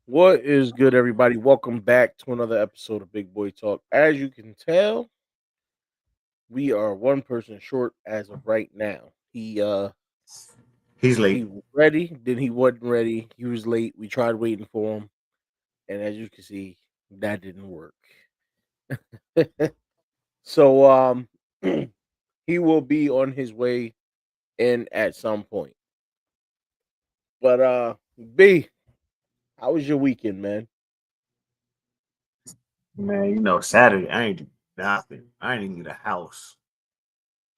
What is good, everybody? Welcome back to another episode of Big Boy Talk. As you can tell, we are one person short as of right now. He's He late. was ready, then he wasn't ready. He was late. We tried waiting for him, and as you can see, that didn't work. so he will be on his way in at some point. But B, how was your weekend, man? Man, Saturday, I ain't do nothing. I ain't even get a house.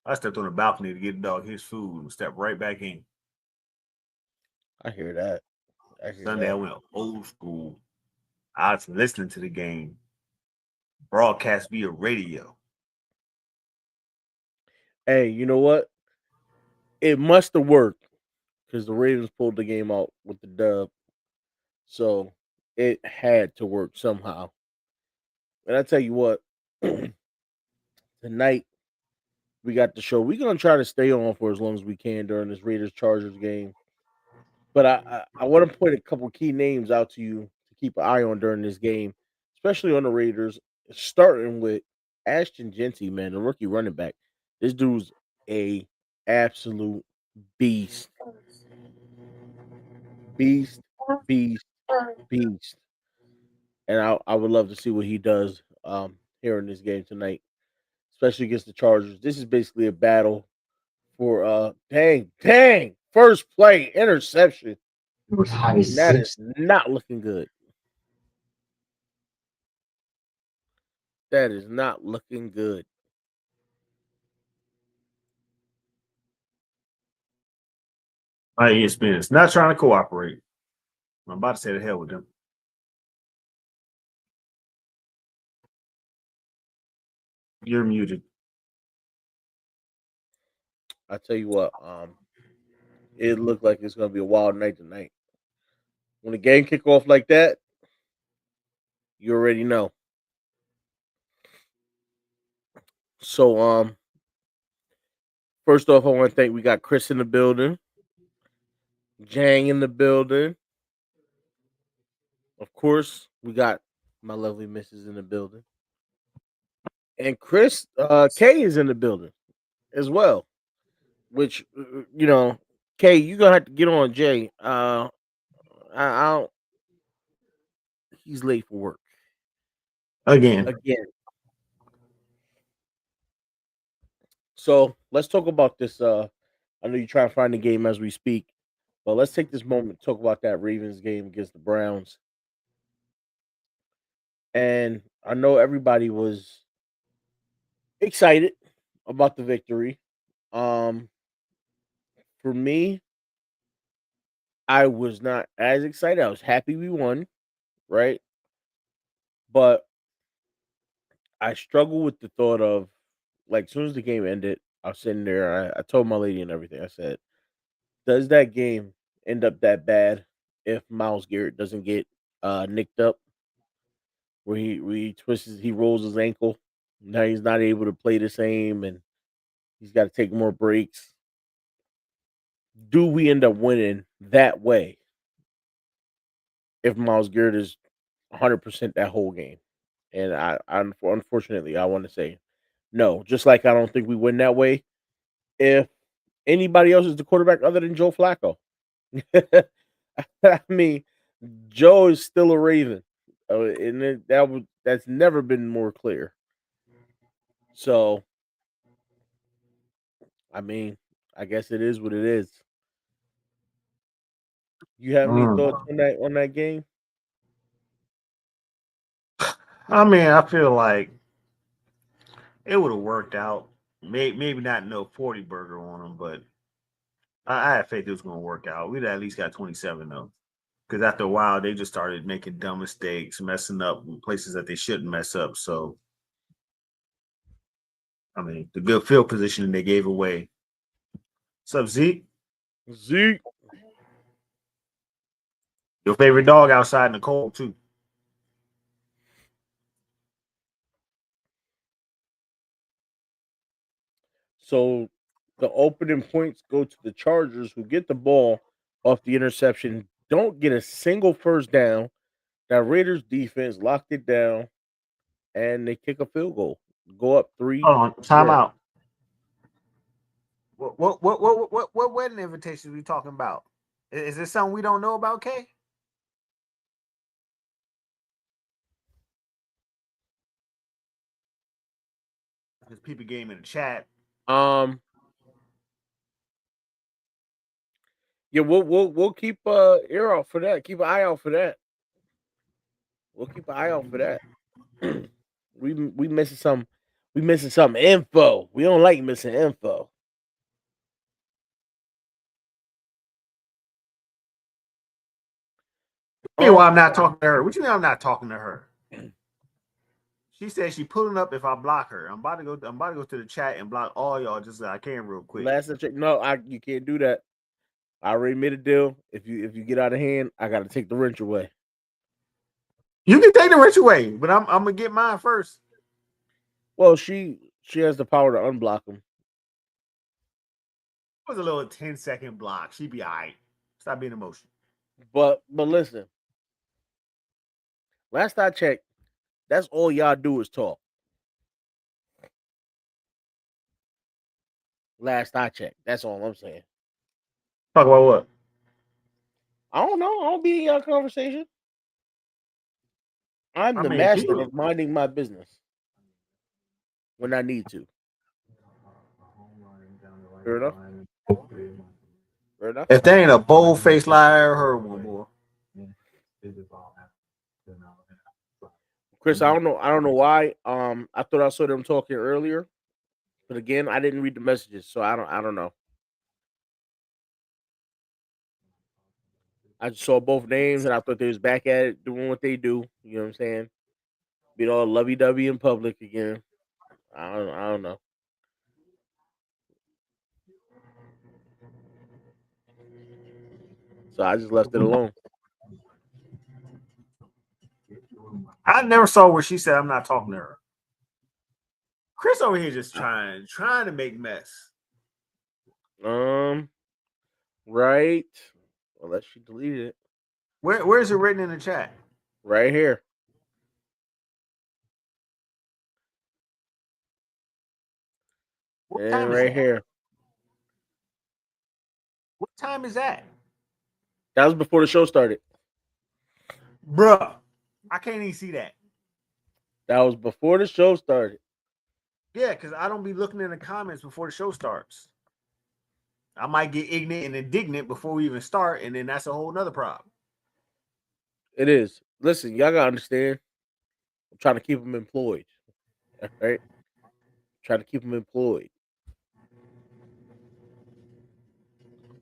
I stepped on the balcony to get the dog his food and stepped right back in. I hear that. I hear Sunday, I that. went old school. I was listening to the game, broadcast via radio. Hey, you know what? It must have worked because the Ravens pulled the game out with the dub. So it had to work somehow. And I tell you what, tonight we got the show. We're gonna try to stay on for as long as we can during this Raiders Chargers game. But I want to point a couple key names out to you to keep an eye on during this game, especially on the Raiders. Starting with Ashton Genty, man, the rookie running back. This dude's a absolute beast, beast, beast, beast. And I would love to see what he does here in this game tonight, especially against the Chargers. This is basically a battle for dang first play interception. That is not looking good. That is not looking good. My ESPN is not trying to cooperate. I'm about to say the hell with them. You're muted. I tell you what, it looked like it's gonna be a wild night tonight. When the game kick off like that, you already know. So first off, I want to thank we got Chris in the building, Jang in the building. Of course, we got my lovely missus in the building. And Chris K is in the building as well. Which K, you gonna have to get on Jay. I don't. He's late for work Again. again. So let's talk about this. I know you try to find the game as we speak, but let's take this moment to talk about that Ravens game against the Browns. And I know everybody was excited about the victory. Um, for me, I was not as excited. I was happy we won, right? But I struggle with the thought of like as soon as the game ended, I was sitting there. I told my lady and everything. I said, "Does that game end up that bad if Miles Garrett doesn't get nicked up, where he twists, he rolls his ankle? Now he's not able to play the same, and he's got to take more breaks. Do we end up winning that way if Miles Garrett is 100% that whole game?" And unfortunately, I want to say no. Just like I don't think we win that way if anybody else is the quarterback other than Joe Flacco. I mean, Joe is still a Raven, and that's never been more clear. So, I mean, I guess it is what it is. You have any Mm. thoughts on that game? I mean, I feel like it would have worked out. Maybe not no 40 burger on them, but I had faith it was going to work out. We'd at least got 27 though. Because after a while, they just started making dumb mistakes, messing up places that they shouldn't mess up. So, I mean, the good field positioning they gave away. What's up, Zeke? Zeke. Your favorite dog outside in the cold, too. So the opening points go to the Chargers, who get the ball off the interception, don't get a single first down. That Raiders defense locked it down, and they kick a field goal, go up 3. Hold on, time Yeah. out. What wedding invitations we talking about? Is this something we don't know about, Kay? Because people game in the chat. Yeah, we'll keep ear out for that. Keep an eye out for that. We'll keep an eye out for that. we missing some. We missing some info. We don't like missing info. Meanwhile, I'm not talking to her. What you mean I'm not talking to her? She said she pulling up if I block her. I'm about to go to the chat and block all y'all just so I can real quick. Last I checked, no, you can't do that. I already made a deal. If you get out of hand, I gotta take the wrench away. You can take the wrench away, but I'm gonna get mine first. Well, she has the power to unblock them. It was a little 10-second block. She'd be all right. Stop being emotional. But listen, last I checked, that's all y'all do is talk. Last I checked, that's all I'm saying. Talk about what? I don't know. I don't be in y'all conversation. I'm the master of minding my business when I need to. Fair enough. Fair enough. If they ain't a bold-faced lie, I heard one more. Chris, I don't know why. I thought I saw them talking earlier, but again, I didn't read the messages, so I don't know. I just saw both names, and I thought they was back at it, doing what they do. You know what I'm saying? Being all lovey-dovey in public again. I don't know. So I just left it alone. I never saw where she said I'm not talking to her. Chris over here just trying to make mess. Right. Unless she deleted it. Where's it written in the chat? Right here. What time is right that? Here. What time is that? That was before the show started. Bruh, I can't even see that. That was before the show started. Yeah, because I don't be looking in the comments before the show starts. I might get ignorant and indignant before we even start, and then that's a whole nother problem. It is. Listen, y'all gotta understand. I'm trying to keep them employed. All right? Trying to keep them employed.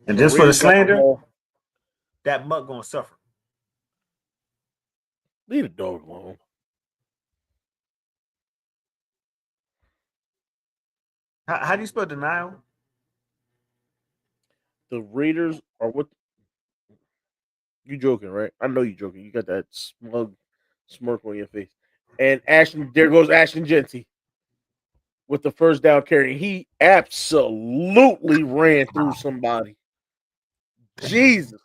And just for the slander, that mutt gonna suffer. Leave the dog alone. How do you spell denial? The Raiders are what? You joking, right? I know you joking. You got that smug smirk on your face. And there goes Ashton Jeanty with the first down carry. He absolutely ran through somebody. Jesus.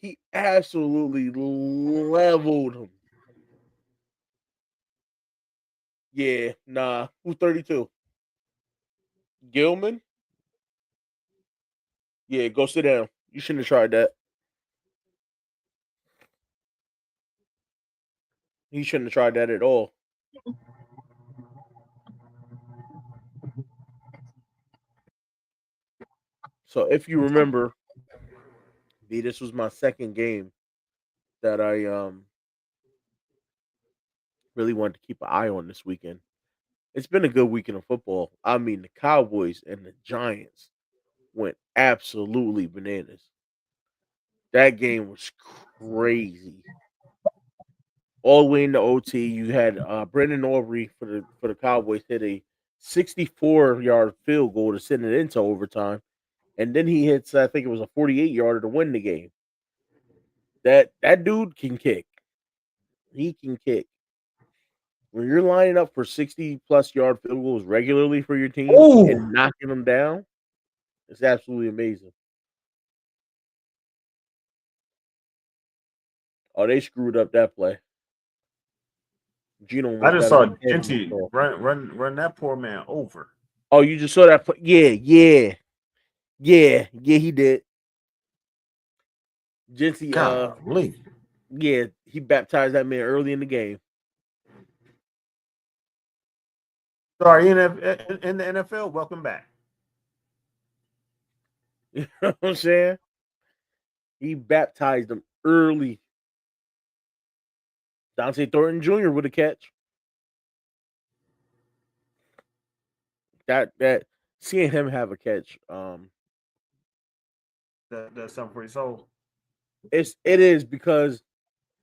He absolutely leveled him. Yeah, nah. Who's 32? Gilman? Yeah, go sit down. You shouldn't have tried that. He shouldn't have tried that at all. So if you remember, this was my second game that I really wanted to keep an eye on this weekend. It's been a good weekend of football. I mean, the Cowboys and the Giants went absolutely bananas. That game was crazy. All the way into OT, you had Brendan Aubrey for the Cowboys hit a 64-yard field goal to send it into overtime, and then he hits, I think it was a 48-yarder to win the game. That dude can kick. He can kick. When you're lining up for 60-plus yard field goals regularly for your team and knocking them down, it's absolutely amazing. Oh, they screwed up that play. Gino I almost just got his saw head Genty knocked off. run that poor man over. Oh, you just saw that play? Yeah, he did. Genty, Golly. yeah, he baptized that man early in the game. Sorry, in the NFL, welcome back. You know what I'm saying? He baptized him early. Dante Thornton Jr. with a catch. That seeing him have a catch, That's something for your soul. it is because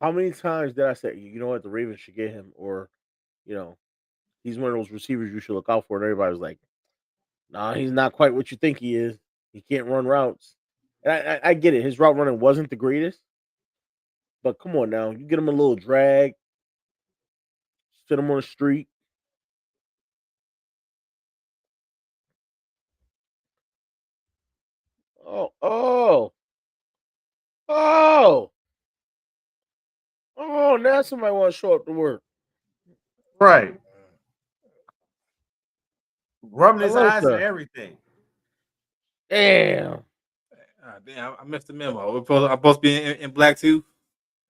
how many times did I say, you know what, the Ravens should get him, or you know, he's one of those receivers you should look out for, and everybody was like, nah, he's not quite what you think he is. He can't run routes. And I get it. His route running wasn't the greatest, but come on now, you get him a little drag, sit him on the street. Oh, oh, oh! Now somebody want to show up to work. Right. Rubbing his eyes and Alerta. everything. Damn. Damn, I missed the memo. I'm supposed to be in black too.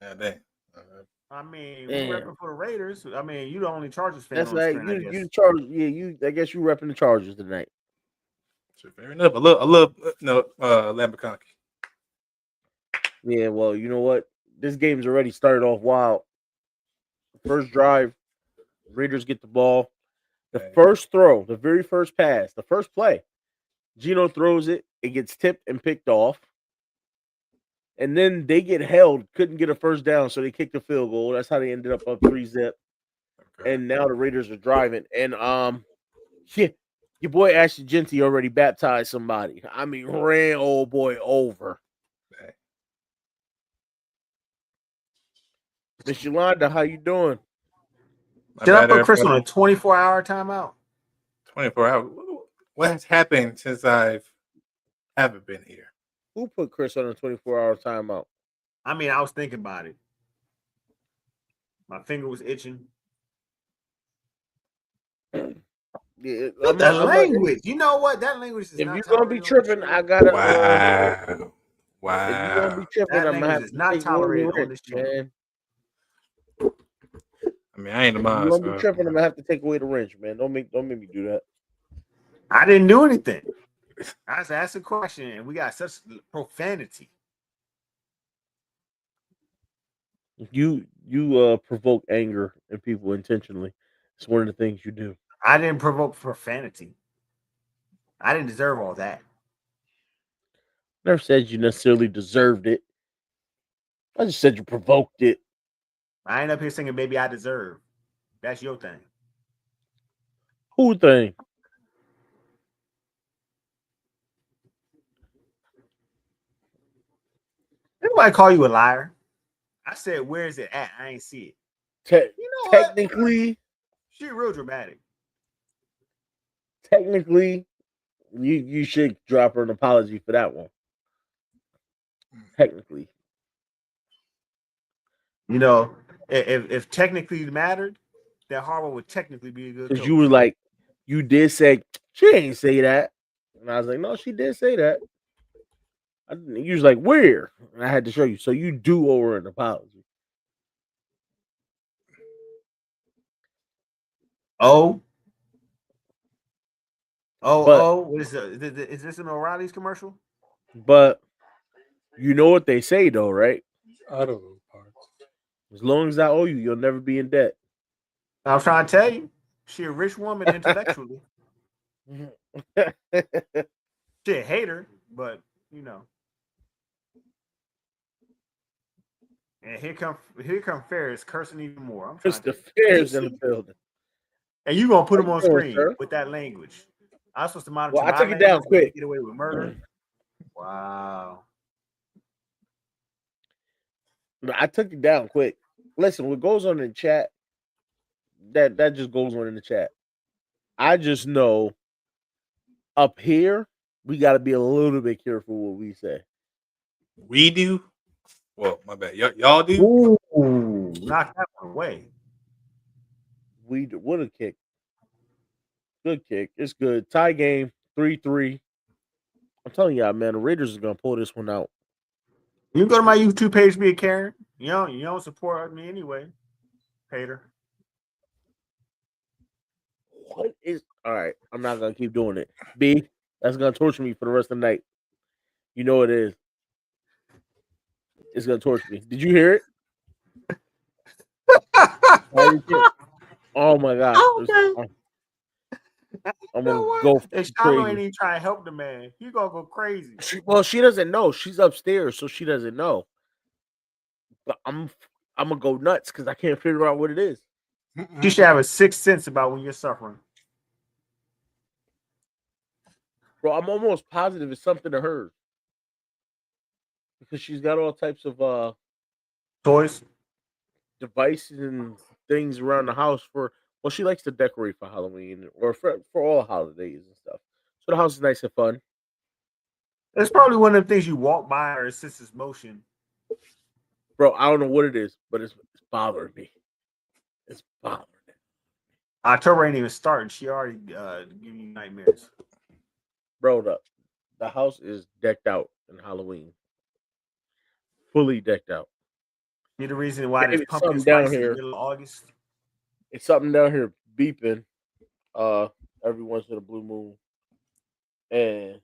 Yeah, damn. I mean, we Damn. repping for the Raiders. I mean, you the only Chargers fan That's on the like screen, I guess. you charge. Yeah, you. I guess you repping the Chargers tonight. Sure, fair enough. I love Lambert Conkey. Yeah, well, you know what? This game's already started off wild. First drive, Raiders get the ball. The first throw, the very first pass, the first play, Gino throws it. It gets tipped and picked off. And then they get held, couldn't get a first down, so they kicked a field goal. That's how they ended up 3-0. Okay. And now the Raiders are driving. And yeah, your boy Ashley Genty already baptized somebody. I mean, ran old boy over. Miss Yolanda, how you doing? Should I put Chris on a 24-hour timeout? 24 hours. What has happened since I haven't been here? Who put Chris on a 24-hour timeout? I mean, I was thinking about it. My finger was itching. Yeah, That language. You know what? That language is if not. If you're gonna be tripping, I gotta. Wow. If you're gonna be tripping, that I'm gonna have is to not take tolerated away the on this wrench, channel. man. I mean, I ain't the If mind. you're gonna be tripping, I'm gonna have to take away the wrench, man. Don't make me do that. I didn't do anything. I just asked a question, and we got such profanity. You provoke anger in people intentionally. It's one of the things you do. I didn't provoke profanity. I didn't deserve all that. Never said you necessarily deserved it. I just said you provoked it. I ain't up here singing "Baby I Deserve." That's your thing. Who thing? Anybody call you a liar? I said, "Where is it at?" I ain't see it. You know technically, she real dramatic. Technically, you should drop her an apology for that one. Technically, you know, if technically mattered, then Harbaugh would technically be a good coach. Because you were like, you did say she ain't say that, and I was like, no, she did say that. You was like, where? And I had to show you. So you do owe her an apology. Oh, what is this an O'Reilly's commercial? But you know what they say though, right? Auto parts. As long as I owe you, you'll never be in debt. I'm trying to tell you, she a rich woman intellectually. She a hater, but you know. And here come Ferris cursing even more. I'm trying Mr. Ferris in the building. And you gonna put him on screen with that language. I'm supposed to monitor. Well, I took it down quick. Get away with murder. Wow. I took it down quick. Listen, what goes on in the chat, that just goes on in the chat. I just know up here, we got to be a little bit careful what we say. We do? Well, my bad. Y'all do? Ooh, knock that one away. What a kick. Good kick. It's good. Tie game, 3-3. I'm telling y'all, man, the Raiders are gonna pull this one out. You can go to my YouTube page, be a Karen. You don't support me anyway, hater. What is all right? I'm not gonna keep doing it. B, that's gonna torture me for the rest of the night. You know it is. It's gonna torture me. Did you hear it? Oh my god. Okay. I'm You know gonna what? go And Shama crazy. ain't even trying to help the man. He gonna go crazy. She doesn't know. She's upstairs, so she doesn't know. But I'm gonna go nuts because I can't figure out what it is. You should have a sixth sense about when you're suffering. Bro, I'm almost positive it's something to her. Because she's got all types of Toys. devices and things around the house she likes to decorate for Halloween or for all holidays and stuff. So the house is nice and fun. It's probably one of the things you walk by or sense its motion. Bro, I don't know what it is, but it's bothering me. It's bothering me. October ain't even starting. She already giving you nightmares. Bro, the house is decked out in Halloween. Fully decked out. See the reason why there's Maybe pumpkin something down spice in the here. middle of August? It's something down here beeping every once in a blue moon. And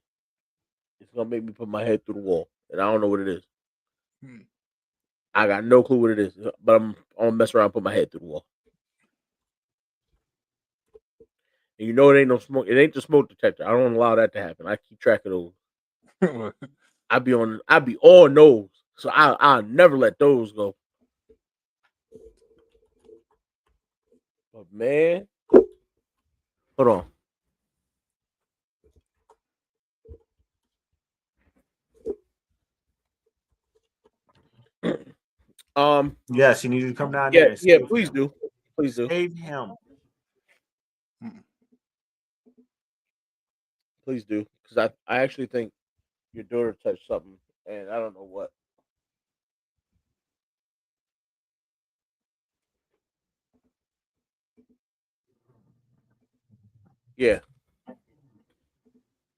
it's gonna make me put my head through the wall. And I don't know what it is. I got no clue what it is, but I'm gonna mess around and put my head through the wall. And you know it ain't no smoke. It ain't the smoke detector. I don't allow that to happen. I keep track of those. I be on those, so I'll never let those go. But man, hold on. Yes, you need to come down there. And Yeah. save Please him. do. Please do. Save him. Please do, because I actually think your daughter touched something, and I don't know what. Yeah.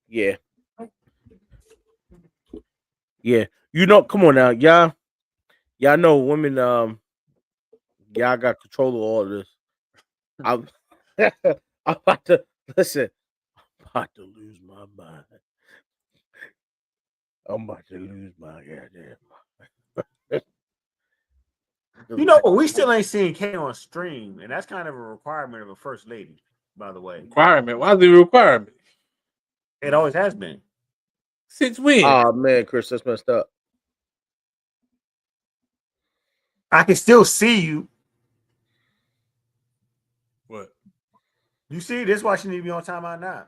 Yeah. Yeah. You know, come on now, y'all know women. Y'all got control of all of this. I'm, I'm about to listen. I'm about to lose my mind. I'm about to lose my goddamn mind. You know, we still ain't seen Kay on stream, and that's kind of a requirement of a first lady, by the way. Requirement? Why is it a requirement? It always has been. Since when? Oh man, Chris, that's messed up. I can still see you. What? You see, this is why she need to be on timeout now.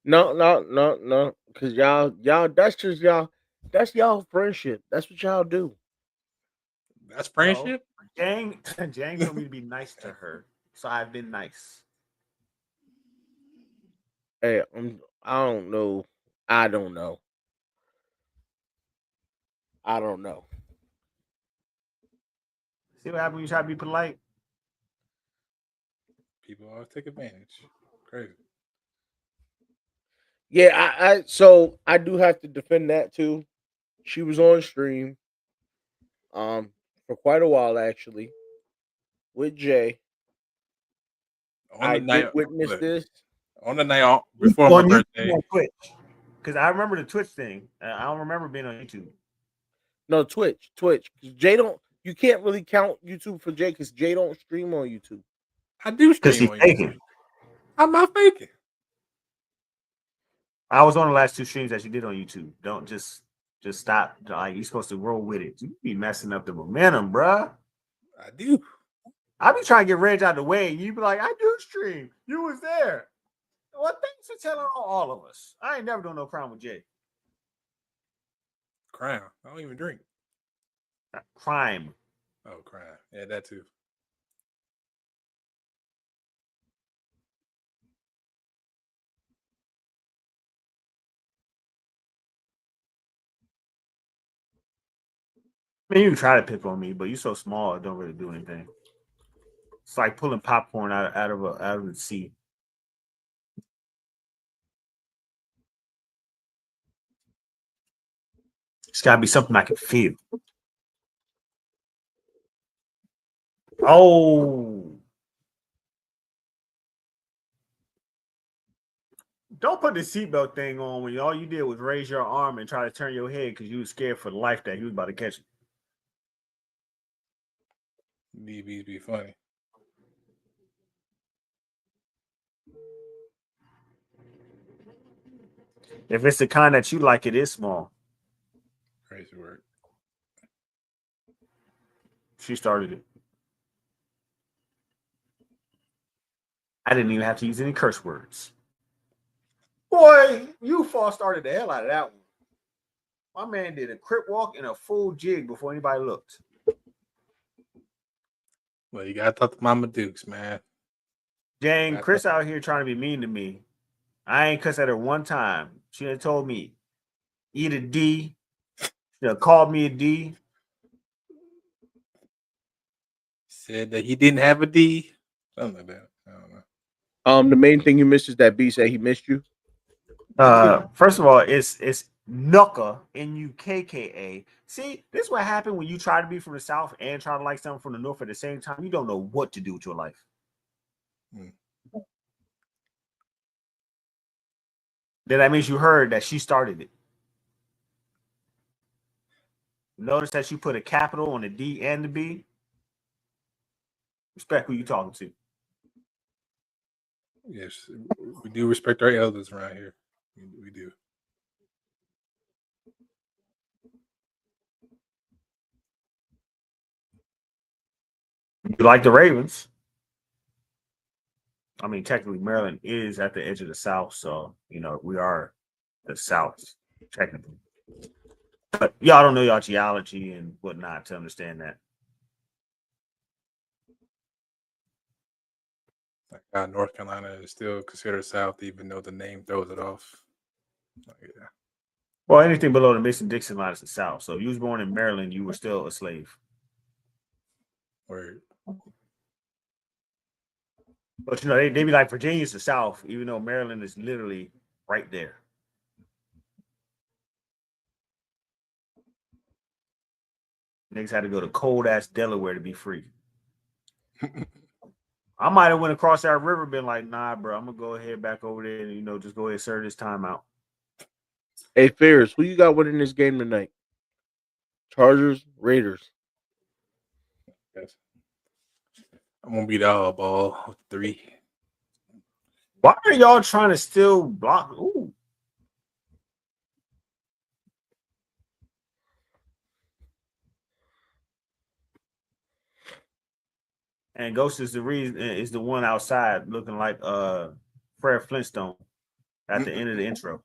No. Because y'all, that's just y'all. That's y'all friendship. That's what y'all do. That's friendship? No, Jang told me to be nice to her, so I've been nice. Hey, I don't know. I don't know. See what happens when you try to be polite? People always take advantage. Crazy. Yeah, so I do have to defend that too. She was on stream, for quite a while actually, with Jay. I did witness this on the night before my birthday. On Twitch, because I remember the Twitch thing. I don't remember being on YouTube. No, Twitch. Jay don't. You can't really count YouTube for Jay because Jay don't stream on YouTube. I do stream on YouTube. I'm not faking. I was on the last two streams that you did on YouTube. Don't just stop. Like, you're supposed to roll with it. You be messing up the momentum, bruh. I do. I be trying to get Reg out of the way, and you be like, I do stream. You was there. Well, thanks for telling all of us. I ain't never doing no crime with Jay. Crime. I don't even drink. Crime. Oh, crime. Yeah, that too. I mean, you can try to pick on me, but you're so small, it don't really do anything. It's like pulling popcorn out of the sea. It's got to be something I can feel. Oh, don't put the seatbelt thing on when all you did was raise your arm and try to turn your head because you was scared for the life that he was about to catch you. DBs be funny. If it's the kind that you like, it is small. Crazy work. She started it. I didn't even have to use any curse words. Boy, you false started the hell out of that one. My man did a crip walk and a full jig before anybody looked. Well, you gotta talk to Mama Dukes, man. Dang, Chris out here trying to be mean to me. I ain't cussed at her one time. She had told me, eat a D. She called me a D. Said that he didn't have a D. Something like that. I don't know. The main thing you missed is that B said he missed you. First of all, it's Nukka, Nukka. See, this is what happened when you try to be from the South and try to like someone from the North at the same time. You don't know what to do with your life. Hmm. Then that means you heard that she started it. Notice that you put a capital on the D and the B. Respect who you talking to. Yes, we do respect our elders around here. We do. You like the Ravens. I mean, technically, Maryland is at the edge of the South, so we are the South, technically. But y'all don't know y'all geology and whatnot to understand that. Like North Carolina is still considered South, even though the name throws it off. Yeah. Well, anything below the Mason-Dixon line is the South. So if you was born in Maryland, you were still a slave. Word. But they be like Virginia's the South, even though Maryland is literally right there. Niggas had to go to cold ass Delaware to be free. I might have went across that river, been like, nah, bro, I'm gonna go ahead back over there and just go ahead and serve this time out. Hey, Ferris, who you got winning this game tonight? Chargers, Raiders. Yes. I'm gonna beat all ball with 3. Why are y'all trying to still block? Ooh. And Ghost is the one outside looking like Fred Flintstone at the end of the intro.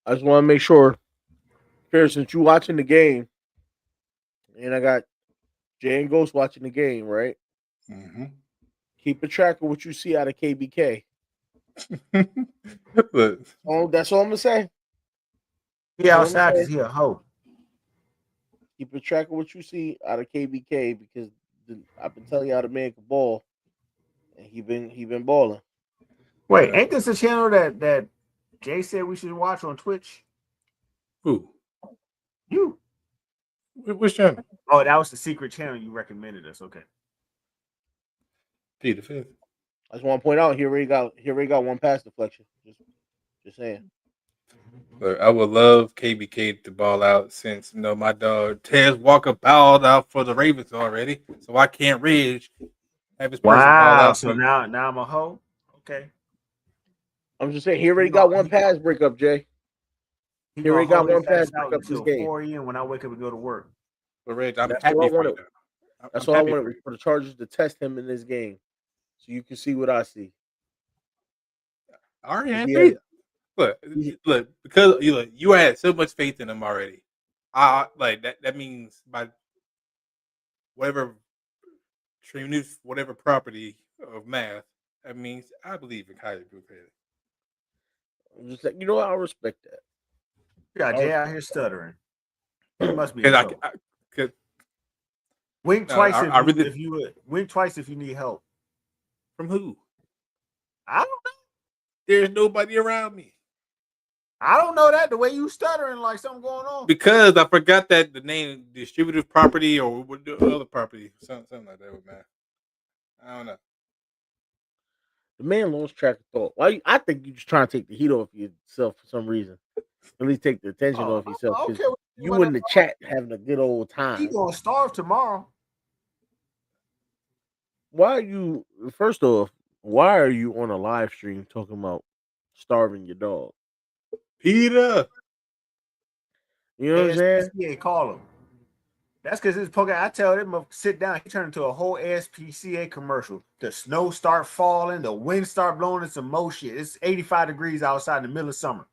I just want to make sure, Ferris, since you watching the game, and I got Jay and Ghost watching the game, right? Mm-hmm. Keep a track of what you see out of KBK. Look, That's all I'm gonna say. He outside because he a hoe. Keep a track of what you see out of KBK because I've been telling y'all the man can ball, and he been balling. Wait, ain't this a channel that Jay said we should watch on Twitch? who? You. Which channel? Oh, that was the secret channel you recommended us. Okay. P the Fifth. I just want to point out he already got one pass deflection. Just saying. Look, I would love KBK to ball out since my dog Tez Walker balled out for the Ravens already, so I can't Ridge have his person ball Wow. out So too. now I'm a hoe. Okay. I'm just saying he already got one pass breakup, Jay. He already got one pass breakup this game. 4 a.m. when I wake up and go to work. But Reg, I'm That's happy all I for you. wanted. Though. That's I'm all I happy wanted for was you. for the Chargers to test him in this game, so you can see what I see. All right, Yeah. Anthony. Look, because you had so much faith in him already. I like that. That means by whatever property of math, that means I believe in Kyler Bouquet. I'm just like, you know what? I respect that. Yeah, I Jay out respect here stuttering. He must be in Because trouble. cause, Wink no, twice I really if you would. Wink twice if you need help. from who? I don't know. There's nobody around me. I don't know that the way you stuttering like something going on. Because I forgot that the name distributive property or what the other property, something like that, man. I don't know. The man lost track of thought. Why? I think you're just trying to take the heat off yourself for some reason. At least take the attention off yourself because Okay. you in the chat having a good old He time. gonna starve tomorrow. Why are you? First off, why are you on a live stream talking about starving your dog? Peter. You know what I'm saying? ASPCA call him. That's because his poker. I tell him to sit down. He turned into a whole ASPCA commercial. The snow start falling, the wind start blowing, and some more shit. It's 85 degrees outside in the middle of summer.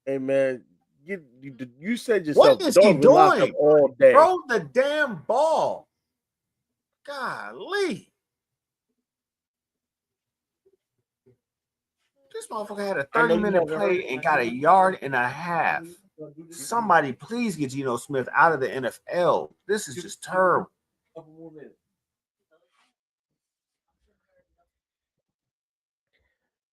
Hey man, you said yourself, What is dog he been locked up doing? all day. Throw the damn ball. Golly. This motherfucker had a 30-minute play and got a yard and a half. Somebody please get Geno Smith out of the NFL. This is just terrible.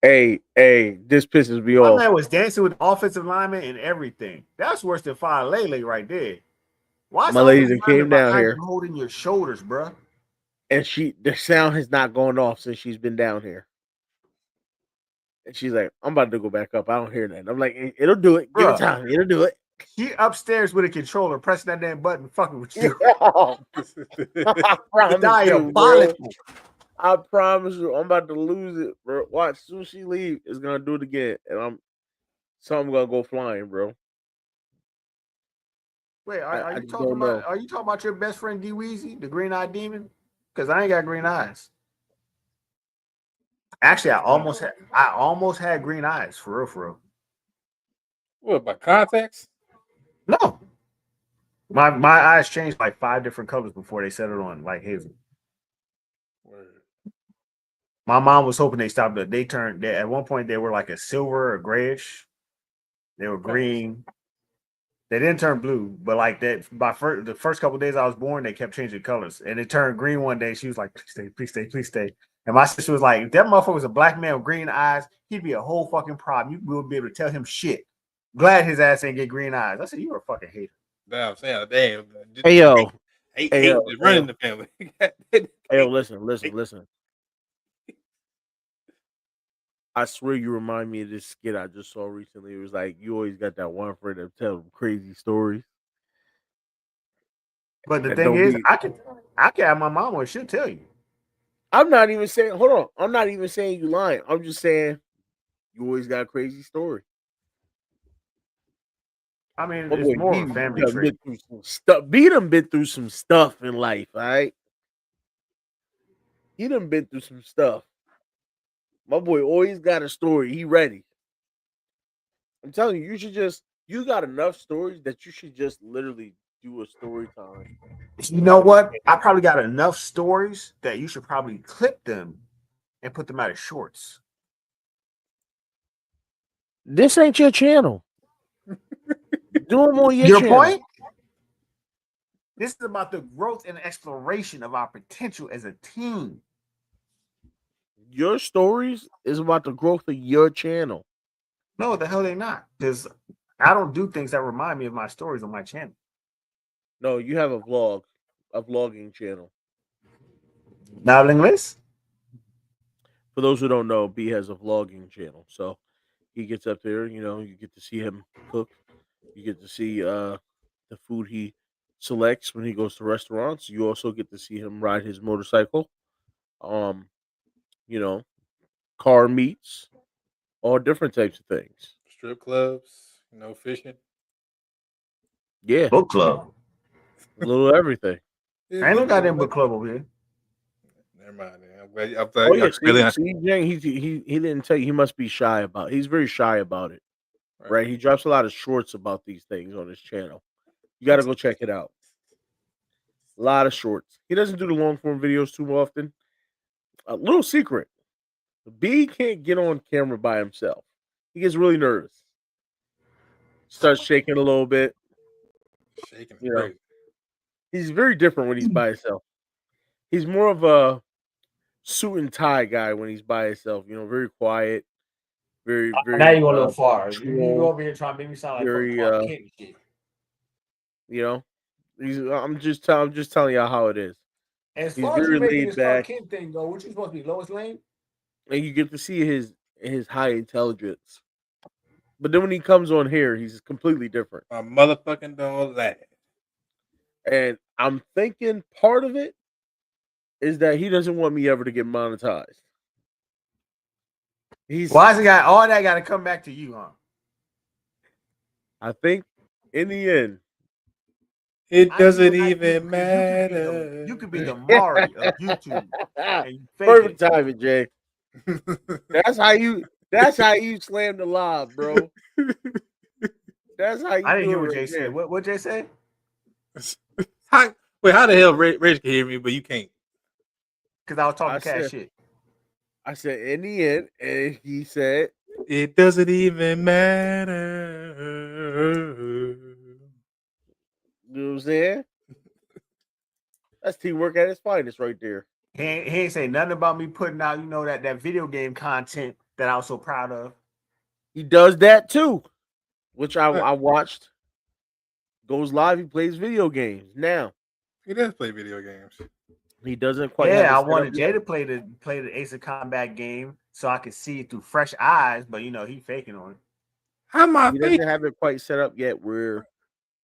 Hey, this pisses me My off. man was dancing with offensive linemen and everything. That's worse than Fire Lele right there. Why My lady that came down here holding your shoulders, bro? and the sound has not gone off since she's been down here. And she's like, I'm about to go back up. I don't hear that. I'm like, it'll do it. Give it time. It'll do it. She upstairs with a controller, pressing that damn button, fucking with you. I promise you, bro. I promise you, I'm about to lose it, bro. Watch, as soon as she leave, it's gonna do it again, and something gonna go flying, bro. Wait, are you talking about? Are you talking about your best friend D Weezy, the green eyed demon? Because I ain't got green eyes. Actually, I almost had green eyes for real, for real. What, by contacts? No. My eyes changed like 5 different colors before they settled on like hazel. Word. My mom was hoping they stopped. They turned. At one point they were like a silver or grayish. They were green. They didn't turn blue, but like that by the first couple of days I was born, they kept changing colors, and it turned green one day. She was like, "Please stay, please stay, please stay." And my sister was like, "If that motherfucker was a black man with green eyes, he'd be a whole fucking problem. You wouldn't be able to tell him shit. Glad his ass ain't get green eyes." I said, "You were a fucking hater." Damn, saying damn. Hey yo, hate is running the family. Hey yo, listen. I swear you remind me of this skit I just saw recently. It was like you always got that one friend that tell them crazy stories. But the thing is, I can have my mom or she'll tell you. I'm not even saying. Hold on, I'm not even saying you lying. I'm just saying you always got a crazy story. I mean, it's more of a family trait. B done been through some stuff in life, all right? He done been through some stuff. My boy always got a story. He ready. I'm telling you, you got enough stories that you should just literally do a story time. You know what? I probably got enough stories that you should probably clip them and put them out as shorts. This ain't your channel. Do them on your channel. Point? This is about the growth and exploration of our potential as a team. Your stories is about the growth of your channel. No, the hell they not. Because I don't do things that remind me of my stories on my channel. No, you have a vlogging channel. ¿No habla inglés? For those who don't know, B has a vlogging channel. So he gets up there, you get to see him cook. You get to see the food he selects when he goes to restaurants. You also get to see him ride his motorcycle. Car meets, all different types of things. Strip clubs, fishing. Yeah. Book club. A little everything. I ain't no goddamn book club over here. Never mind. He didn't tell you. He must be shy about it. He's very shy about it. Right? He drops a lot of shorts about these things on his channel. You got to go check it out. A lot of shorts. He doesn't do the long form videos too often. A little secret. B can't get on camera by himself. He gets really nervous. Starts shaking a little bit. Shaking You know, crazy. he's very different when he's by himself. He's more of a suit and tie guy when he's by himself. You know, very quiet, very, Now very you go a little far. You controlled, over here trying to make me sound like fucking very Clark Kent and shit. you know. I'm just telling y'all how it is. As He's far as you very making laid this Clark back, Kent thing go, what you supposed to be, Lois Lane? and you get to see his high intelligence. But then when he comes on here, he's completely different. My motherfucking dog lad. And I'm thinking part of it is that he doesn't want me ever to get monetized. Why is it got all that got to come back to you, huh? I think in the end, It doesn't I even do, matter. You could be the Mari of YouTube. And you fake perfect it. timing, Jay. That's how you slam the lob, bro. That's how you I didn't do hear it what right Jay there. said. What Jay say? how the hell Reg can hear me, but you can't? Because I was talking I cash said- shit. I said in the end, and he said, It doesn't even matter. you know what I'm saying? That's teamwork at its finest right there. He ain't say nothing about me putting out, that video game content that I was so proud of. He does that too, which I watched. Goes live, he plays video games. Now, He does play video games. he doesn't quite have Yeah, it I set wanted up Jay yet. to play the Ace of Combat game so I could see it through fresh eyes, but he faking on it. How am I He faking? doesn't have it quite set up yet where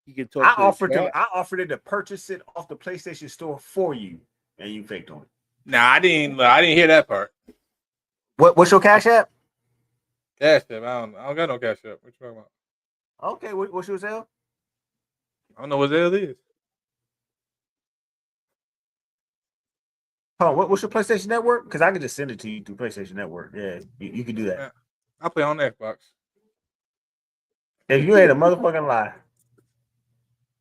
he can talk I to his chat. offered it to purchase it off the PlayStation Store for you, and you faked on it. Nah, I didn't hear that part. What's your cash app? Cash app. I don't got no cash app. What you talking about? Okay, what's your sale? I don't know what the hell it is. Oh, what's your PlayStation Network? Because I can just send it to you through PlayStation Network. Yeah, you can do that. Yeah. I play on Xbox. If you ain't a motherfucking lie,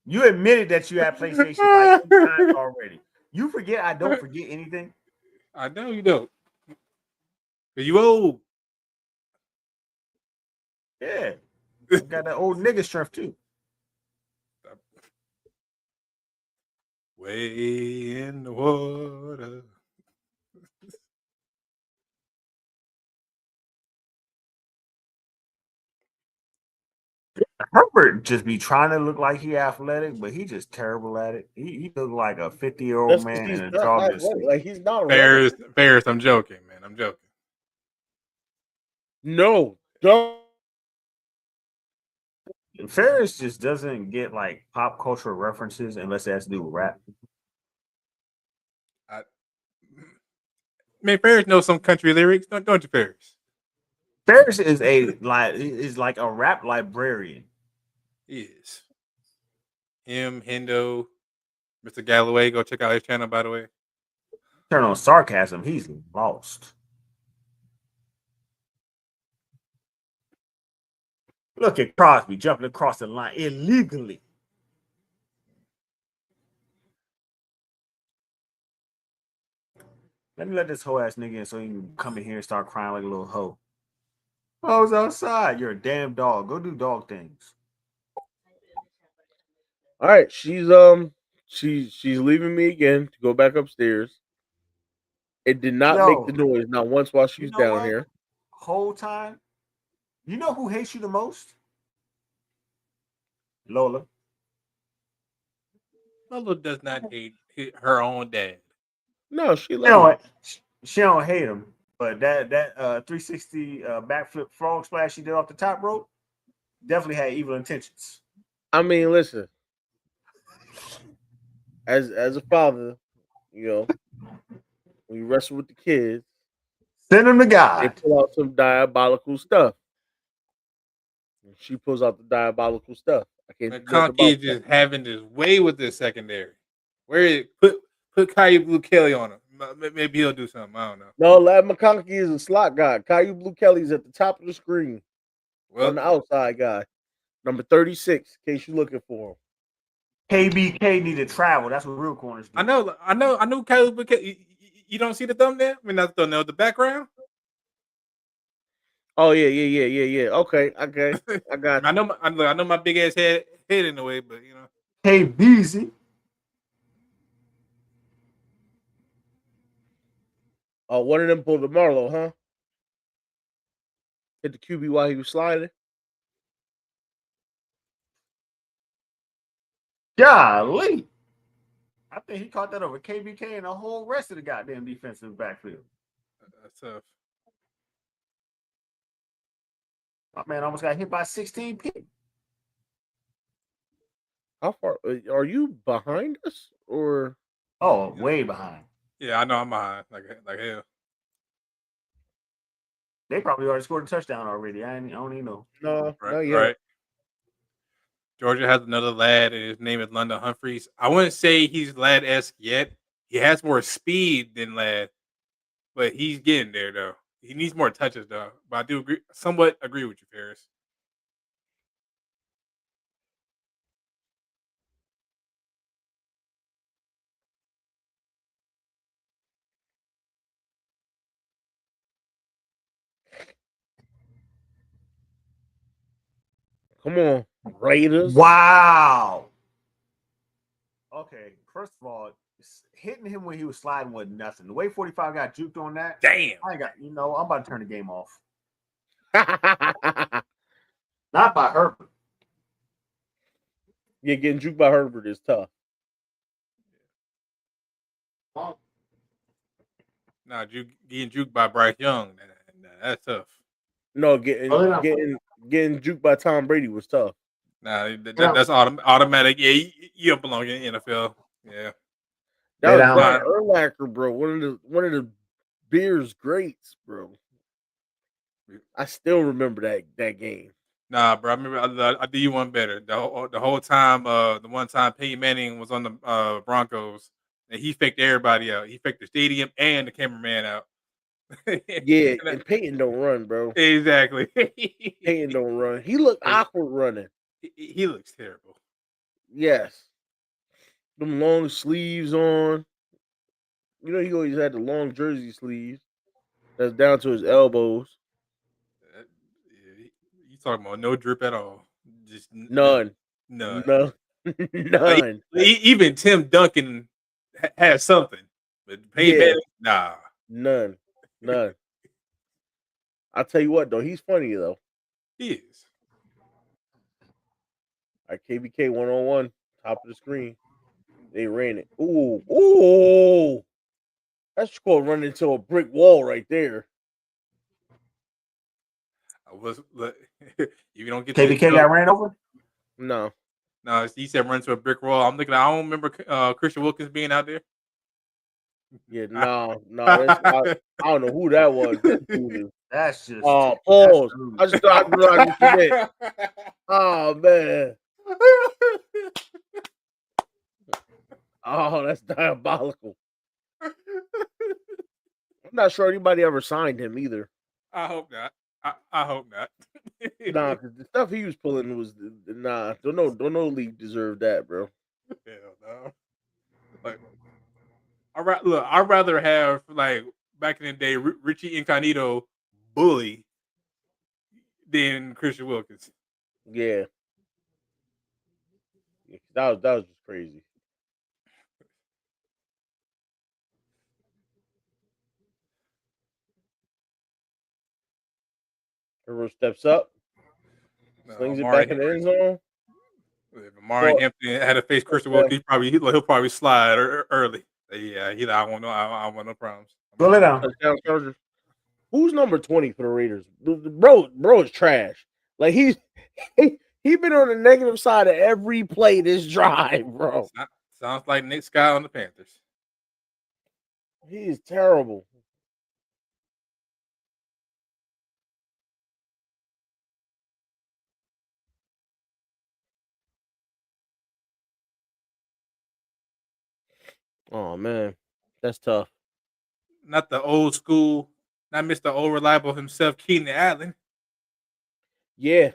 you admitted that you had PlayStation like 2 times already. You forget I don't forget anything. I know you don't. 'Cause you old. Yeah, I got that old nigga strength too. Way in the water. Herbert just be trying to look like he athletic, but he just terrible at it. He look like a 50-year-old That's 'cause man he's in a not jogging athletic. suit. Like he's not a runner. Ferris, I'm joking, man. I'm joking. No, don't. Ferris just doesn't get like pop culture references unless it has to do with rap. Man, Ferris knows some country lyrics, don't you, Ferris? Ferris is like a rap librarian. He is. Him, Hendo, Mr. Galloway. Go check out his channel, by the way. Turn on sarcasm, he's lost. Look at Crosby jumping across the line illegally. Let me let this hoe ass nigga in so he can come in here and start crying like a little hoe. I was outside. You're a damn dog. Go do dog things. All right, she's leaving me again to go back upstairs. It did not make the noise not once while she was down here. Whole time. You know who hates you the most? Lola. Lola does not hate her own dad. No, she You know loves what? She don't hate him, but that 360 backflip frog splash she did off the top rope definitely had evil intentions. I mean, listen. As a father, when you wrestle with the kids, send them to they God. pull out some diabolical stuff. She pulls out the diabolical stuff. I can't do nothing McConkey about just having this way with this secondary. Put Caillou Blue Kelly on him. Maybe he'll do something. I don't know. No, Lad McConkey is a slot guy. Caillou Blue Kelly's at the top of the screen on the outside guy. Number 36, in case you're looking for him. KBK need to travel. That's what real corners do. I know Caillou Blue Kelly. You don't see the thumbnail? I mean, not the thumbnail, the background? Oh yeah. Okay. I got you. I know my big ass head in the way, but you know. Hey, Beezy. Oh, one of them pulled the Marlowe, huh? Hit the QB while he was sliding. Golly. I think he caught that over KBK and the whole rest of the goddamn defensive backfield. That's tough. My man almost got hit by 16 people. How far are you behind us or? Oh, way behind. Yeah, I know I'm behind. Like hell. They probably already scored a touchdown already. I don't even know. No, Right, not yet. right. Georgia has another lad, and his name is London Humphreys. I wouldn't say he's lad-esque yet. He has more speed than lad, but he's getting there though. He needs more touches though. But I do somewhat agree with you, Ferris. Come on, Raiders. Wow. Okay, first of all, hitting him when he was sliding was nothing. The way 45 got juked on that, Damn. I ain't got, I'm about to turn the game off. Not by Herbert. Yeah, getting juked by Herbert is tough. Nah, getting juked by Bryce Young, that's tough. No, getting juked by Tom Brady was tough. Nah, that's automatic. Yeah, you don't belong in the NFL. Yeah, that was Brian Urlacher, bro. One of the Bears greats, bro. I still remember that game. Nah, bro. I remember. I do you one better. The whole time, the one time Peyton Manning was on the Broncos, and he faked everybody out. He faked the stadium and the cameraman out. Yeah, and Peyton don't run, bro. Exactly. Peyton don't run. He looked awkward running. He looks terrible. Yes. Them long sleeves on. You know, he always had the long jersey sleeves. That's down to his elbows. You talking about no drip at all? Just none. None. Even Tim Duncan has something, but Peyton Manning, nah. None. I'll tell you what, though, he's funny though. He is. All right, KBK 1-on-1, top of the screen. They ran it. Ooh. That's called running into a brick wall right there. You don't get KBK got ran over? No, he said run into a brick wall. I'm looking. I don't remember Christian Wilkins being out there. Yeah, no. I don't know who that was. That's just pause. I just thought I realized what you meant. Oh man. Oh, that's diabolical. I'm not sure anybody ever signed him either. I hope not. I hope not. Nah, because the stuff he was pulling was Don't know league deserve that, bro. Hell no. Like, I'd rather have like back in the day Richie Incognito bully than Christian Wilkins. Yeah. That was just crazy. Herbert steps up, slings it back in the end zone. If Amari Hampton had to face Christian Wilkins, he'll probably slide early. Yeah, I want no problems. Go lay down. Touchdown Chargers. Who's number 20 for the Raiders? Bro is trash. Like he been on the negative side of every play this drive, bro. Sounds like Nick Scott on the Panthers. He is terrible. Oh man, that's tough. Not the old school, not Mr. Old Reliable himself, Keenan Allen. Yeah.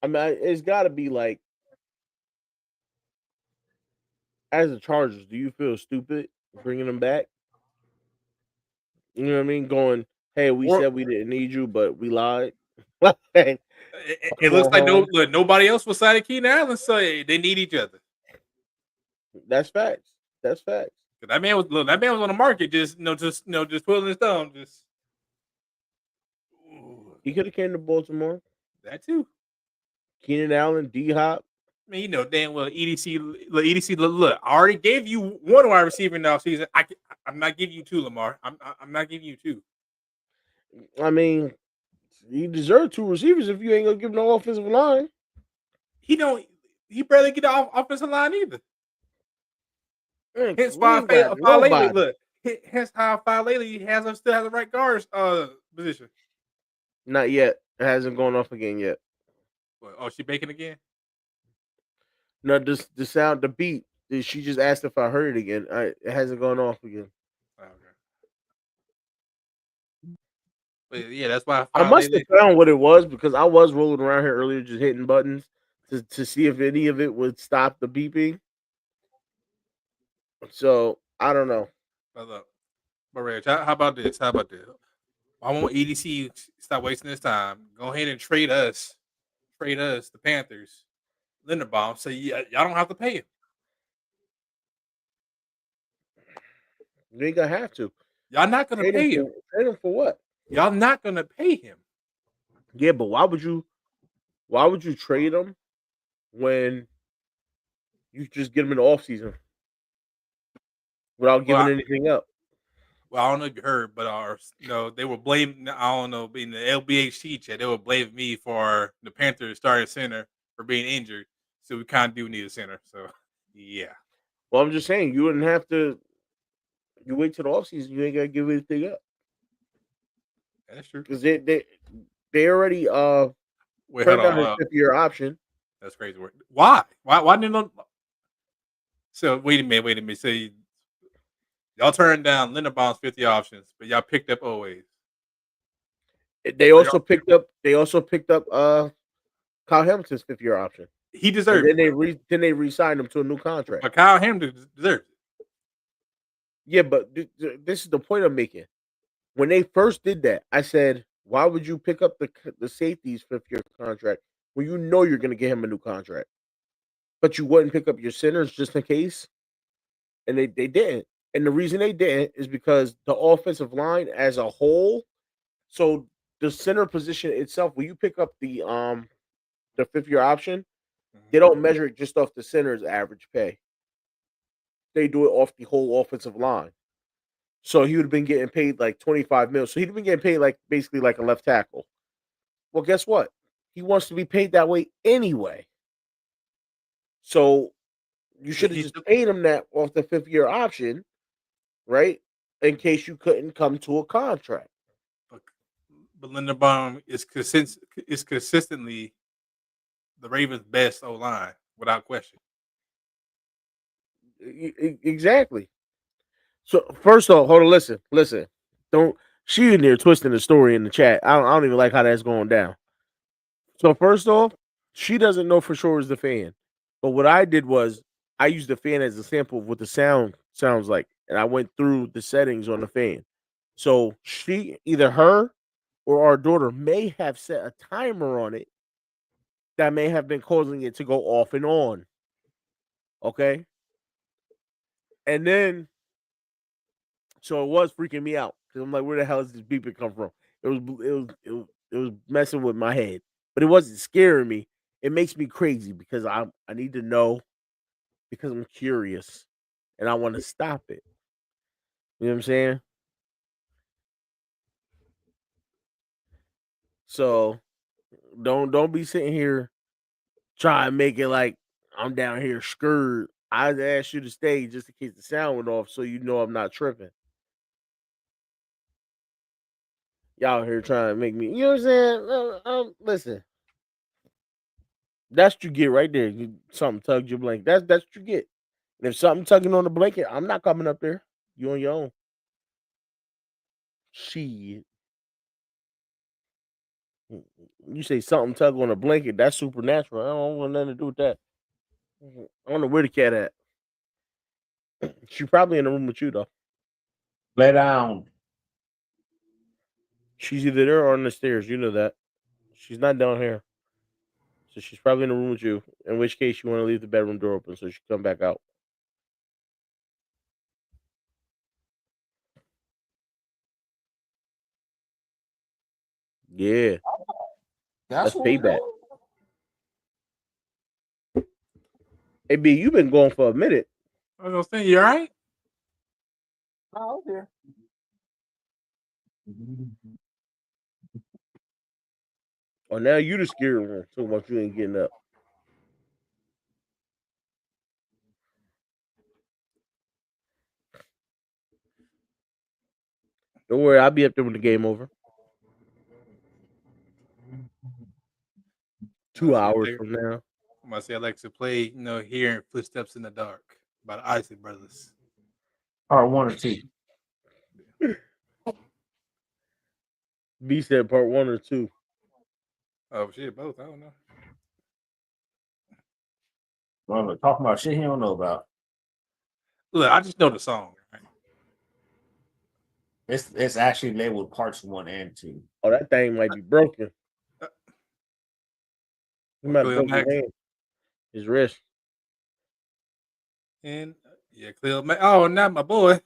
I mean, it's got to be like, as a Chargers, do you feel stupid bringing him back. You know what I mean? Going, hey, we Or said we didn't need you, but we lied. it looks like nobody else was signing Keenan Allen, so they need each other. That's facts. That's facts. That man was on the market, just twiddling his thumb, just. He could have came to Baltimore. That too. Keenan Allen, D Hop. I mean, you know damn well EDC. Look, I already gave you one wide receiver now season. I'm not giving you two, Lamar. I'm not giving you two. I mean, you deserve two receivers if you ain't gonna give no offensive line. He barely get off offensive line either. Hence why Falele, look. Hence how Falele still has the right guards position. Not yet. It hasn't gone off again yet. What, she baking again? No, the sound, the beat. She just asked if I heard it again. It hasn't gone off again. Okay. But yeah, that's why I must have found what it was because I was rolling around here earlier just hitting buttons to see if any of it would stop the beeping. So I don't know. But Reg, how about this? I want EDC stop wasting his time. Go ahead and trade us, the Panthers, Linderbaum. So y'all don't have to pay him. You ain't gonna have to. Y'all not gonna pay him. Trade him for what? Y'all not gonna pay him. Yeah, but why would you trade him when you just get him in the offseason without giving anything up? Well, I don't know if you heard, but they were blaming. I don't know, in the LBH sheet chat, they were blaming me for the Panthers starting center for being injured. So we kind of do need a center. So yeah. Well, I'm just saying you wouldn't have to. You wait till the offseason, you ain't gotta give anything up. That's true. Because they already wait, hold on, his 5th-year option. That's crazy work. Why didn't? So wait a minute. So y'all turned down Linderbaum's 5th-year options, but y'all picked up always. They also picked up Kyle Hamilton's 5th-year option. He deserved it. Then they re-signed him to a new contract. But Kyle Hamilton deserved it. Yeah, but this is the point I'm making. When they first did that, I said, why would you pick up the safety's 5th-year contract when you know you're going to get him a new contract? But you wouldn't pick up your centers just in case? And they didn't. And the reason they didn't is because the offensive line as a whole, so the center position itself, when you pick up the 5th-year option, they don't measure it just off the center's average pay. They do it off the whole offensive line. So he would have been getting paid like $25 million. So he'd have been getting paid like basically like a left tackle. Well, guess what? He wants to be paid that way anyway. So you should have just paid him that off the 5th-year option, right? In case you couldn't come to a contract. But Linderbaum is consistently the Ravens' best O-line, without question. Exactly. So first off, hold on, listen. Don't she in there twisting the story in the chat. I don't even like how that's going down. So first off, she doesn't know for sure is the fan. But what I did was I used the fan as a sample of what the sound sounds like. And I went through the settings on the fan. So either her or our daughter may have set a timer on it that may have been causing it to go off and on. Okay. And then, so it was freaking me out because I'm like, where the hell is this beeping come from? It was messing with my head, but it wasn't scaring me. It makes me crazy because I need to know because I'm curious and I want to stop it. You know what I'm saying? So don't be sitting here trying to make it like I'm down here scared. I asked you to stay just in case the sound went off so you know I'm not tripping. Y'all here trying to make me, you know what I'm saying? Listen. That's what you get right there. Something tugged your blanket. That's what you get. And if something tugging on the blanket, I'm not coming up there. You on your own. Shit. You say something tug on a blanket, that's supernatural. I don't want nothing to do with that. I don't know where the cat She's probably in the room with you though. Lay down. She's either there or on the stairs. You know that. She's not down here. So she's probably in the room with you. In which case you want to leave the bedroom door open so she can come back out. Yeah. That's what we payback. doing. Hey B, you've been going for a minute. I was gonna say, you all right? Oh, okay. Oh, now you the scared one. Talking about you ain't getting up. Don't worry, I'll be up there when the game over. 2 hours from now. I'm gonna say I like to play, hearing footsteps in the dark by the Isaac Brothers. Part 1 or 2. B said part 1 or 2. Oh shit, both. I don't know. Well, talking about shit he don't know about. Look, I just know the song. Right? It's actually labeled parts 1 and 2. Oh, that thing might be broken. He might have Khalil broken Mack. his hand. His wrist. And Khalil Mack. Oh, not my boy.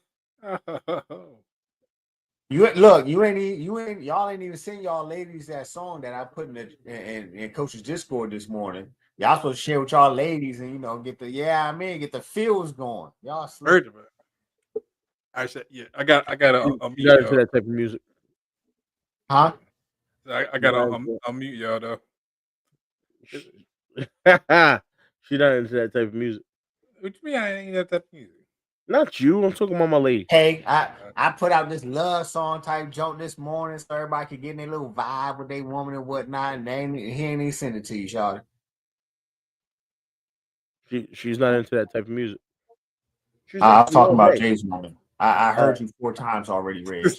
Y'all ain't even seen y'all ladies that song that I put in Coach's Discord this morning. Y'all supposed to share with y'all ladies and get the feels going. Y'all sleep. Heard about it. I said, yeah, I got a You got into that type of music. Huh? I got a mute y'all though. She not into that type of music. What you mean I ain't that type of music? Not you. I'm talking about my lady. Hey, I put out this love song type joke this morning so everybody could get in their little vibe with their woman and whatnot, and he ain't even send it to you, Charlie. She's not into that type of music. I was talking about Jay's woman. I heard you 4 times already, Reg.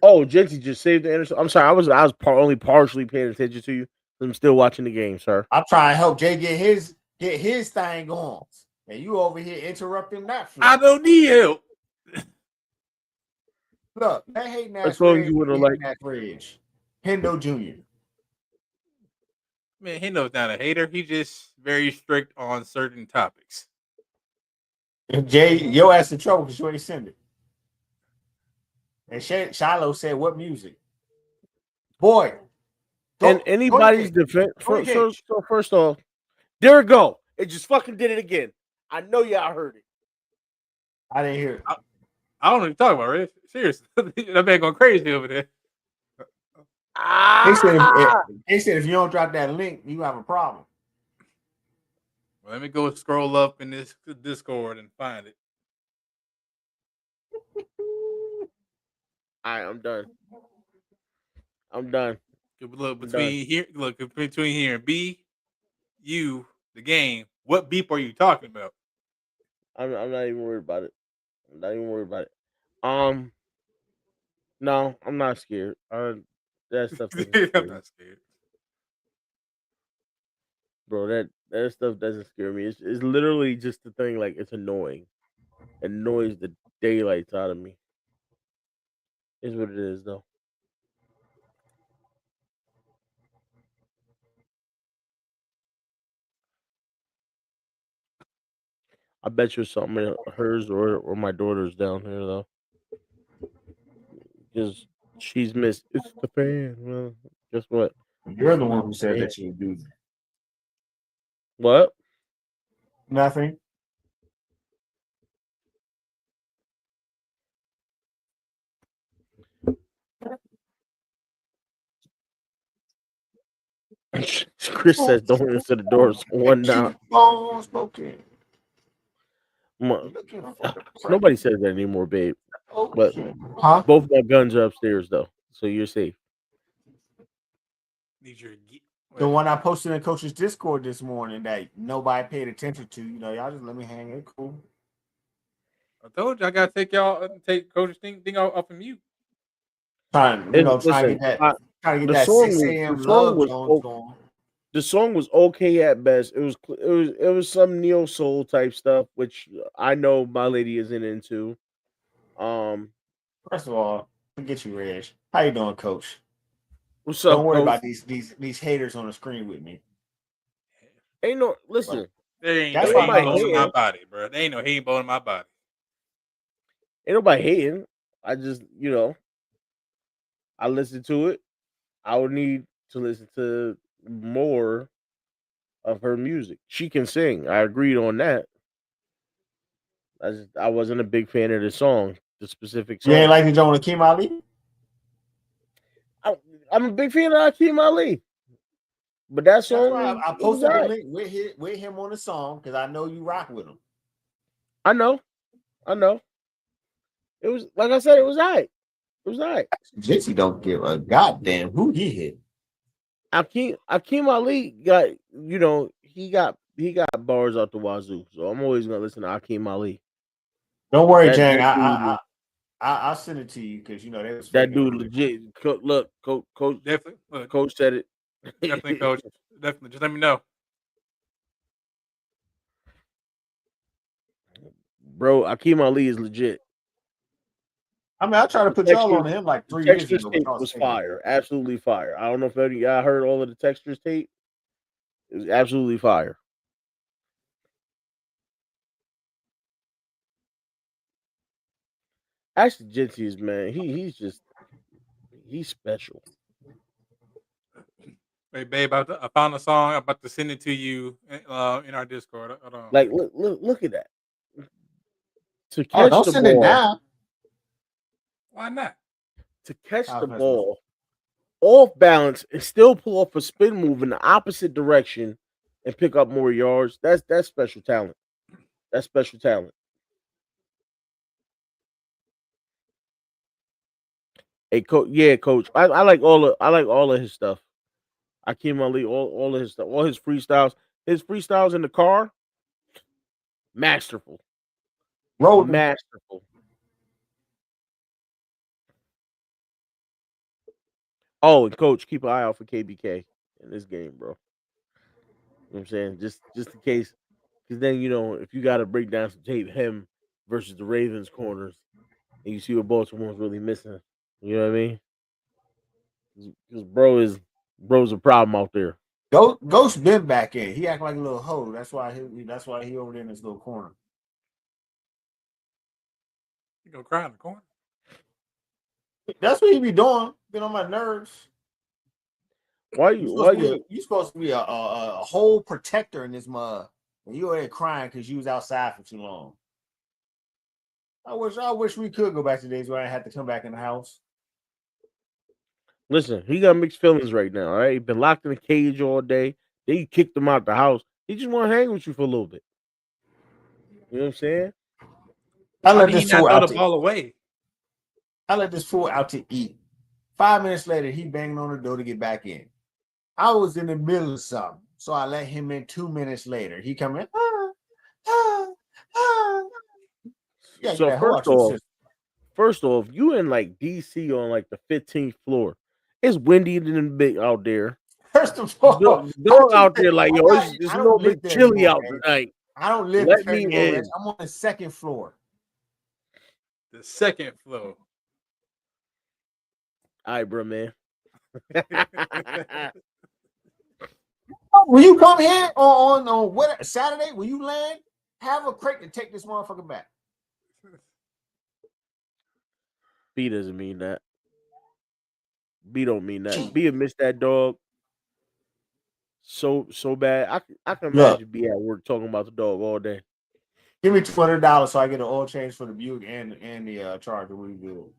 Oh, Jency just saved the interest. I'm sorry, I was only partially paying attention to you. I'm still watching the game, sir. I'm trying to help Jay get his thing going. And you over here interrupting that flow. I don't need help. Look, that hating ass That's all you would have liked. Hendo Jr. Man, Hendo's not a hater. He's just very strict on certain topics. Jay, your ass in trouble because you ain't send it. And Shiloh said, "What music, boy?" In anybody's defense, so first off, there it go. It just fucking did it again. I know y'all heard it. I didn't hear it. I don't even talk about it. Seriously, that man going crazy over there. They said if you don't drop that link, you have a problem. Well, let me go scroll up in this Discord and find it. All right, I'm done. I'm done. Look between here and B, you, the game. What beep are you talking about? I'm not even worried about it. I'm not even worried about it. No, I'm not scared. That stuff. I'm not scared, bro. That stuff doesn't scare me. It's literally just the thing. Like, it's annoying. It annoys the daylights out of me. Is what it is, though. I bet you something hers or my daughter's down here though, because she's missed. It's the fan. Well, guess what? You're the one who said that you do. What? Nothing. Chris says, "Don't answer the doors." One down. Nobody says that anymore, babe. But both my guns are upstairs though, so you're safe. The one I posted in Coach's Discord this morning that nobody paid attention to, y'all just let me hang it. Cool. I told you I gotta take Coach's thing off of mute. Trying to get that 6 a.m. love Jones going. The song was okay at best. It was some neo soul type stuff, which I know my lady isn't into. First of all, forget you, Reg. How you doing, Coach? What's Don't up, worry Coach? about these haters on the screen with me. Ain't no listen. There ain't That's no why hate my bone in my hair- body, bro. There ain't no hate bone in my body. Ain't nobody hating. I just I listen to it. I would need to listen to more of her music. She can sing. I agreed on that. I wasn't a big fan of the song, the specific You song. ain't like the joint with Akeem Ali? I'm a big fan of Akeem Ali, but that That's song why I it was posted the alright. link with him on the song because I know you rock with him. I know. It was like I said. It was alright. It was alright. Jitsi don't give a goddamn who he hit. Akeem Ali got he got bars out the wazoo. So I'm always gonna listen to Akeem Ali. Don't worry, That Jang. dude, I'll send it to you because they was that faking dude it. legit. Look, coach, Definitely, look, coach said it. definitely, coach. Definitely, just let me know. Bro, Akeem Ali is legit. I mean, I tried to put y'all on him like 3 years Textures ago. tape was fire, absolutely fire. I don't know if any of y'all heard all of the Textures tape. It was absolutely fire. Actually, Jitsi is man. He's special. Wait, babe, I found a song. I'm about to send it to you in our Discord. Hold on. Like look at that. To Oh, catch don't the send it ball, now. Why not? to catch I'll the mess with ball off balance and still pull off a spin move in the opposite direction and pick up more yards. That's special talent. That's special talent. Hey, coach. I like all of his stuff. Akeem Ali, all of his stuff, all his freestyles. His freestyles in the car, masterful. Rolling. Masterful. Oh, and coach, keep an eye out for KBK in this game, bro. You know what I'm saying? Just in case. Because then, if you got to break down some tape, him versus the Ravens corners, and you see what Baltimore's really missing. You know what I mean? Because bro's a problem out there. Ghost been back in. He act like a little hoe. That's why he over there in this little corner. You go cry in the corner. That's what he be doing. Get on my nerves. You supposed to be a whole protector in this mud, and you over there crying because you was outside for too long. I wish we could go back to days where I had to come back in the house. Listen, he got mixed feelings right now. All right, he been locked in a cage all day. Then you kicked him out the house. He just want to hang with you for a little bit. You know what I'm saying? I Why let did he this not fool throw out the ball away? I let this fool out to eat. 5 minutes later, he banged on the door to get back in. I was in the middle of something, so I let him in 2 minutes later. He come in. Yeah, So first off, you in like DC on like the 15th floor. It's windy than big out there. First of all, Dog out there like it's a little bit chilly out tonight. I don't live Let there me anymore, in. Reg. I'm on the 2nd floor. The second floor. All right, bro, man. Will you come here on what Saturday? Will you land? Have a crate to take this motherfucker back. B doesn't mean that. B don't mean that. B would miss that dog so bad. I can imagine B at work talking about the dog all day. Give me $200 so I get an oil change for the Buick and the Charger. We do.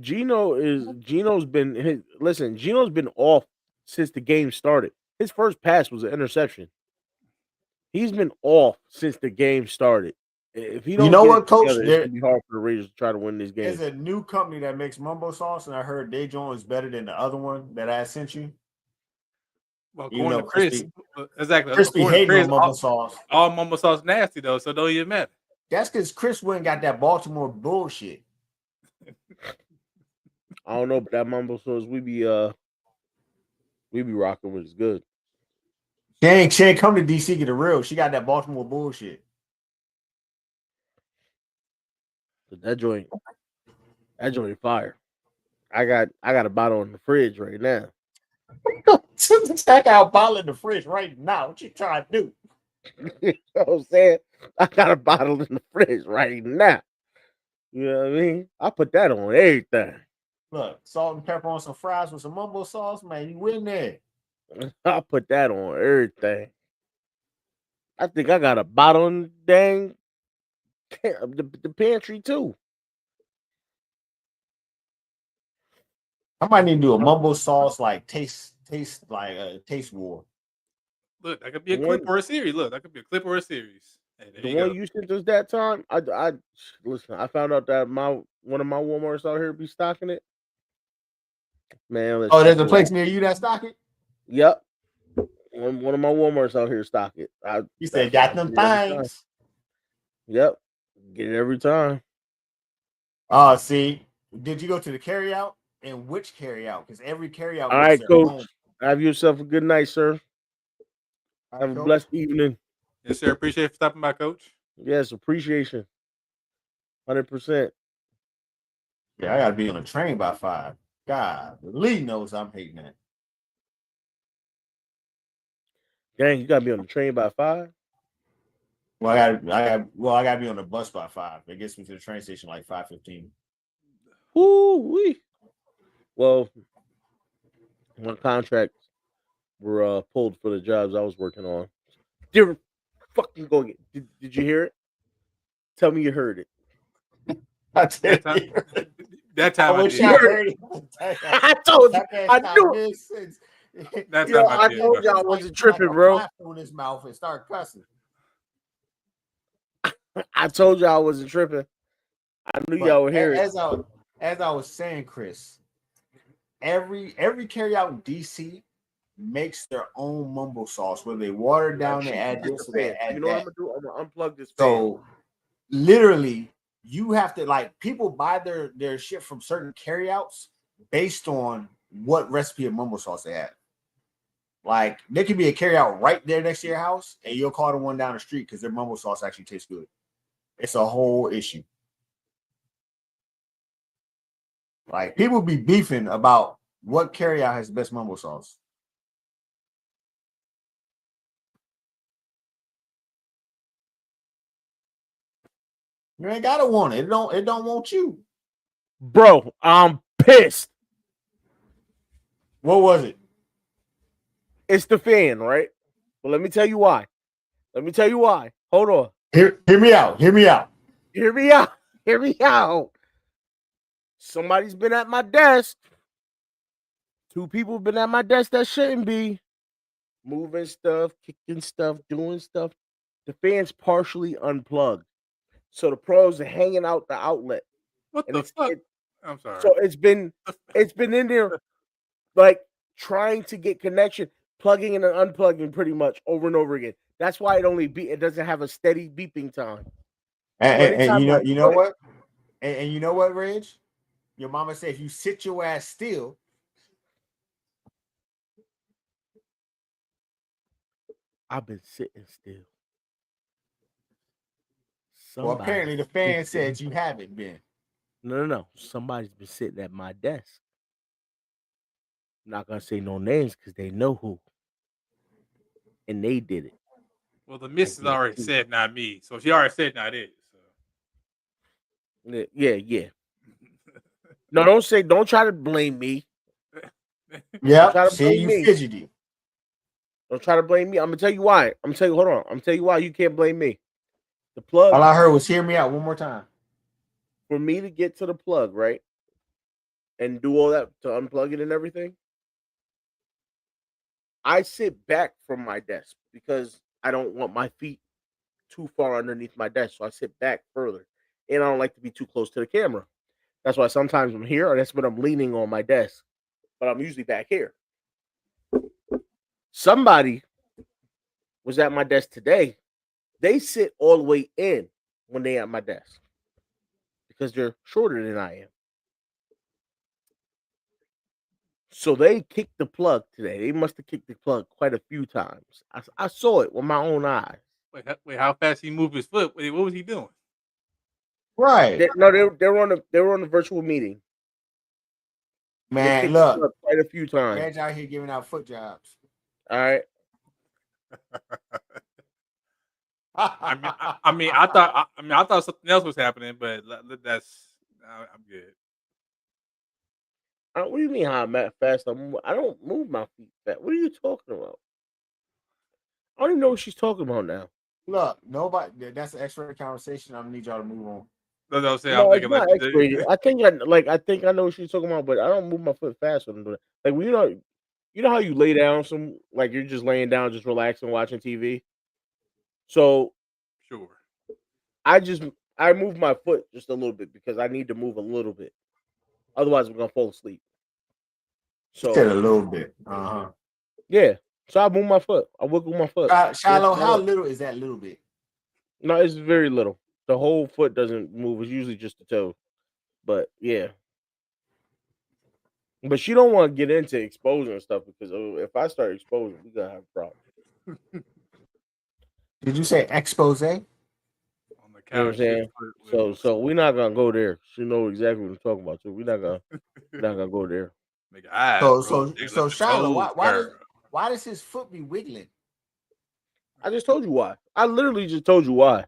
Geno's been off since the game started. His first pass was an interception. He's been off since the game started. If he don't, Coach? Together, it's gonna be hard for the Raiders to try to win this game. There's a new company that makes mumbo sauce, and I heard Dajon is better than the other one that I sent you. Well, according to Chris, exactly. Crispy hating on mumbo sauce. All mumbo sauce nasty though, so don't even matter. That's because Chris went and got that Baltimore bullshit. I don't know, but that mumbo sauce we be rocking with is good. She ain't come to DC get a real. She got that Baltimore bullshit. But that joint fire. I got a bottle in the fridge right now. I got a bottle in the fridge right now. What you trying to do? You know what I'm saying? I got a bottle in the fridge right now. You know what I mean? I put that on everything. Look, salt and pepper on some fries with some mumbo sauce, man. You in there? I put that on everything. I think I got a bottle in the dang the pantry too. I might need to do a mumbo sauce like taste like a taste war. Look, that could be a clip or a series. Look, that could be a clip or a series. Hey, there The you one go. you sent us that time, I listen. I found out that one of my Walmarts out here be stocking it. Man, let's Oh, there's check a it place out. near you that stock it? Yep, one of my Walmarts out here stock it. You said got them get it every time. things. Yep, get it every time. Oh, see, did you go to the carryout? And which carryout? Because every carryout. All right, Coach. Have yourself a good night, sir. Have a blessed evening. Yes, sir. Appreciate you for stopping by, Coach. Yes, appreciation. 100%. Yeah, I gotta be on a train by 5. God, Lee knows I'm hating that. Dang, you gotta be on the train by 5. Well, I gotta be on the bus by 5. It gets me to the train station like 5:15. Woo-wee. Well, my contracts were pulled for the jobs I was working on. They're fucking going. Did you hear it? Tell me you heard it. That time I wish did. I heard it. I told you. I knew it. That Yo, time I I did. told bro. y'all I wasn't tripping, bro. In his mouth and start cussing. I told y'all I wasn't tripping. I knew y'all would hear it. As I was saying, Chris, every carryout in DC makes their own mumbo sauce where they water down and add this. You know what I'm gonna do? I'm gonna unplug this. So literally, you have to like people buy their shit from certain carryouts based on what recipe of mumbo sauce they have. Like there could be a carryout right there next to your house, and you'll call the one down the street because their mumbo sauce actually tastes good. It's a whole issue. Like people be beefing about what carryout has the best mumbo sauce. You ain't gotta want it. It don't want you. Bro, I'm pissed. What was it? It's the fan, right? But let me tell you why. Hold on. Hear me out. Hear me out. Somebody's been at my desk. 2 people have been at my desk that shouldn't be. Moving stuff, kicking stuff, doing stuff. The fan's partially unplugged. So the pros are hanging out the outlet. What the fuck? I'm sorry. So it's been in there like trying to get connection, plugging in and unplugging pretty much over and over again. That's why it doesn't have a steady beeping time. And you know what? And you know what, Reg? Your mama said if you sit your ass still. I've been sitting still. Well, apparently the fan said you haven't been. No. Somebody's been sitting at my desk. I'm not gonna say no names because they know who. And they did it. Well, the missus already said not me. So she already said not it. So. Yeah. No, don't try to blame me. Yeah, see you fidgety. Don't try to blame me. I'm gonna tell you why. I'm gonna tell you why you can't blame me. The plug. All I heard was hear me out one more time. For me to get to the plug, right? And do all that to unplug it and everything. I sit back from my desk because I don't want my feet too far underneath my desk. So I sit back further. And I don't like to be too close to the camera. That's why sometimes I'm here, or that's when I'm leaning on my desk. But I'm usually back here. Somebody was at my desk today. They sit all the way in when they at my desk because they're shorter than I am. So they kicked the plug today. They must have kicked the plug quite a few times. I saw it with my own eyes. Wait, how fast he moved his foot? Wait, what was he doing? Right. They were on a virtual meeting. They Man, kicked the look, plug quite a few times. Reg out here giving out foot jobs. All right. I thought something else was happening, but that's I'm good. What do you mean how fast I move? I don't move my feet fast. What are you talking about? I don't even know what she's talking about now. Look, nobody. That's an X-ray conversation. I'm gonna need y'all to move on. That's what I'm saying. No, I'm it's thinking not like X-rated. I think I know what she's talking about, but I don't move my foot fast when I'm doing it. Like you know how you lay down like you're just laying down, just relaxing, watching TV. So sure. I move my foot just a little bit because I need to move a little bit. Otherwise, I'm gonna fall asleep. So Said a little bit. Uh-huh. Yeah. So I move my foot. I wiggle my foot. Shiloh, how little is that little bit? No, it's very little. The whole foot doesn't move. It's usually just the toe. But yeah. But she don't want to get into exposing stuff because if I start exposing, we're gonna have a problem. Did you say expose? On the You know what I'm saying? So we're not gonna go there. She knows exactly what I'm talking about too. We're not gonna go there. So Shiloh, why does his foot be wiggling? I just told you why. I literally just told you why.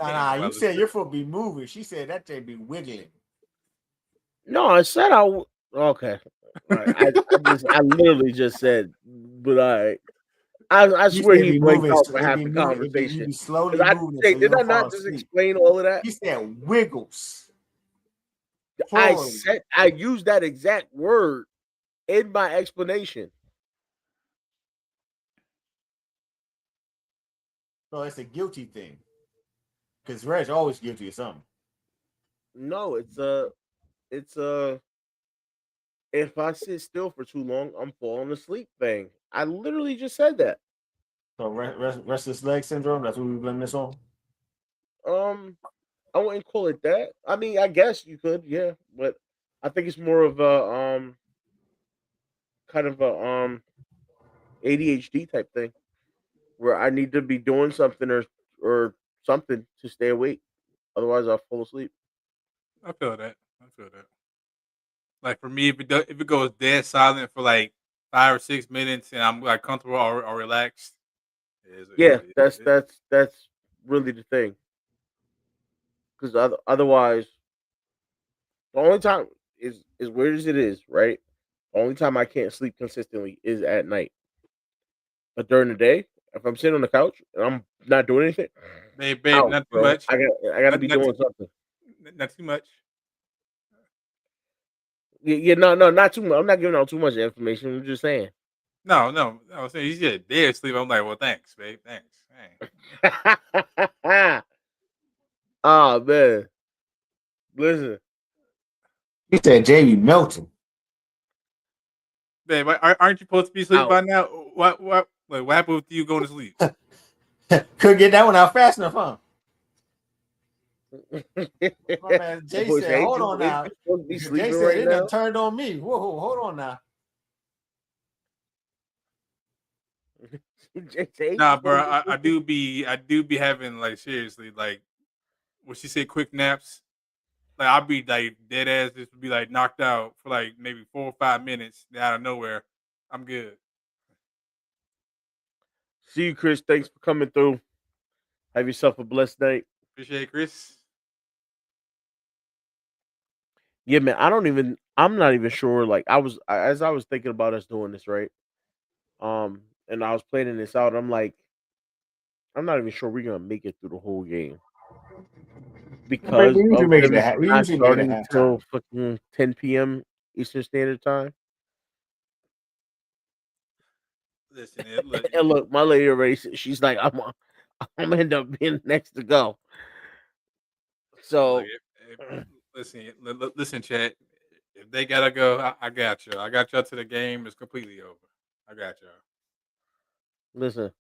Nah, you said your foot be moving. She said that thing be wiggling. No, I said okay. Right. I literally just said, but I swear he blanked out for half the conversation. Slowly moving. Did I not just explain all of that? He said wiggles. I used that exact word in my explanation. So it's a guilty thing. Because Reg always guilty of something. No, it's if I sit still for too long, I'm falling asleep thing. I literally just said that. So restless leg syndrome, that's what we blame this on? I wouldn't call it that. I mean, I guess you could, yeah, but I think it's more of a kind of a ADHD type thing where I need to be doing something or something to stay awake. Otherwise I'll fall asleep. I feel that. Like for me, if it goes dead silent for like 5 or 6 minutes and I'm like comfortable or relaxed. That's really the thing. Because otherwise, the only time is as weird as it is, right? The only time I can't sleep consistently is at night. But during the day, if I'm sitting on the couch and I'm not doing anything, babe, not too much. I gotta be doing something. Not too much. Yeah, no, not too much. I'm not giving out too much information. I'm just saying. No. I was saying he's just dead asleep. I'm like, well, thanks, babe. Thanks. Oh man. Listen. He said JB melting. Babe, aren't you supposed to be asleep by now? What happened with you going to sleep? Couldn't get that one out fast enough, huh? My man Jay said, hold on now. Jay said it done turned on me. Whoa, hold on now. Nah, bro, I do be having like seriously like when she said quick naps, like I'll be like dead ass just be like knocked out for like maybe 4 or 5 minutes out of nowhere. I'm good. See you, Chris. Thanks for coming through. Have yourself a blessed night. Appreciate it, Chris. Yeah, man. I'm not even sure. Like as I was thinking about us doing this, right? And I was planning this out. I'm like, I'm not even sure we're gonna make it through the whole game because we usually make it. We not usually starting make it until fucking 10 p.m. Eastern Standard Time. Listen, and look, my lady already said, she's like, I'm gonna end up being next to go. So listen, chat. If they gotta go, I got you. I got y'all to the game. It's completely over. I got y'all. Listen,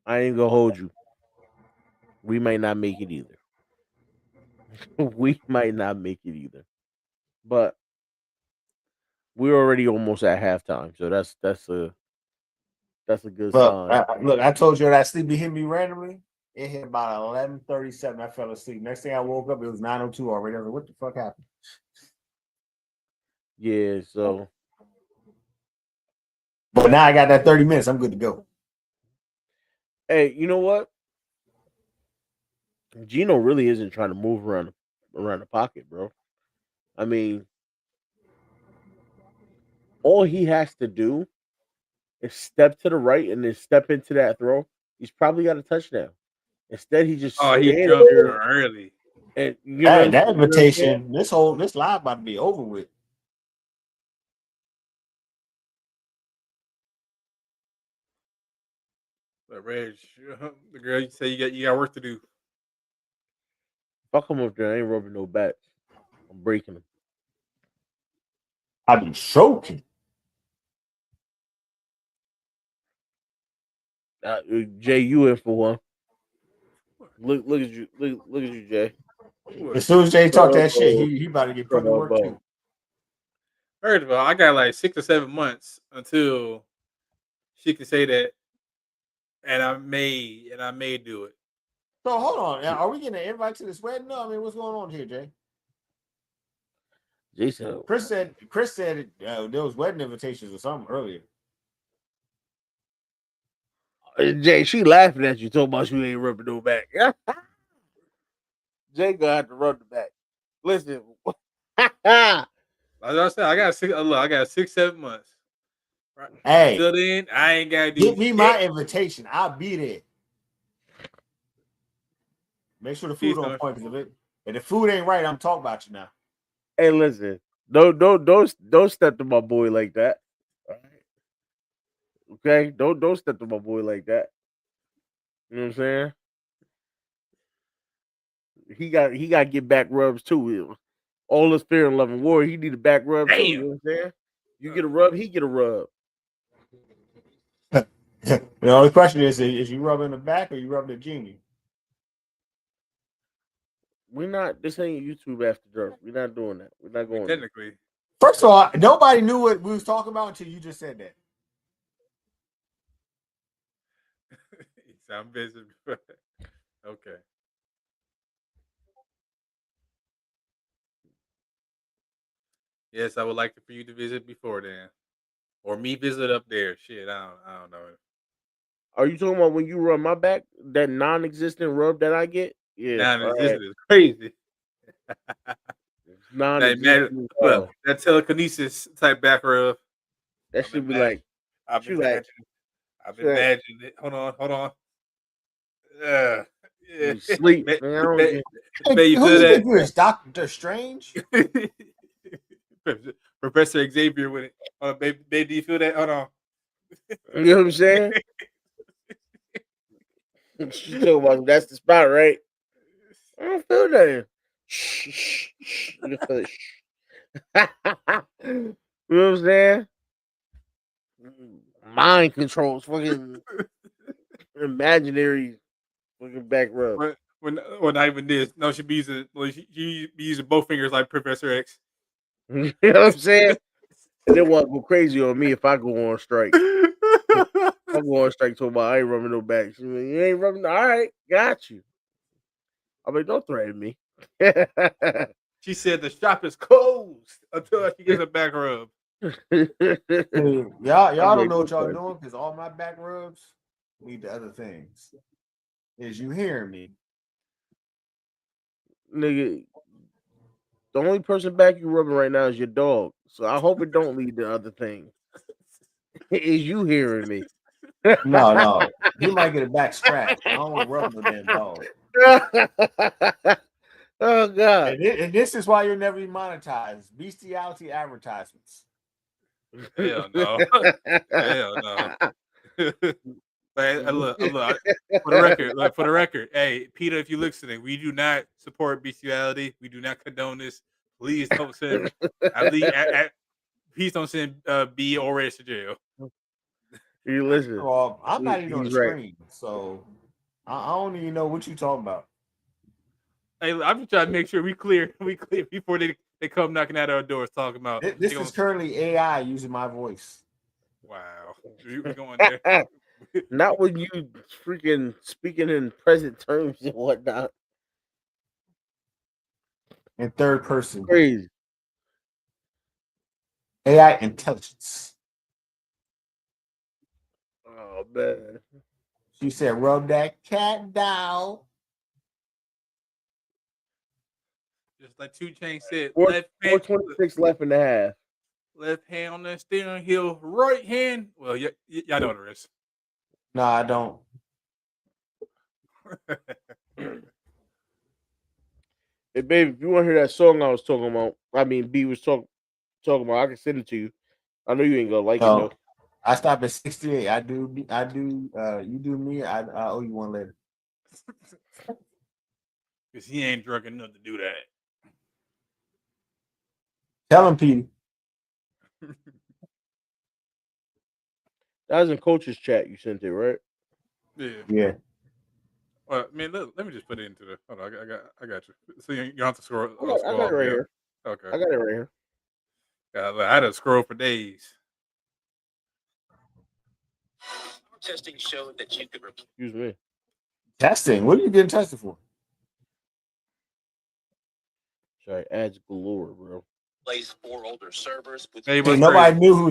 I ain't gonna hold you. We might not make it either. We might not make it either. But We're already almost at halftime, so that's a good Look, sign. look, I told you that sleepy hit me randomly. It hit about 11:37. I fell asleep. Next thing I woke up, it was 9:02 already. I was like, what the fuck happened? Yeah, so But now I got that 30 minutes. I'm good to go. hey, you know what? Gino really isn't trying to move around the pocket, bro. I mean, all he has to do is step to the right and then step into that throw. He's probably got a touchdown. Instead, he just Oh, he stands jumped there early. and Hey, that invitation, this live about to be over with. But Reg, the girl, you say you got work to do. Fuck him up there. I ain't rubbing no backs. I'm breaking them. I be choking. Jay, you in for one? Look at you, look at you, Jay. As soon as Jay talk that shit, he about to get put to work too. First of all, I got like 6 or 7 months until she can say that, and I may do it. So hold on, are we getting an invite to this wedding? No, I mean, what's going on here, Jay? Jay said, Chris said there was wedding invitations or something earlier. Jay, she laughing at you, talking about you ain't rubbing no back. Jay gonna have to rub the back. Listen, Like I said, I got 6, 7 months. Right. Hey, until then, I ain't gotta do. Give me my invitation. I'll be there. Make sure the food on point, because if the food ain't right, I'm talking about you now. Hey, listen, don't step to my boy like that. All right? Okay, don't step to my boy like that. You know what I'm saying? He got to get back rubs too. All this fear and love and war, he need a back rub too. You know what I'm saying? You get a rub, he get a rub. The only question is you rubbing the back or you rubbing the genie? We're not. This ain't YouTube after dark. We're not doing that. We're not going. Technically. There. First of all, nobody knew what we was talking about until you just said that. I'm busy. Okay. Yes, I would like for you to visit before then, or me visit up there. Shit, I don't know. Are you talking about when you rub my back, that non-existent rub that I get? Yeah, non-existent is crazy. Non-existent. That telekinesis type back rub. That should be like. I've been imagining it. Hold on. You sleep. Man, who you think you is, Dr. Strange? Professor Xavier with it. Hold on, baby, do you feel that? Hold on. You know what I'm saying? She talking about that's the spot, right? I don't feel that. Shh. You feel it. You know what I'm saying? Mind controls, fucking imaginary, fucking back rub. When not even this. No, she be using both fingers like Professor X. You know what I'm saying? And then want to go crazy on me if I go on strike. I'm going on strike talking about I ain't rubbing no back. She's like, you ain't rubbing. All right, got you. I'm like, don't threaten me. She said the shop is closed until she gets a back rub. Y'all don't know what y'all doing because all my back rubs need the other things. Is you hearing me? Nigga, the only person back you rubbing right now is your dog. So I hope it don't lead to other things. Is you hearing me? No. He might get a back scratch. I don't want to rub the damn dog. Oh God! And this is why you'll never be monetized. Bestiality advertisements. Hell no. Hell no. Look, for the record, hey, Peter, if you're listening, we do not support bestiality. We do not condone this. Please don't send. Please don't send B or Reg to jail. You listen. Well, I'm not even on the screen, so I don't even know what you're talking about. Hey, I'm just trying to make sure we clear before they They come knocking at our doors talking about This is currently AI using my voice. wow. We going there. Not when you freaking speaking in present terms and whatnot. In third person. Crazy. AI intelligence. Oh man. She said, rub that cat down. Just like 2 Chainz said, Four, left hand, 426 left in the half. left hand on the steering wheel, right hand. Well, y'all know the rest. No, I don't. Hey, baby, if you want to hear that song I was talking about, I mean, B was talking about, I can send it to you. I know you ain't gonna like it No. though. I stopped at 68. I do. You do me. I owe you one later. Because he ain't drunk enough to do that. Tell him, Petey. That was in Coach's chat. You sent it, right? Yeah. Yeah. Well, man, let me just put it into the. Hold on, I got you. So you don't have to scroll. I got it right here. Okay. I got it right here. I had to scroll for days. Testing showed that you could Excuse me. Testing. What are you getting tested for? Sorry, ads galore, bro. replace 4 older servers with Hey, Hey, what's nobody crazy? knew who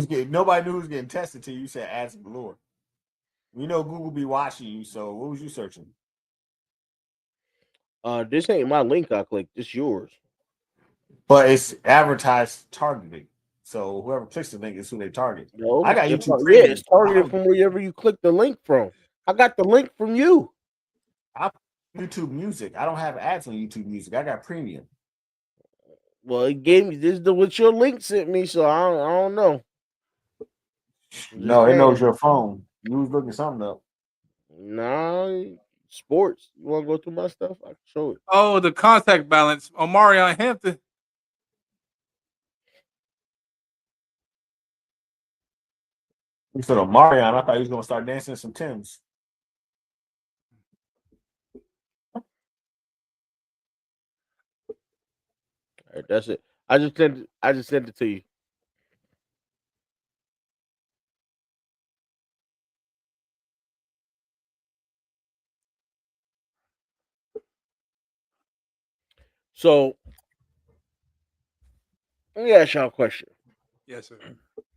was getting tested till you said ads galore. We know Google be watching you, so what was you searching? This ain't my link I clicked. This yours. But it's advertised targeting. So whoever clicks the link is who they target. No, I got it's YouTube yeah, Premium. it's targeted from wherever you click the link from. I got the link from you. YouTube Music. I don't have ads on YouTube Music. I got premium. Well, it gave me this is what your link sent me, so I don't know. No, it knows your phone. You was looking something up. Nah, sports. You want to go through my stuff? I can show it. Oh, the contact balance on Marion Hampton. You said on Marion. I thought he was gonna start dancing some Tims. All right, that's it. I just sent it to you. So let me ask y'all a question. Yes, sir.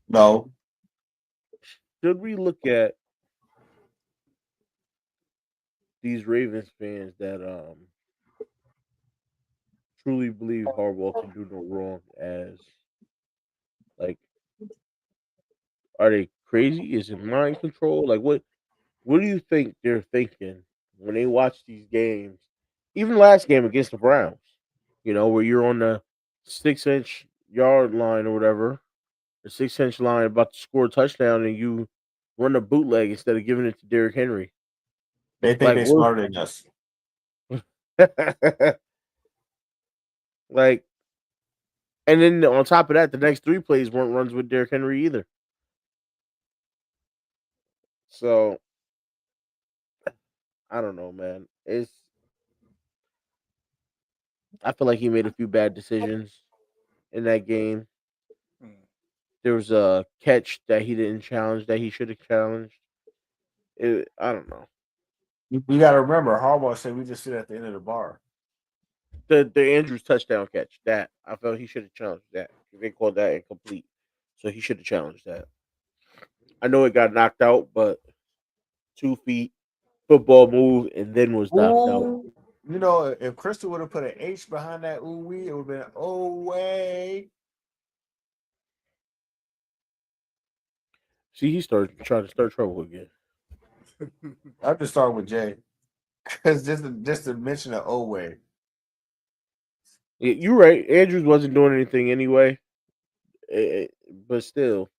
No. Should we look at these Ravens fans that truly believe Harbaugh can do no wrong as like, are they crazy? Is it mind control? Like what do you think they're thinking when they watch these games? Even last game against the Browns, where you're on the 6-inch yard line or whatever, the 6-inch line about to score a touchdown and you run a bootleg instead of giving it to Derrick Henry. They think Like, they're smarter than us. like, and then on top of that, the next 3 plays weren't runs with Derrick Henry either. So I don't know, man. I feel like he made a few bad decisions in that game. There was a catch that he didn't challenge that he should have challenged. I don't know. You got to remember, Harbaugh said we just sit at the end of the bar. The Andrews touchdown catch, that I felt he should have challenged that. They called that incomplete, so he should have challenged that. I know it got knocked out, but 2 feet, football move, and then was knocked out. You know, if Crystal would have put an H behind that ooh wee, it would have been oh way. See, he started trying to start trouble again. I'll just start with Jay, because just to mention the oh way. Yeah, you're right. Andrews wasn't doing anything anyway, but still,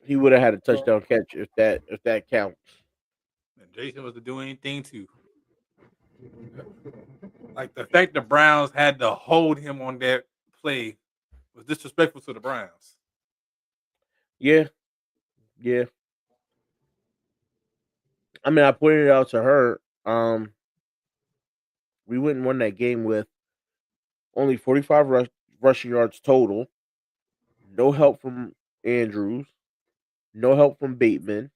he would have had a touchdown catch if that counts. And Jason was to do anything too. Like the fact the Browns had to hold him on that play was disrespectful to the Browns. Yeah. I mean, I pointed it out to her. We went and won that game with only 45 rushing yards total. No help from Andrews. No help from Bateman.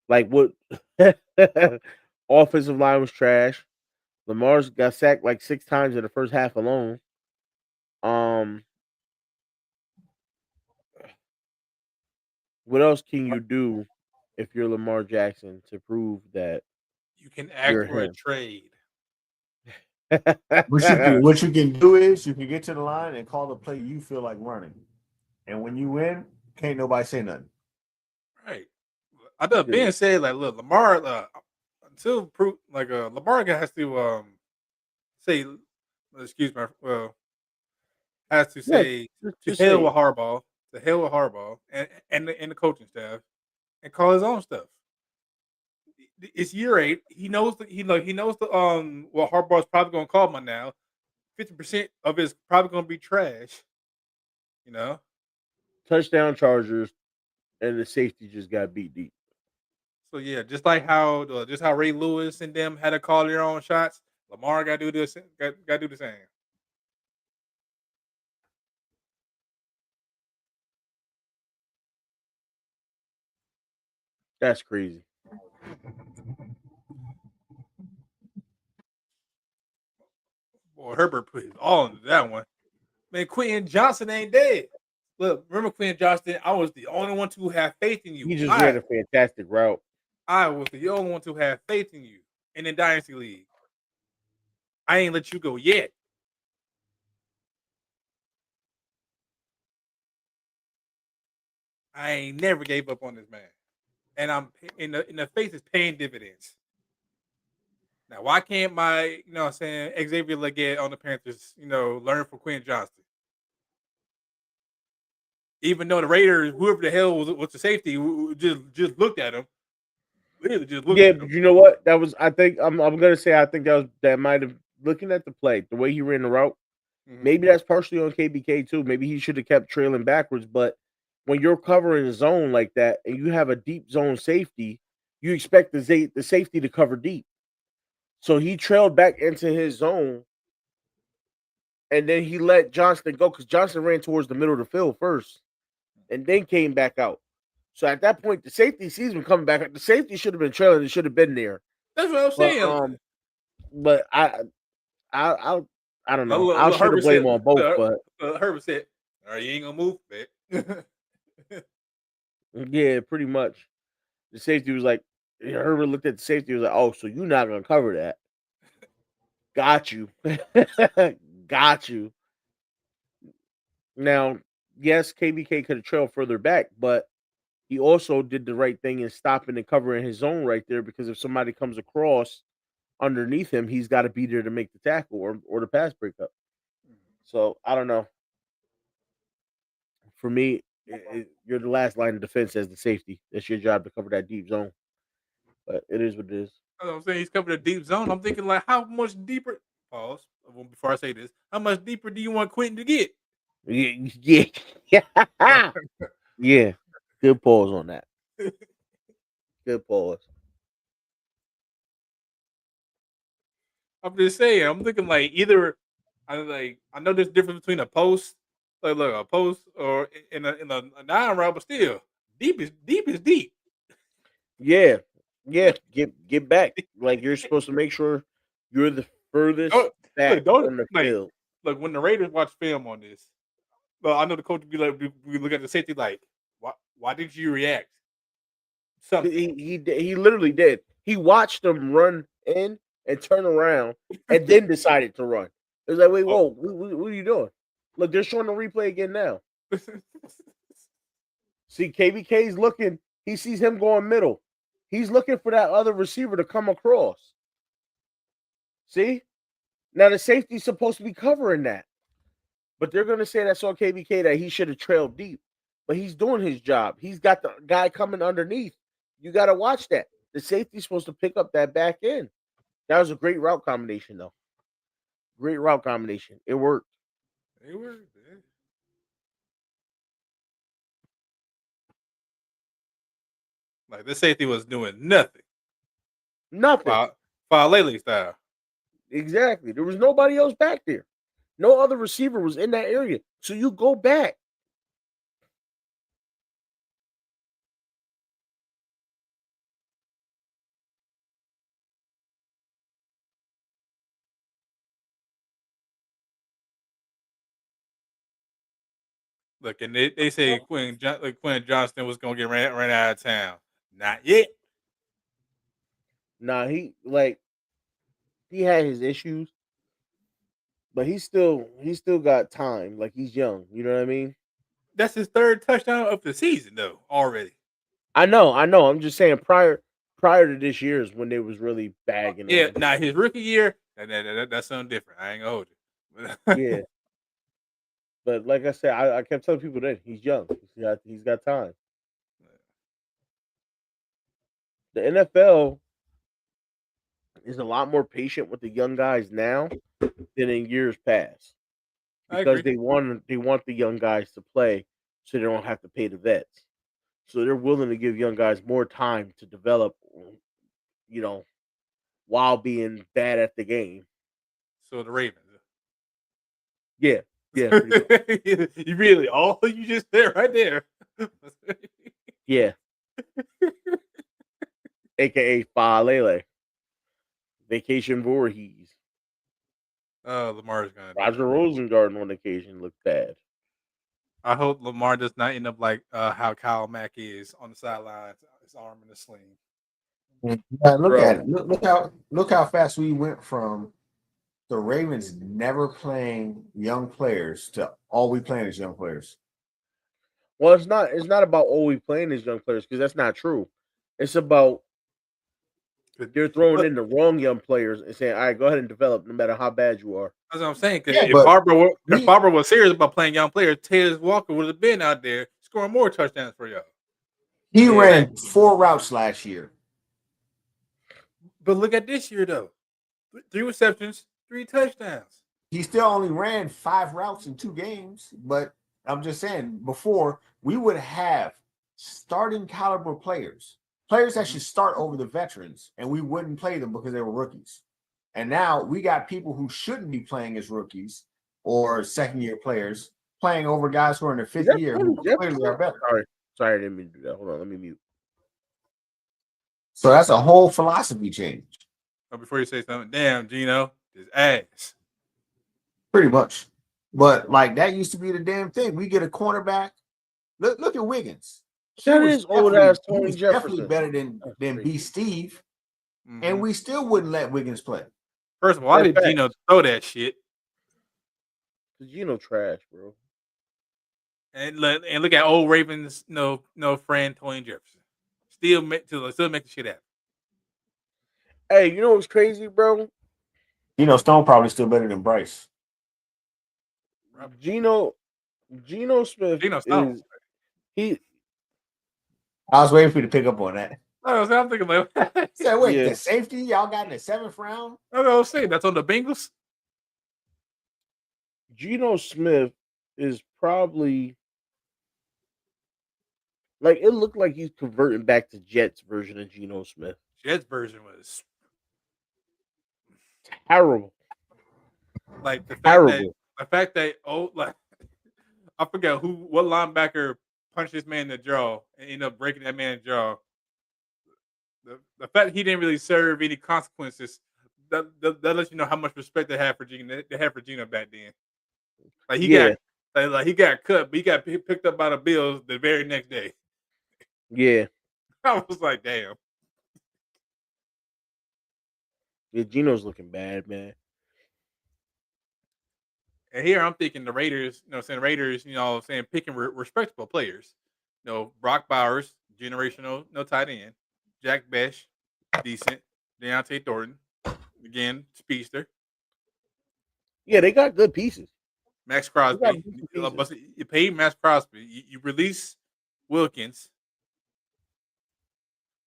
Like what? Offensive line was trash. Lamar's got sacked like 6 times in the first half alone. Um, what else can you do if you're Lamar Jackson to prove that You can you're ask for a him? trade. What you can do is you can get to the line and call the play you feel like running, and when you win, can't nobody say nothing. Right. I know being said, like, look, Lamar, until prove, like, Lamar has to say, excuse me, well, has to Yeah, say to just hell say with Harbaugh, and the coaching staff, and call his own stuff. It's year 8. He knows he knows the what Harbaugh's probably gonna call him now. 50% of it's probably gonna be trash. You know. touchdown Chargers, and the safety just got beat deep. So yeah, just how Ray Lewis and them had to call their own shots. Lamar got to do this. Got to do the same. That's crazy. Boy, Herbert put his all into that one. Man, Quentin Johnson ain't dead. Look, remember Quentin Johnson? I was the only one to have faith in you. He just ran a fantastic route. I was the only one to have faith in you in the Dynasty League. I ain't let you go yet. I ain't never gave up on this man. And I'm in the face is paying dividends. Now, why can't my, what I'm saying, Xavier Legette on the Panthers, learn from Quentin Johnston? Even though the Raiders, whoever the hell was the safety, just looked at him. Literally just looked at him. But you know what? That was I think I'm gonna say I think that might have looking at the play, the way he ran the route. Mhm. Maybe that's partially on KBK too. Maybe he should have kept trailing backwards. But when you're covering a zone like that and you have a deep zone safety, you expect the safety to cover deep. So he trailed back into his zone, and then he let Johnston go because Johnston ran towards the middle of the field first, and then came back out. So at that point, the safety sees him coming back. The safety should have been trailing. It should have been there. That's what I'm saying. But I don't know. Look, I'll share the blame on both. But Herbert said, "All right, you ain't gonna move, man." yeah, pretty much. The safety was like, Herbert looked at the safety. Was like, "Oh, so you're not gonna cover that? Got you, got you." Now, yes, KBK could have trailed further back, but he also did the right thing in stopping and covering his zone right there because if somebody comes across underneath him, he's got to be there to make the tackle or the pass breakup. So I don't know. For me, you're the last line of defense as the safety. It's your job to cover that deep zone. But it is what it is. I'm saying he's covered a deep zone. I'm thinking like, how much deeper? Pause. Before I say this, how much deeper do you want Quentin to get? Yeah. Yeah. Good pause on that. Good pause. I'm just saying. I'm thinking like either I know there's a difference between a post, like look a post or in a 9 route, but still deep is deep. Yeah. Yeah. Get back. Like you're supposed to make sure you're the furthest back on the field. Look, when the Raiders watch film on this, well, I know the coach would be like, we look at the safety like, why didn't you react? Something. He literally did. He watched them run in and turn around and then decided to run. It was like, wait, whoa, what are you doing? Look, they're showing the replay again now. See, KBK's looking. He sees him going middle. He's looking for that other receiver to come across. See? Now the safety's supposed to be covering that. But they're going to say that's on KBK that he should have trailed deep. But he's doing his job. He's got the guy coming underneath. You got to watch that. The safety's supposed to pick up that back end. That was a great route combination, though. Great route combination. It worked. It worked, man. Like the safety was doing nothing. Nothing. Falele style. Exactly. There was nobody else back there. No other receiver was in that area. So you go back. Look, and they say Quentin Johnston was gonna get ran out of town. Not yet. Nah, he had his issues, but he's still got time. Like he's young. You know what I mean? That's his third touchdown of the season, though. Already. I know. I'm just saying prior to this year is when they was really bagging on Yeah. him. Now his rookie year, that's something different. I ain't gonna hold you. Yeah. But like I said, I kept telling people that he's young. He's got time. The NFL is a lot more patient with the young guys now than in years past I because agree. they want the young guys to play so they don't have to pay the vets. So they're willing to give young guys more time to develop, you know, while being bad at the game. So the Ravens. Yeah, yeah, pretty much. You really all you just said right there. Yeah. AKA Falele. Vacation Voorhees. Lamar's gonna do Roger it. Rosengarten on occasion looked bad. I hope Lamar does not end up like how Kyle Mack is on the sidelines, his arm in a sling. Yeah, look Bro. at it. Look how fast we went from the Ravens never playing young players to all we playing is young players. Well, it's not about always playing as young players because that's not true. It's about they're throwing in the wrong young players and saying, "All right, go ahead and develop, no matter how bad you are." That's what I'm saying. Because Yeah, if but Barber was serious about playing young players, Taylor Walker would have been out there scoring more touchdowns for y'all. he Yeah. ran 4 routes last year. But look at this year though, 3 receptions, 3 touchdowns. He still only ran 5 routes in 2 games, but I'm just saying before we would have starting caliber players that should start over the veterans, and we wouldn't play them because they were rookies. And now we got people who shouldn't be playing as rookies or second year players playing over guys who are in their 5th year who clearly are better. Sorry, I didn't mean to do that. Hold on, let me mute. So that's a whole philosophy change. But before you say something, damn, Gino, his ass. Pretty much. But like that used to be the damn thing. We get a cornerback. Look at Wiggins. That is old ass He Tony was definitely Jefferson. better than B. Steve, and we still wouldn't let Wiggins play. First of all, why That's did Gino throw that shit? Gino trash, bro. And look at old Ravens, no friend Tony Jefferson. Still make the shit happen. Hey, you know what's crazy, bro? Stone probably still better than Bryce. Geno Smith Geno Stone. is he. I was waiting for you to pick up on that. I'm thinking like, Yeah, wait, Yeah. the safety y'all got in the 7th round? I was saying that's on the Bengals. Geno Smith is probably like it looked like he's converting back to Jets version of Geno Smith. Jets version was Terrible. like the Terrible. fact that like I forget what linebacker punched this man in the jaw and ended up breaking that man's jaw. The fact he didn't really serve any consequences that lets you know how much respect they had for Geno back then. Like he got cut, but he got picked up by the Bills the very next day. Yeah. I was like, damn. Yeah, Geno's looking bad, man. And here I'm thinking the Raiders, saying picking respectable players. Brock Bowers, generational, no tight end. Jack Besh, decent. Deontay Thornton, again, speedster. Yeah, they got good pieces. Max They got Crosby. decent pieces. You paid Max Crosby. You release Wilkins.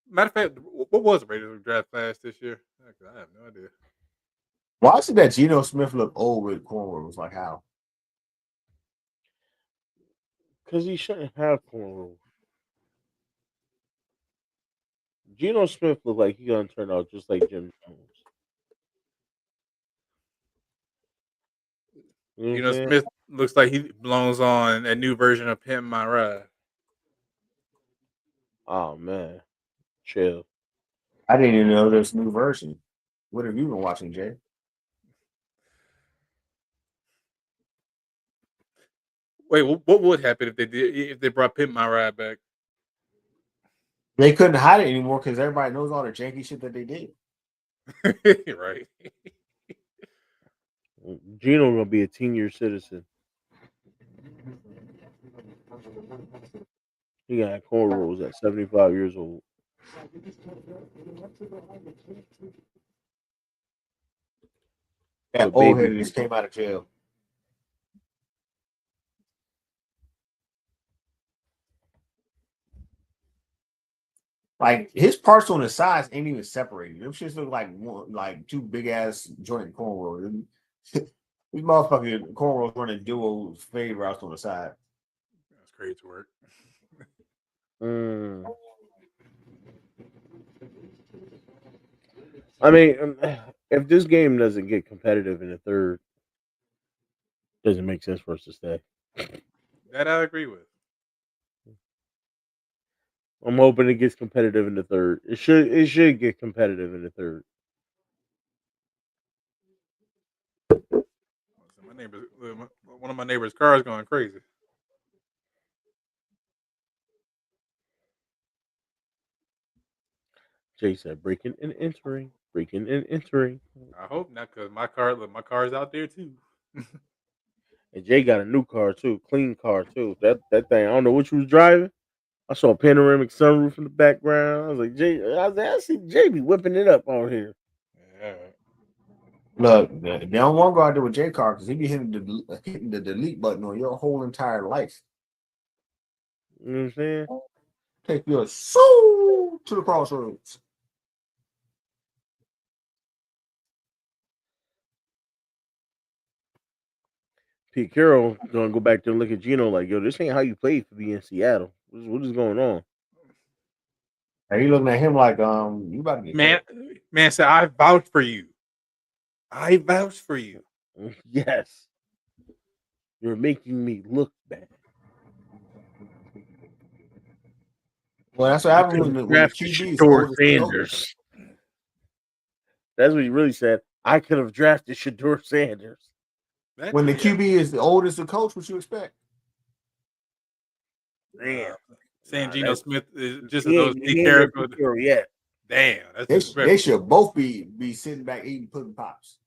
Matter of fact, what was the Raiders draft class this year? I have no idea. Why is it that Geno Smith looked old with cornrows? Was like how? Because he shouldn't have cornrows. Geno Smith looked like he gonna turn out just like Jim Jones. You know what I'm Geno saying? Smith looks like he belongs on a new version of Pimp My Ride. Oh man, chill. I didn't even know there's a new version. What have you been watching, Jay? Wait, what would happen if they brought Pimp My Ride back? They couldn't hide it anymore because everybody knows all the janky shit that they did. Right. Gino gonna be a 10-year citizen. He got cornrows at 75 years old. That With old baby head just came out of jail. Like his parts on the sides ain't even separated. Them shits look like one, like two big ass joint cornrows. These motherfucking cornrows running duo fade routes on the side. That's crazy work. I mean, if this game doesn't get competitive in the third, doesn't make sense for us to stay. That I agree with. I'm hoping it gets competitive in the third. It should get competitive in the third. My neighbor, one of my neighbor's cars going crazy. Jay said breaking and entering, breaking and entering. I hope not, because my car's out there too. And Jay got a new car too, clean car too. That thing, I don't know what you was driving. I saw a panoramic sunroof in the background. I was like, I see Jay be whipping it up on here. Yeah. Look, they don't want to go out there with J Car because he be hitting the delete button on your whole entire life. You know what I'm saying? Take you so to the crossroads. Pete Carroll gonna go back there and look at Gino like, yo, this ain't how you played to be in Seattle. What is going on? And he looking at him like, you about to get Man said, I vouch for you. I vouch for you. Yes. You're making me look bad. Well, that's what happened when the QB is Shador old as Sanders. That's what he really said. I could have drafted Shador Sanders. When the QB is the oldest the coach, what you expect? Damn. Saying Geno Smith is just He as those ain't Pete no Carroll. Pete Carroll yet. Damn, that's They disrespectful. should both be sitting back eating pudding pops.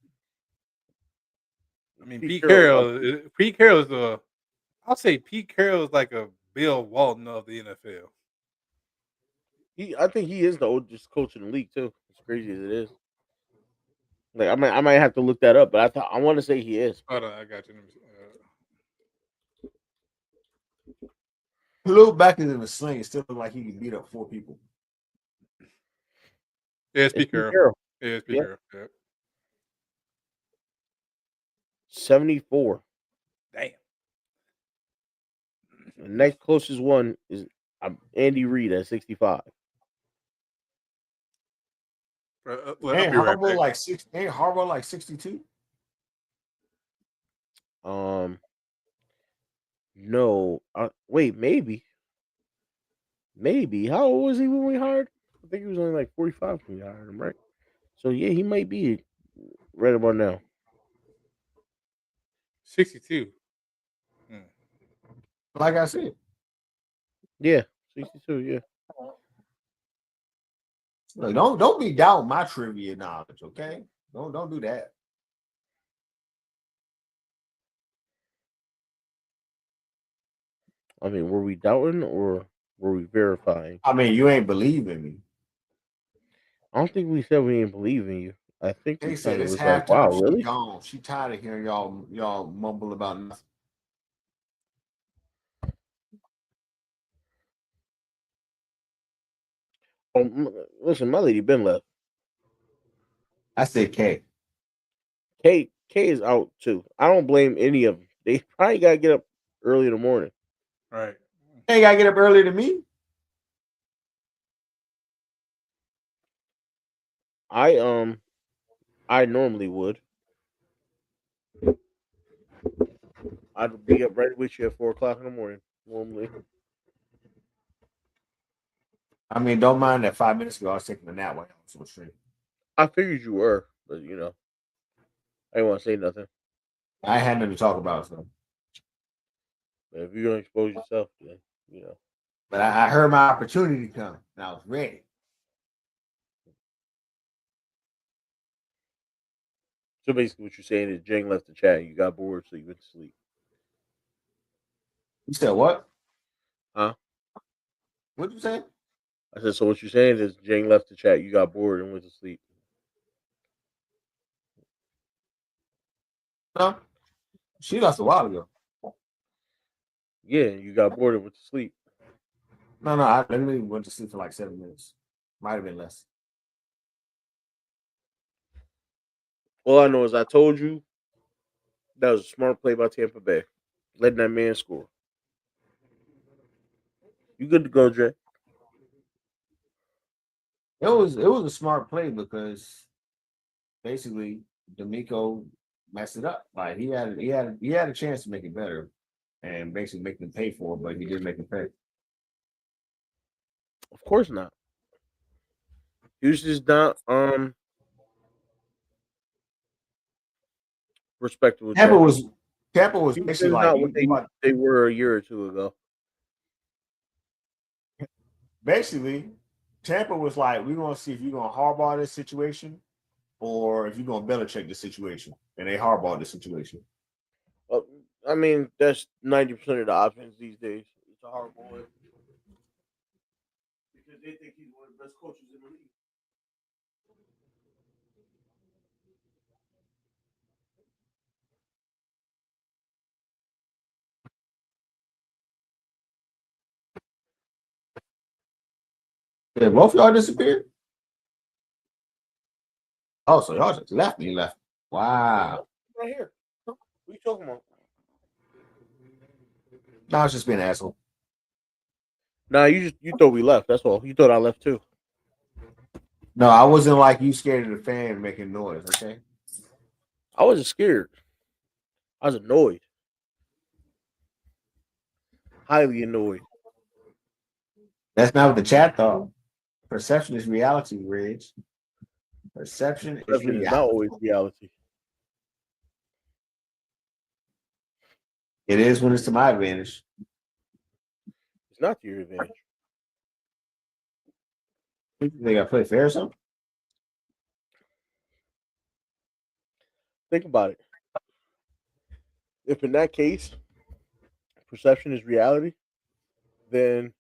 I mean, Pete Carroll is I'll say Pete Carroll is like a Bill Walton of the NFL. I think he is the oldest coach in the league too. As crazy as it is. Like I might have to look that up, but I want to say he is. Hold on, I got you. Lil back in the sling still look like he could beat up 4 people. Yeah, it's Pete Carroll. Yeah, it's Pete Carroll. Yeah. 74. Damn. The next closest one is Andy Reid at 65. Ain't Harbaugh like 62? No. Wait, maybe. How old was he when we hired? I think he was only like 45 when we hired him, right? So yeah, he might be right about now. 62. Like I said. Yeah, 62, yeah. Look, don't be doubting my trivia knowledge, okay? Don't do that. I mean, were we doubting or were we verifying? I mean, you ain't believing me. I don't think we said we ain't believe in you. I think They we said kind of it's was like, halftime. wow, She really? gone. She tired of hearing y'all mumble about nothing. Listen, my lady been left. I said K. K is out too. I don't blame any of them. They probably gotta get up early in the morning. Right. They ain't gotta get up earlier than me. I normally would. I'd be up right with you at 4 o'clock in the morning normally. I mean, don't mind that 5 minutes ago I was taking a nap while I was on stream. I figured you were, but I didn't want to say nothing. I had nothing to talk about, so. But if you're gonna expose yourself, then But I heard my opportunity come, and I was ready. So basically, what you're saying is Jang left the chat. You got bored, so you went to sleep. You said what? Huh? What you say? I said, so what you're saying is Jang left the chat. You got bored and went to sleep. No, she left a while ago. Yeah, you got bored and went to sleep. No, I literally went to sleep for like 7 minutes. Might have been less. All I know is I told you that was a smart play by Tampa Bay, letting that man score. You good to go, Jay? It was a smart play because basically D'Amico messed it up. Like he had a chance to make it better and basically make them pay for it, but he didn't make them pay. Of course not. He was just not respectable. Tampa was Houston's basically like not what they were a year or two ago. basically Tampa was like, we want to see if you're gonna hardball this situation or if you're gonna Belichick the situation, and they hardballed the situation. I mean, that's 90% of the offense these days. It's a hard boy because they think he's one of the best coaches in the league. Did both y'all disappear? Oh, so y'all just left me. Left. Wow. Right here. What are you talking about? No, I was just being an asshole. Nah, you thought we left. That's all. You thought I left too. No, I wasn't like you scared of the fan making noise. Okay. I wasn't scared. I was annoyed. Highly annoyed. That's not what the chat thought. Perception is reality, Ridge. Perception is Definitely not reality. always reality. It is when it's to my advantage. It's not to your advantage. They got to play fair or something? Think about it. If in that case, perception is reality, then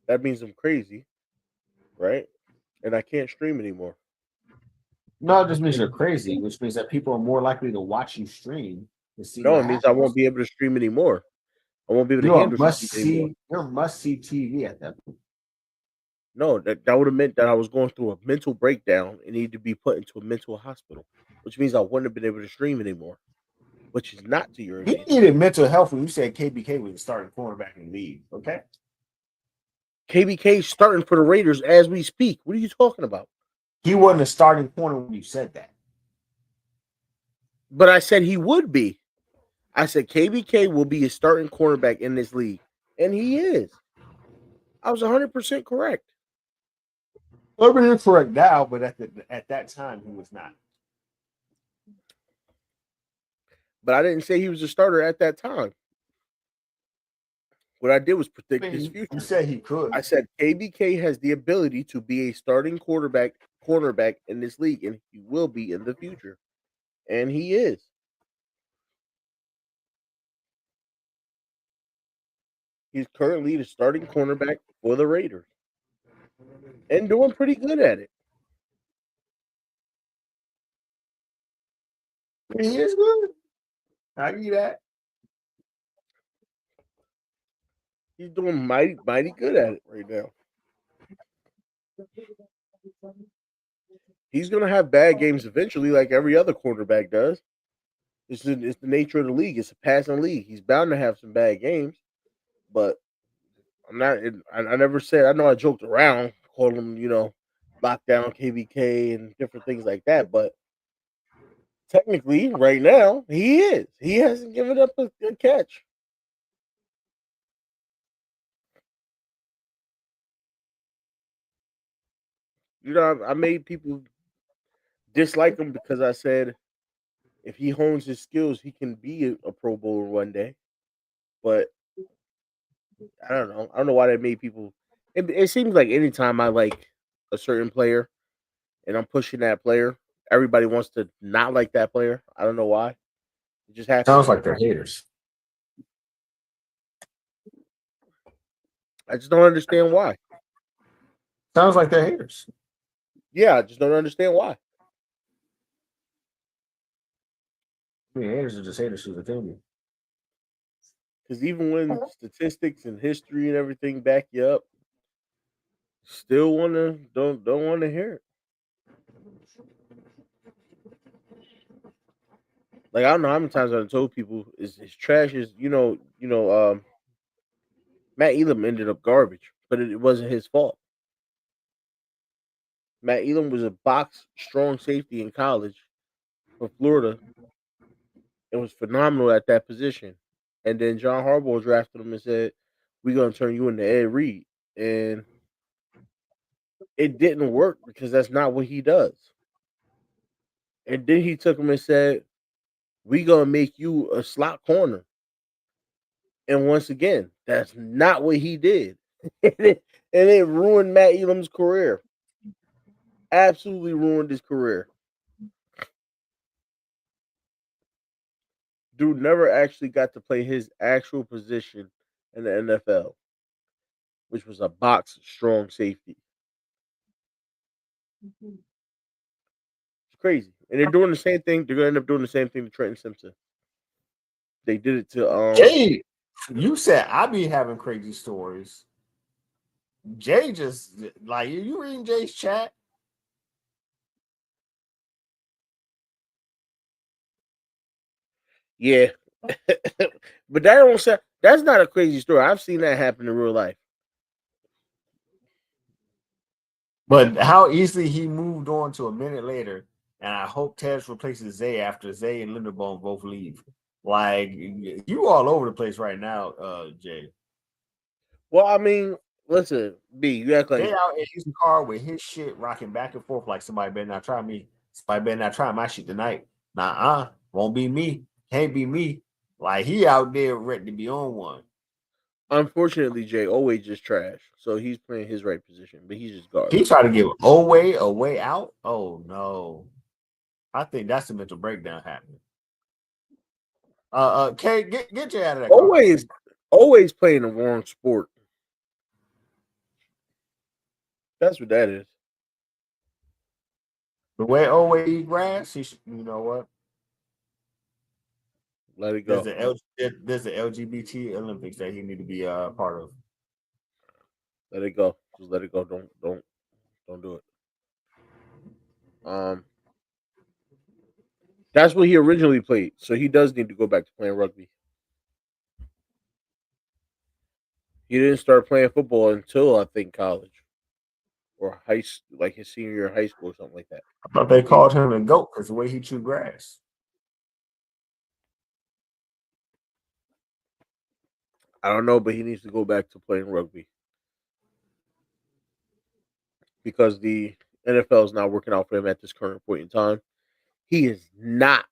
that means I'm crazy, right? And I can't stream anymore. No, it just means you're crazy, which means that people are more likely to watch you stream to see. No, it means I won't be able to stream anymore. I won't be able to handle anymore. You're must see TV at that point. No, that would have meant that I was going through a mental breakdown and needed to be put into a mental hospital, which means I wouldn't have been able to stream anymore, which is not to your You advantage. needed mental health when you said KBK was the starting cornerback in the league. Okay. KBK starting for the Raiders as we speak. What are you talking about? He wasn't a starting corner when you said that. But I said he would be. I said KBK will be a starting cornerback in this league, and he is. I was 100% correct. Urban is correct now, but at that time he was not. But I didn't say he was a starter at that time. What I did was predict his future. You said he could. I said KBK has the ability to be a starting cornerback in this league, and he will be in the future. And he is. He's currently the starting cornerback for the Raiders. And doing pretty good at it. He is good. I give you that. He's doing mighty good at it right now. He's going to have bad games eventually, like every other quarterback does. It's the nature of the league. It's a passing league. He's bound to have some bad games, but I'm not. I never said. I know I joked around, called him, lockdown KBK and different things like that. But Technically, right now, he is. He hasn't given up a good catch. I made people dislike him because I said if he hones his skills, he can be a Pro Bowler one day. But I don't know. I don't know why that made people. It seems like anytime I like a certain player and I'm pushing that player, everybody wants to not like that player. I don't know why. It just happens. Sounds like they're haters. I just don't understand why. Sounds like they're haters. Yeah, I just don't understand why. I mean, haters are just haters to the opinion. Because even when statistics and history and everything back you up, still don't wanna hear it. Like I don't know how many times I've told people is trash is Matt Elam ended up garbage, but it wasn't his fault. Matt Elam was a box strong safety in college for Florida and was phenomenal at that position. And then John Harbaugh drafted him and said, "We're gonna turn you into Ed Reed," and it didn't work because that's not what he does. And then he took him and said, "We gonna make you a slot corner." And once again, that's not what he did. And it ruined Matt Elam's career. Absolutely ruined his career. Dude never actually got to play his actual position in the NFL, which was a box strong safety. It's crazy. And they're doing the same thing. They're gonna end up doing the same thing to Trenton Simpson. They did it to Jay, you said I be having crazy stories. Jay just like you reading Jay's chat. yeah. But that don't sound that's not a crazy story. I've seen that happen in real life. But how easily he moved on to a minute later, and I hope Tez replaces Zay after Zay and Linderbaum both leave. Like you all over the place right now, Jay. Well, I mean, listen, B, you act Jay like out in his car with his shit rocking back and forth like somebody better not try me. Somebody better not try my shit tonight. Nah, won't be me. Can't be me. Like he out there ready to be on one. unfortunately Jay always just trash. So he's playing his right position, but he's just garbage. He tried to give Oway a way out. Oh no. I think that's the mental breakdown happening. Kay, get you out of that car. Always playing the wrong sport. That's what that is. The way Oway eat grass, you know what? Let it go. There's the LGBT Olympics that he need to be part of. Let it go. Just let it go. Don't do it. That's what he originally played. So he does need to go back to playing rugby. He didn't start playing football until I think college or like his senior year of high school or something like that. I thought they called him a goat because the way he chewed grass. I don't know, but he needs to go back to playing rugby because the NFL is not working out for him at this current point in time. He is not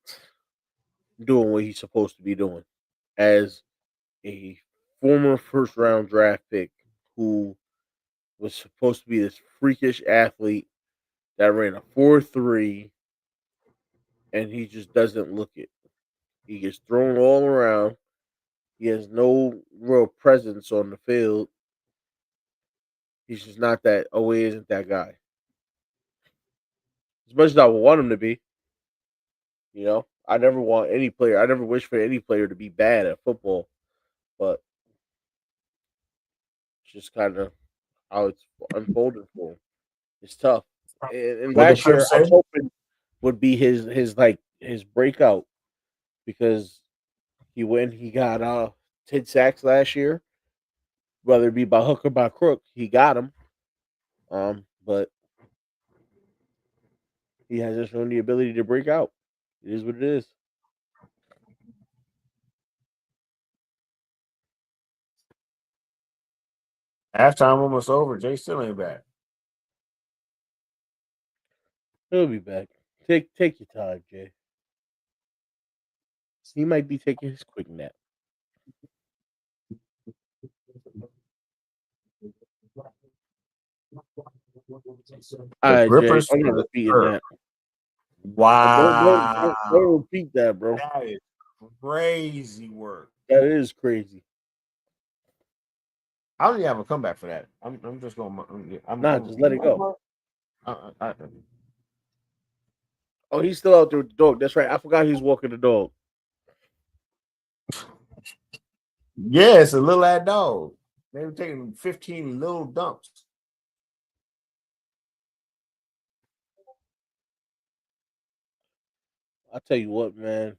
doing what he's supposed to be doing as a former first round draft pick who was supposed to be this freakish athlete that ran a 4.3 and he just doesn't look it. He gets thrown all around. He has no real presence on the field. He's just not that. Oh, he isn't that guy. As much as I would want him to be, I never want any player. I never wish for any player to be bad at football, but it's just kind of how it's unfolding for him. It's tough. And What the last year, Clips I was say? hoping would be his breakout because he got 10 sacks last year, whether it be by hook or by crook, he got him. But he has just shown the ability to break out. It is what it is. Halftime almost over. Jay still ain't back. He'll be back. Take your time, Jay. He might be taking his quick nap. All right, Jay. Grippers I'm for not the repeating third. that. Wow. Don't repeat that, bro. That is crazy work. That is crazy. I don't even have a comeback for that. I'm just going. Just let it go. I, Oh, he's still out there with the dog. That's right. I forgot he's walking the dog. yeah, it's a little ad dog. They were taking 15 little dumps. I tell you what, man.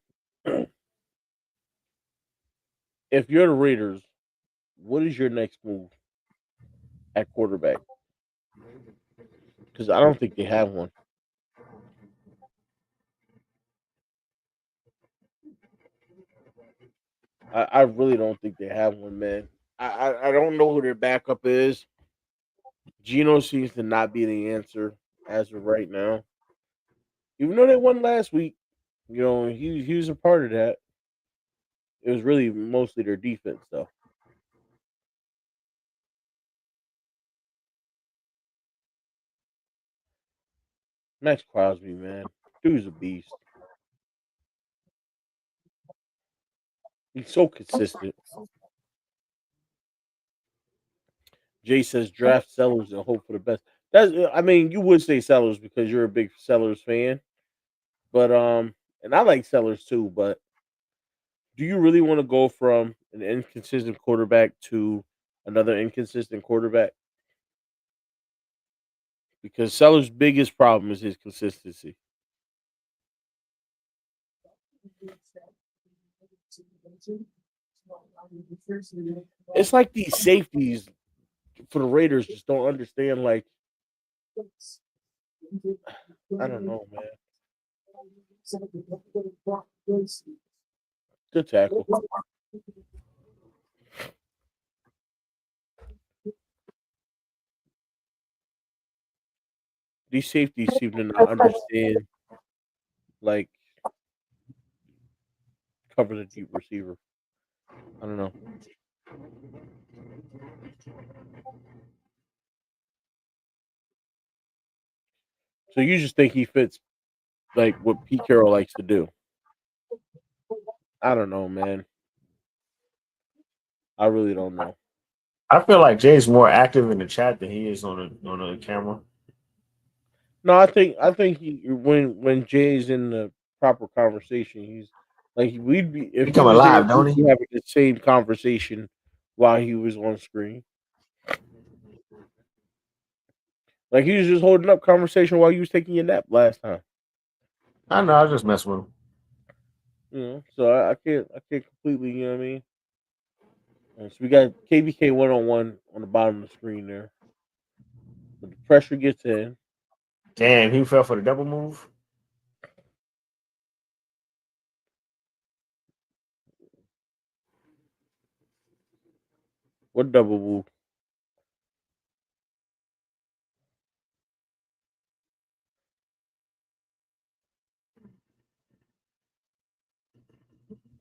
If you're the Raiders, what is your next move at quarterback? Because I don't think they have one. I really don't think they have one, man. I don't know who their backup is. Gino seems to not be the answer as of right now. Even though they won last week, he was a part of that. It was really mostly their defense, though. Max Crosby, man, dude's a beast. He's so consistent. Jay says draft Sellers and hope for the best. I mean, you would say Sellers because you're a big Sellers fan, but and I like Sellers too. But do you really want to go from an inconsistent quarterback to another inconsistent quarterback? Because Sellers' biggest problem is his consistency. It's like these safeties for the Raiders just don't understand. Like, I don't know, man. Good tackle. These safeties seem to not understand, like, cover the deep receiver. I don't know. So you just think he fits like what Pete Carroll likes to do? I don't know, man. I really don't know. I feel like Jay's more active in the chat than he is on the camera. No, I think when Jay's in the proper conversation, he's like we'd be if He he come was there, alive, don't we'd he? be having the same conversation while he was on screen. Like he was just holding up conversation while you was taking your nap last time. I know. I was just messing with him. So I can't completely, you know what I mean. And so we got KBK 1-on-1 on the bottom of the screen there. But the pressure gets in. Damn, he fell for the double move. What double move?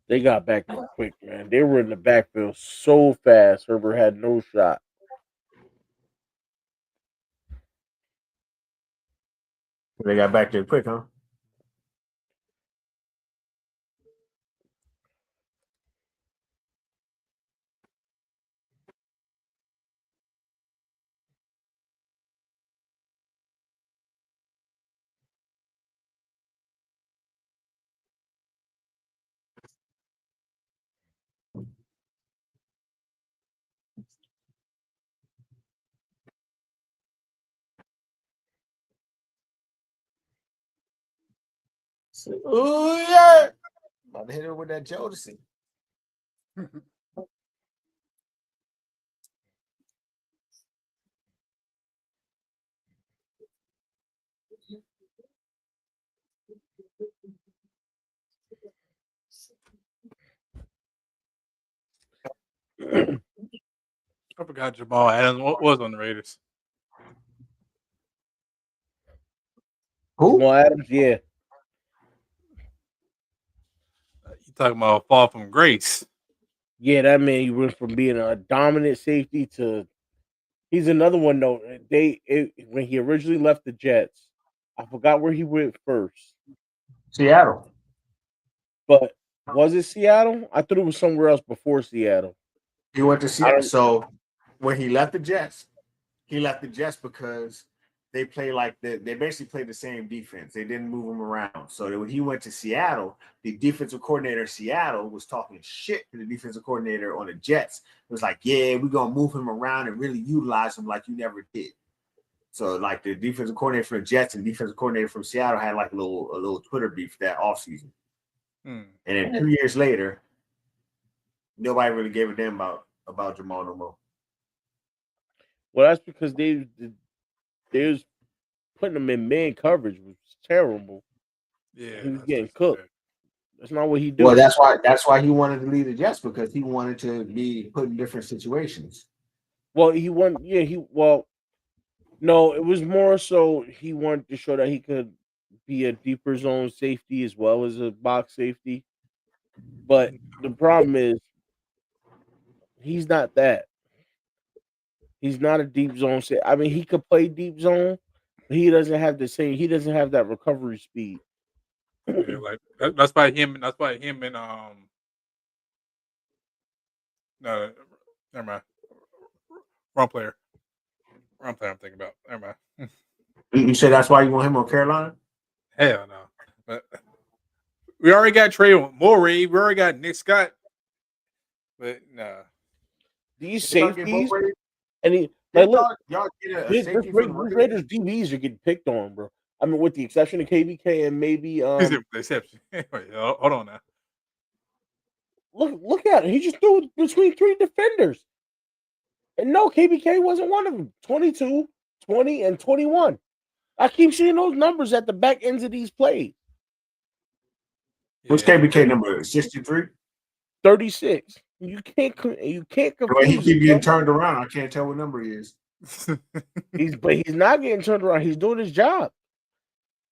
They got back there quick, man. They were in the backfield so fast. Herbert had no shot. They got back there quick, huh? Oh yeah, about to hit her with that Jodeci. I forgot Jamal Adams was on the Raiders. Who? Jamal Adams, yeah. You talking about fall from grace? Yeah, that man, he went from being a dominant safety to he's another one though. When he originally left the Jets, I forgot where he went first. Seattle. But was it Seattle? I thought it was somewhere else before Seattle. He went to I Seattle. don't So when he left the Jets because they play like they basically played the same defense. They didn't move him around. So that when he went to Seattle, the defensive coordinator of Seattle was talking shit to the defensive coordinator on the Jets. It was like, yeah, we're gonna move him around and really utilize him like you never did. So like the defensive coordinator for the Jets and defensive coordinator from Seattle had like a little Twitter beef that offseason. And then 2 years later, nobody really gave a damn about Jamal no more. Well, that's because they was putting him in man coverage, which was terrible. Yeah, He was that's getting just cooked. bad. That's not what he do. Well, that's why he wanted to leave the Jets because he wanted to be put in different situations. Well, he won. Yeah, no, it was more so he wanted to show that he could be a deeper zone safety as well as a box safety. But the problem is he's not that. He's not a deep zone safety. I mean, he could play deep zone, but he doesn't have the same. He doesn't have that recovery speed. Yeah, like that's why him. That's why him and no, never mind. Wrong player. I'm thinking about. Never mind. You say that's why you want him on Carolina? Hell no. But we already got Trey Morey. We already got Nick Scott. But nah. These Y'all get safeties, both ways? and he like look, Y'all get a this safety for the Raiders DBs are getting picked on, bro. I mean, with the exception of KBK and maybe The exception. Wait, hold on now. look at it. He just threw it between three defenders. And no, KBK wasn't one of them. 22, 20, and 21. I keep seeing those numbers at the back ends of these plays. What's Yeah. KBK number? 63? 36. You can't Well, he confuse keep it, getting bro. turned around. I can't tell what number he is. He's not getting turned around. He's doing his job.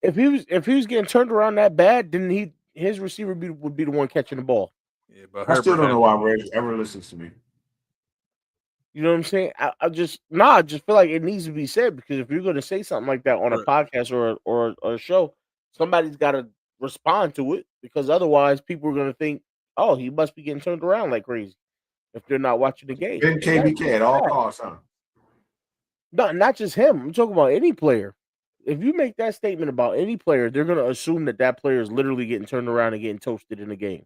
If he was getting turned around that bad, then his receiver would be the one catching the ball. Yeah, but I still Herbert don't know has- why Ray ever listens to me. You know what I'm saying? I just feel like it needs to be said because if you're going to say something like that on a Right. podcast or a show, somebody's got to respond to it because otherwise people are going to think, oh, he must be getting turned around like crazy if they're not watching the game. Then KBK at all Yeah. costs, huh? Not just him. I'm talking about any player. If you make that statement about any player, they're going to assume that player is literally getting turned around and getting toasted in the game.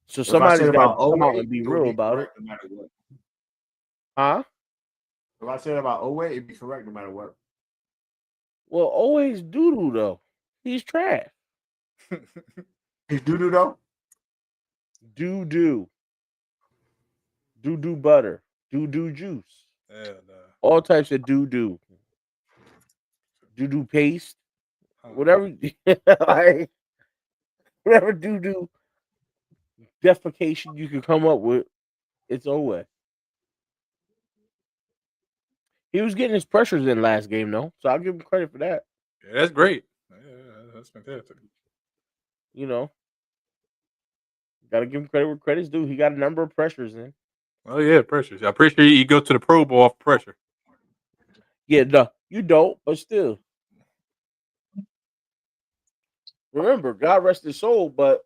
So If I somebody's said got about to come out Oweh, and be it would real be about it, correct no matter what. huh? If I said about Oweh, it'd be correct no matter what. Well, always doo-doo though. He's trash. He's doo-doo though? Doo-doo. Doo-doo butter. Doo-doo juice. Hell no. All types of doo-doo. Doo-doo paste. Whatever like whatever doo-doo defecation you can come up with, it's Oweh. He was getting his pressures in last game though, so I'll give him credit for that. Yeah, that's great. Yeah, that's fantastic. You know, gotta give him credit where credit's due. He got a number of pressures in. Oh yeah, pressure. I'm pretty sure you go to the Pro Bowl off pressure. Yeah, no, you don't, but still. Remember, God rest his soul, but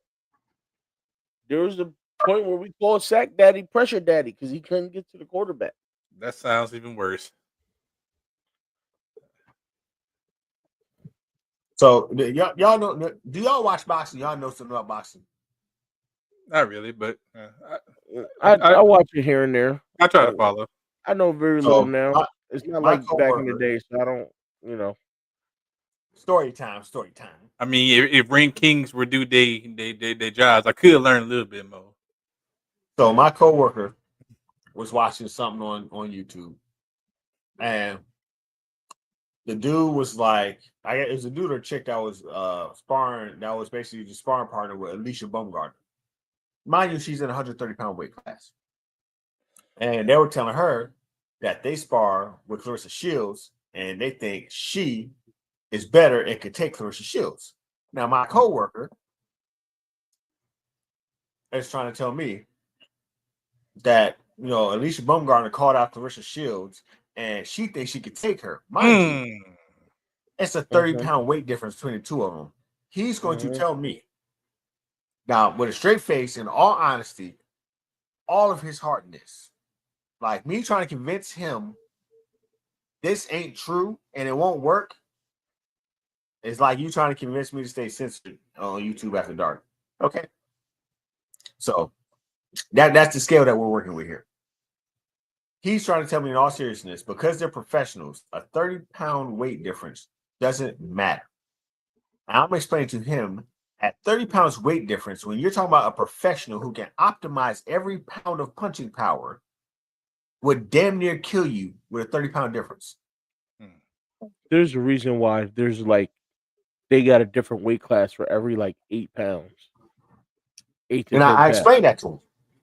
there was a point where we called sack daddy pressure daddy because he couldn't get to the quarterback. That sounds even worse. So y'all know? Do y'all watch boxing? Y'all know something about boxing? Not really, but I watch it here and there. I try to follow. I know very So, little now. my- It's not my like back in the coworker- day, so I don't, you know. Story time. I mean, if Ring Kings were do they jobs, I could learn a little bit more. So my coworker was watching something on YouTube, and the dude was like, it was a dude or chick that was sparring. That was basically the sparring partner with Alicia Baumgartner. Mind you, she's in a 130-pound weight class. And they were telling her that they spar with Clarissa Shields, and they think she is better and could take Clarissa Shields. Now, my coworker is trying to tell me that Alicia Baumgartner called out Clarissa Shields, and she thinks she could take her. Mind you, it's a 30-pound weight difference between the two of them. He's going to tell me now, with a straight face, in all honesty, all of his heart in this, like me trying to convince him this ain't true and it won't work. It's like you trying to convince me to stay censored on YouTube after dark. Okay, so that's the scale that we're working with here. He's trying to tell me in all seriousness, because they're professionals, a 30-pound weight difference doesn't matter. I'm explaining to him, at 30 pounds weight difference, when you're talking about a professional who can optimize every pound of punching power, would damn near kill you with a 30-pound difference. There's a reason why there's like they got a different weight class for every like 8 pounds. 8 to And 10 I pounds. explained that to him.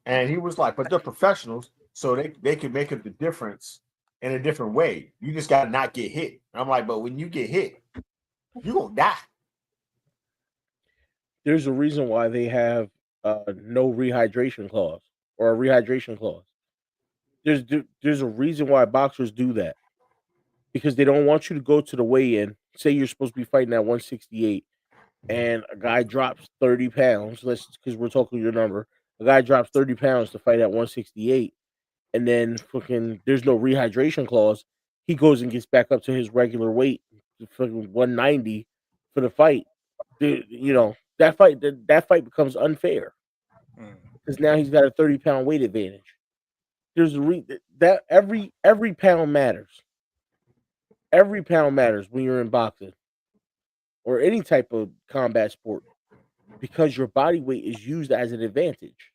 And he was like, but they're professionals, so they can make up the difference in a different way. You just got to not get hit. And I'm like, but when you get hit, you're going to die. There's a reason why they have no rehydration clause or a rehydration clause. There's a reason why boxers do that, because they don't want you to go to the weigh-in. Say you're supposed to be fighting at 168, and a guy drops 30 pounds. Because we're talking your number. A guy drops 30 pounds to fight at 168, and then fucking there's no rehydration clause. He goes and gets back up to his regular weight, fucking 190 for the fight. That fight becomes unfair because now he's got a 30-pound weight advantage. There's that every pound matters. Every pound matters when you're in boxing or any type of combat sport, because your body weight is used as an advantage.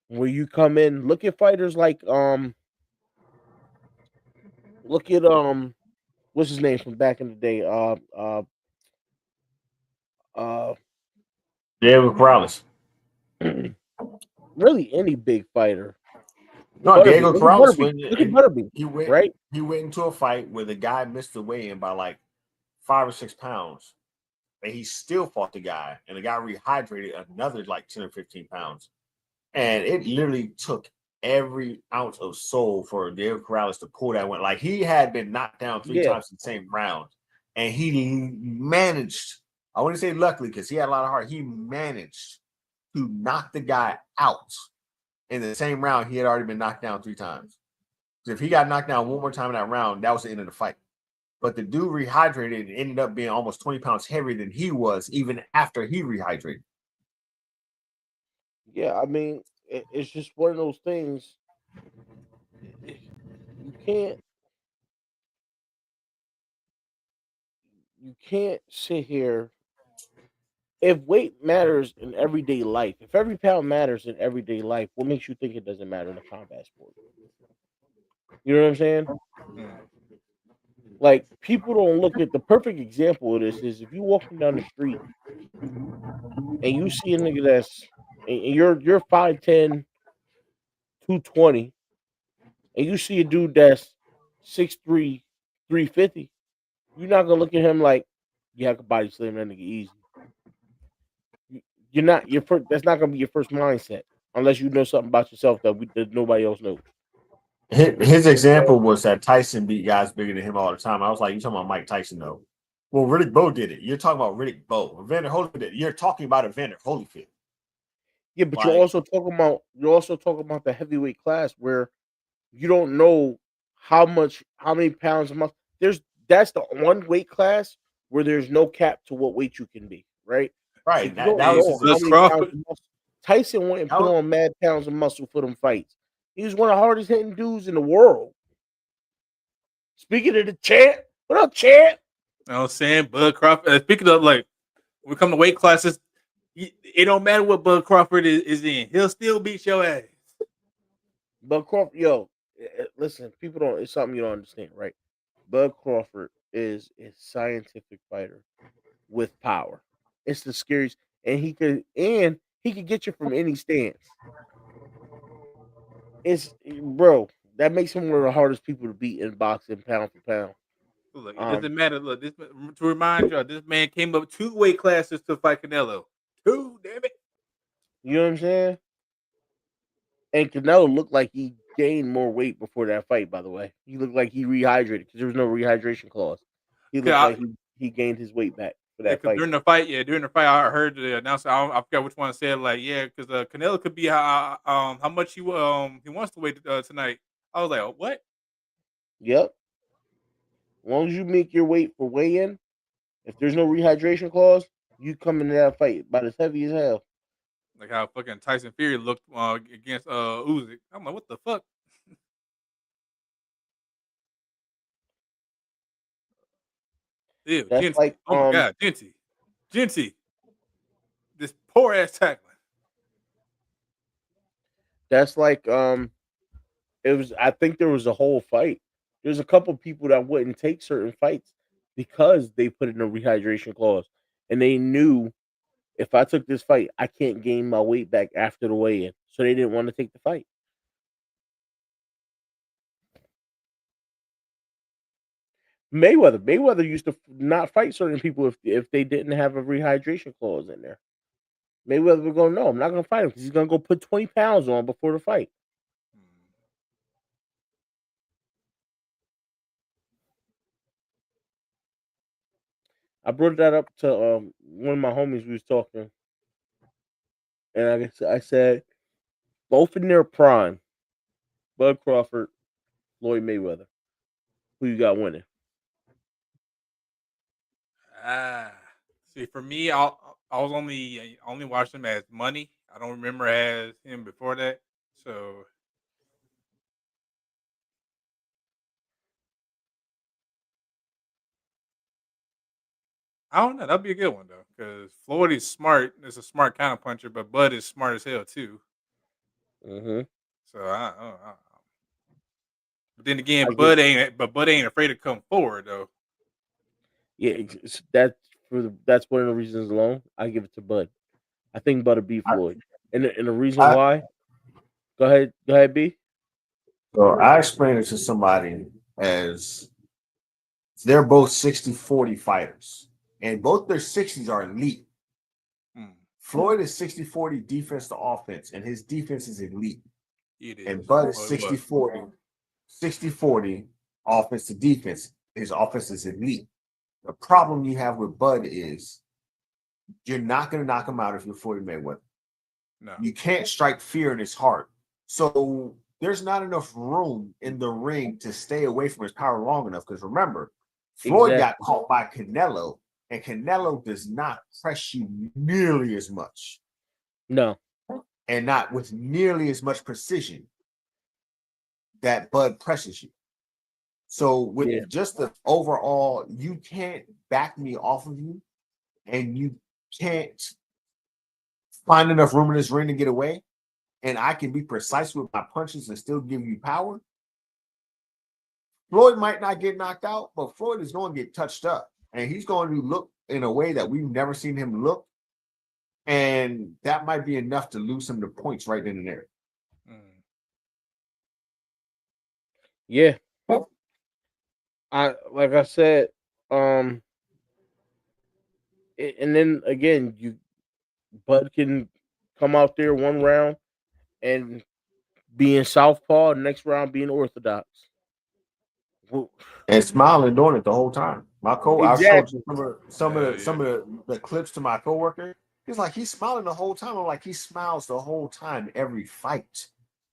Where you come in, look at fighters like look at what's his name from back in the day? Diego Corrales. Really any big fighter. No, Butterbean. Diego Look Corrales. at Butterbean. He went into a fight where the guy missed the weigh-in by like 5 or 6 pounds. And he still fought the guy. And the guy rehydrated another like 10 or 15 pounds. And it literally took every ounce of soul for Diego Corrales to pull that one. Like, he had been knocked down 3 times in the same round. And he managed, I wouldn't say luckily because he had a lot of heart, he managed to knock the guy out in the same round. He had already been knocked down 3 times. So if he got knocked down one more time in that round, that was the end of the fight. But the dude rehydrated and ended up being almost 20 pounds heavier than he was even after he rehydrated. Yeah, I mean, it's just one of those things. You can't sit here. If weight matters in everyday life, if every pound matters in everyday life, what makes you think it doesn't matter in a combat sport? You know what I'm saying? Like, people don't look at the perfect example of this is if you walking down the street and you see a nigga that's and you're 5'10", 220, and you see a dude that's 6'3", 350, you're not gonna look at him like, yeah, I could body slam that nigga easy. You're not that's not gonna be your first mindset unless you know something about yourself that nobody else knows. His example was that Tyson beat guys bigger than him all the time. I was like, you talking about Mike Tyson though? Well, Riddick Bowe did it. You're talking about Riddick Bowe. Evander Holyfield. You're talking about Evander Holyfield. Yeah, but you're also talking about the heavyweight class where you don't know how many pounds a month. That's the one weight class where there's no cap to what weight you can be, right? Right. That was Tyson went and put on mad pounds of muscle for them fights. He was one of the hardest hitting dudes in the world. Speaking of the champ, what up, champ? You know what I'm saying? Bud Crawford. Speaking of, like, when we come to weight classes, it don't matter what Bud Crawford is in. He'll still beat your ass. Bud Crawford, listen, it's something you don't understand, right? Bud Crawford is a scientific fighter with power. It's the scariest, and he could get you from any stance. It's bro. That makes him one of the hardest people to beat in boxing, pound for pound. Look, it Um, doesn't matter. Look, this to remind you, this man came up 2 weight classes to fight Canelo. 2, damn it. you know what I'm saying? And Canelo looked like he gained more weight before that fight. By the way, he looked like he rehydrated because there was no rehydration clause. He looked like he gained his weight back for Yeah, that because fight. during the fight, I heard the announcer. I forgot which one said like, yeah, because Canelo could be how much he wants to weigh tonight. I was like, oh, what? Yep. As long as you make your weight for weigh-in, if there's no rehydration clause, you come into that fight about as heavy as hell. Like how fucking Tyson Fury looked against Usyk. I'm like, what the fuck? Ew, That's Genty. like Oh my god, Genty. This poor ass tackling. that's like it was. I think there was a whole fight. There's a couple people that wouldn't take certain fights because they put in a rehydration clause, and they knew if I took this fight, I can't gain my weight back after the weigh-in, so they didn't want to take the fight. Mayweather used to not fight certain people if they didn't have a rehydration clause in there. Mayweather would go, no, I'm not going to fight him because he's going to go put 20 pounds on before the fight. I brought that up to one of my homies. We was talking, and I said both in their prime, Bud Crawford, Floyd Mayweather. Who you got winning? See, for me, I was only watching him as Money. I don't remember as him before that. So I don't know. That'd be a good one though, because Floyd is smart. Is a smart counter puncher, but Bud is smart as hell too. Mm-hmm. So I. But then again, I get, Bud ain't afraid to come forward though. yeah, that's one of the reasons alone. I give it to Bud. I think Bud will beat Floyd, and the reason I, why. Go ahead, B. so I explained it to somebody as they're both 60-40 fighters, and both their 60s are elite. Floyd is 60-40 defense to offense, and his defense is elite. It is. And Bud is 60-40 offense to defense. His offense is elite. The problem you have with Bud is you're not going to knock him out if you're Floyd Mayweather. No. You can't strike fear in his heart. So there's not enough room in the ring to stay away from his power long enough. Because remember, Floyd got caught by Canelo, and Canelo does not press you nearly as much. No. And not with nearly as much precision that Bud presses you. So with just the overall, you can't back me off of you, and you can't find enough room in this ring to get away, and I can be precise with my punches and still give you power. Floyd might not get knocked out, but Floyd is going to get touched up, and he's going to look in a way that we've never seen him look, and that might be enough to lose him the points right then and there. Yeah. Like I said, and then again, Bud can come out there one round and be in southpaw, next round being orthodox, and smiling doing it the whole time. I showed you some of the clips to my coworker. He's like, he's smiling the whole time. I'm like, he smiles the whole time every fight.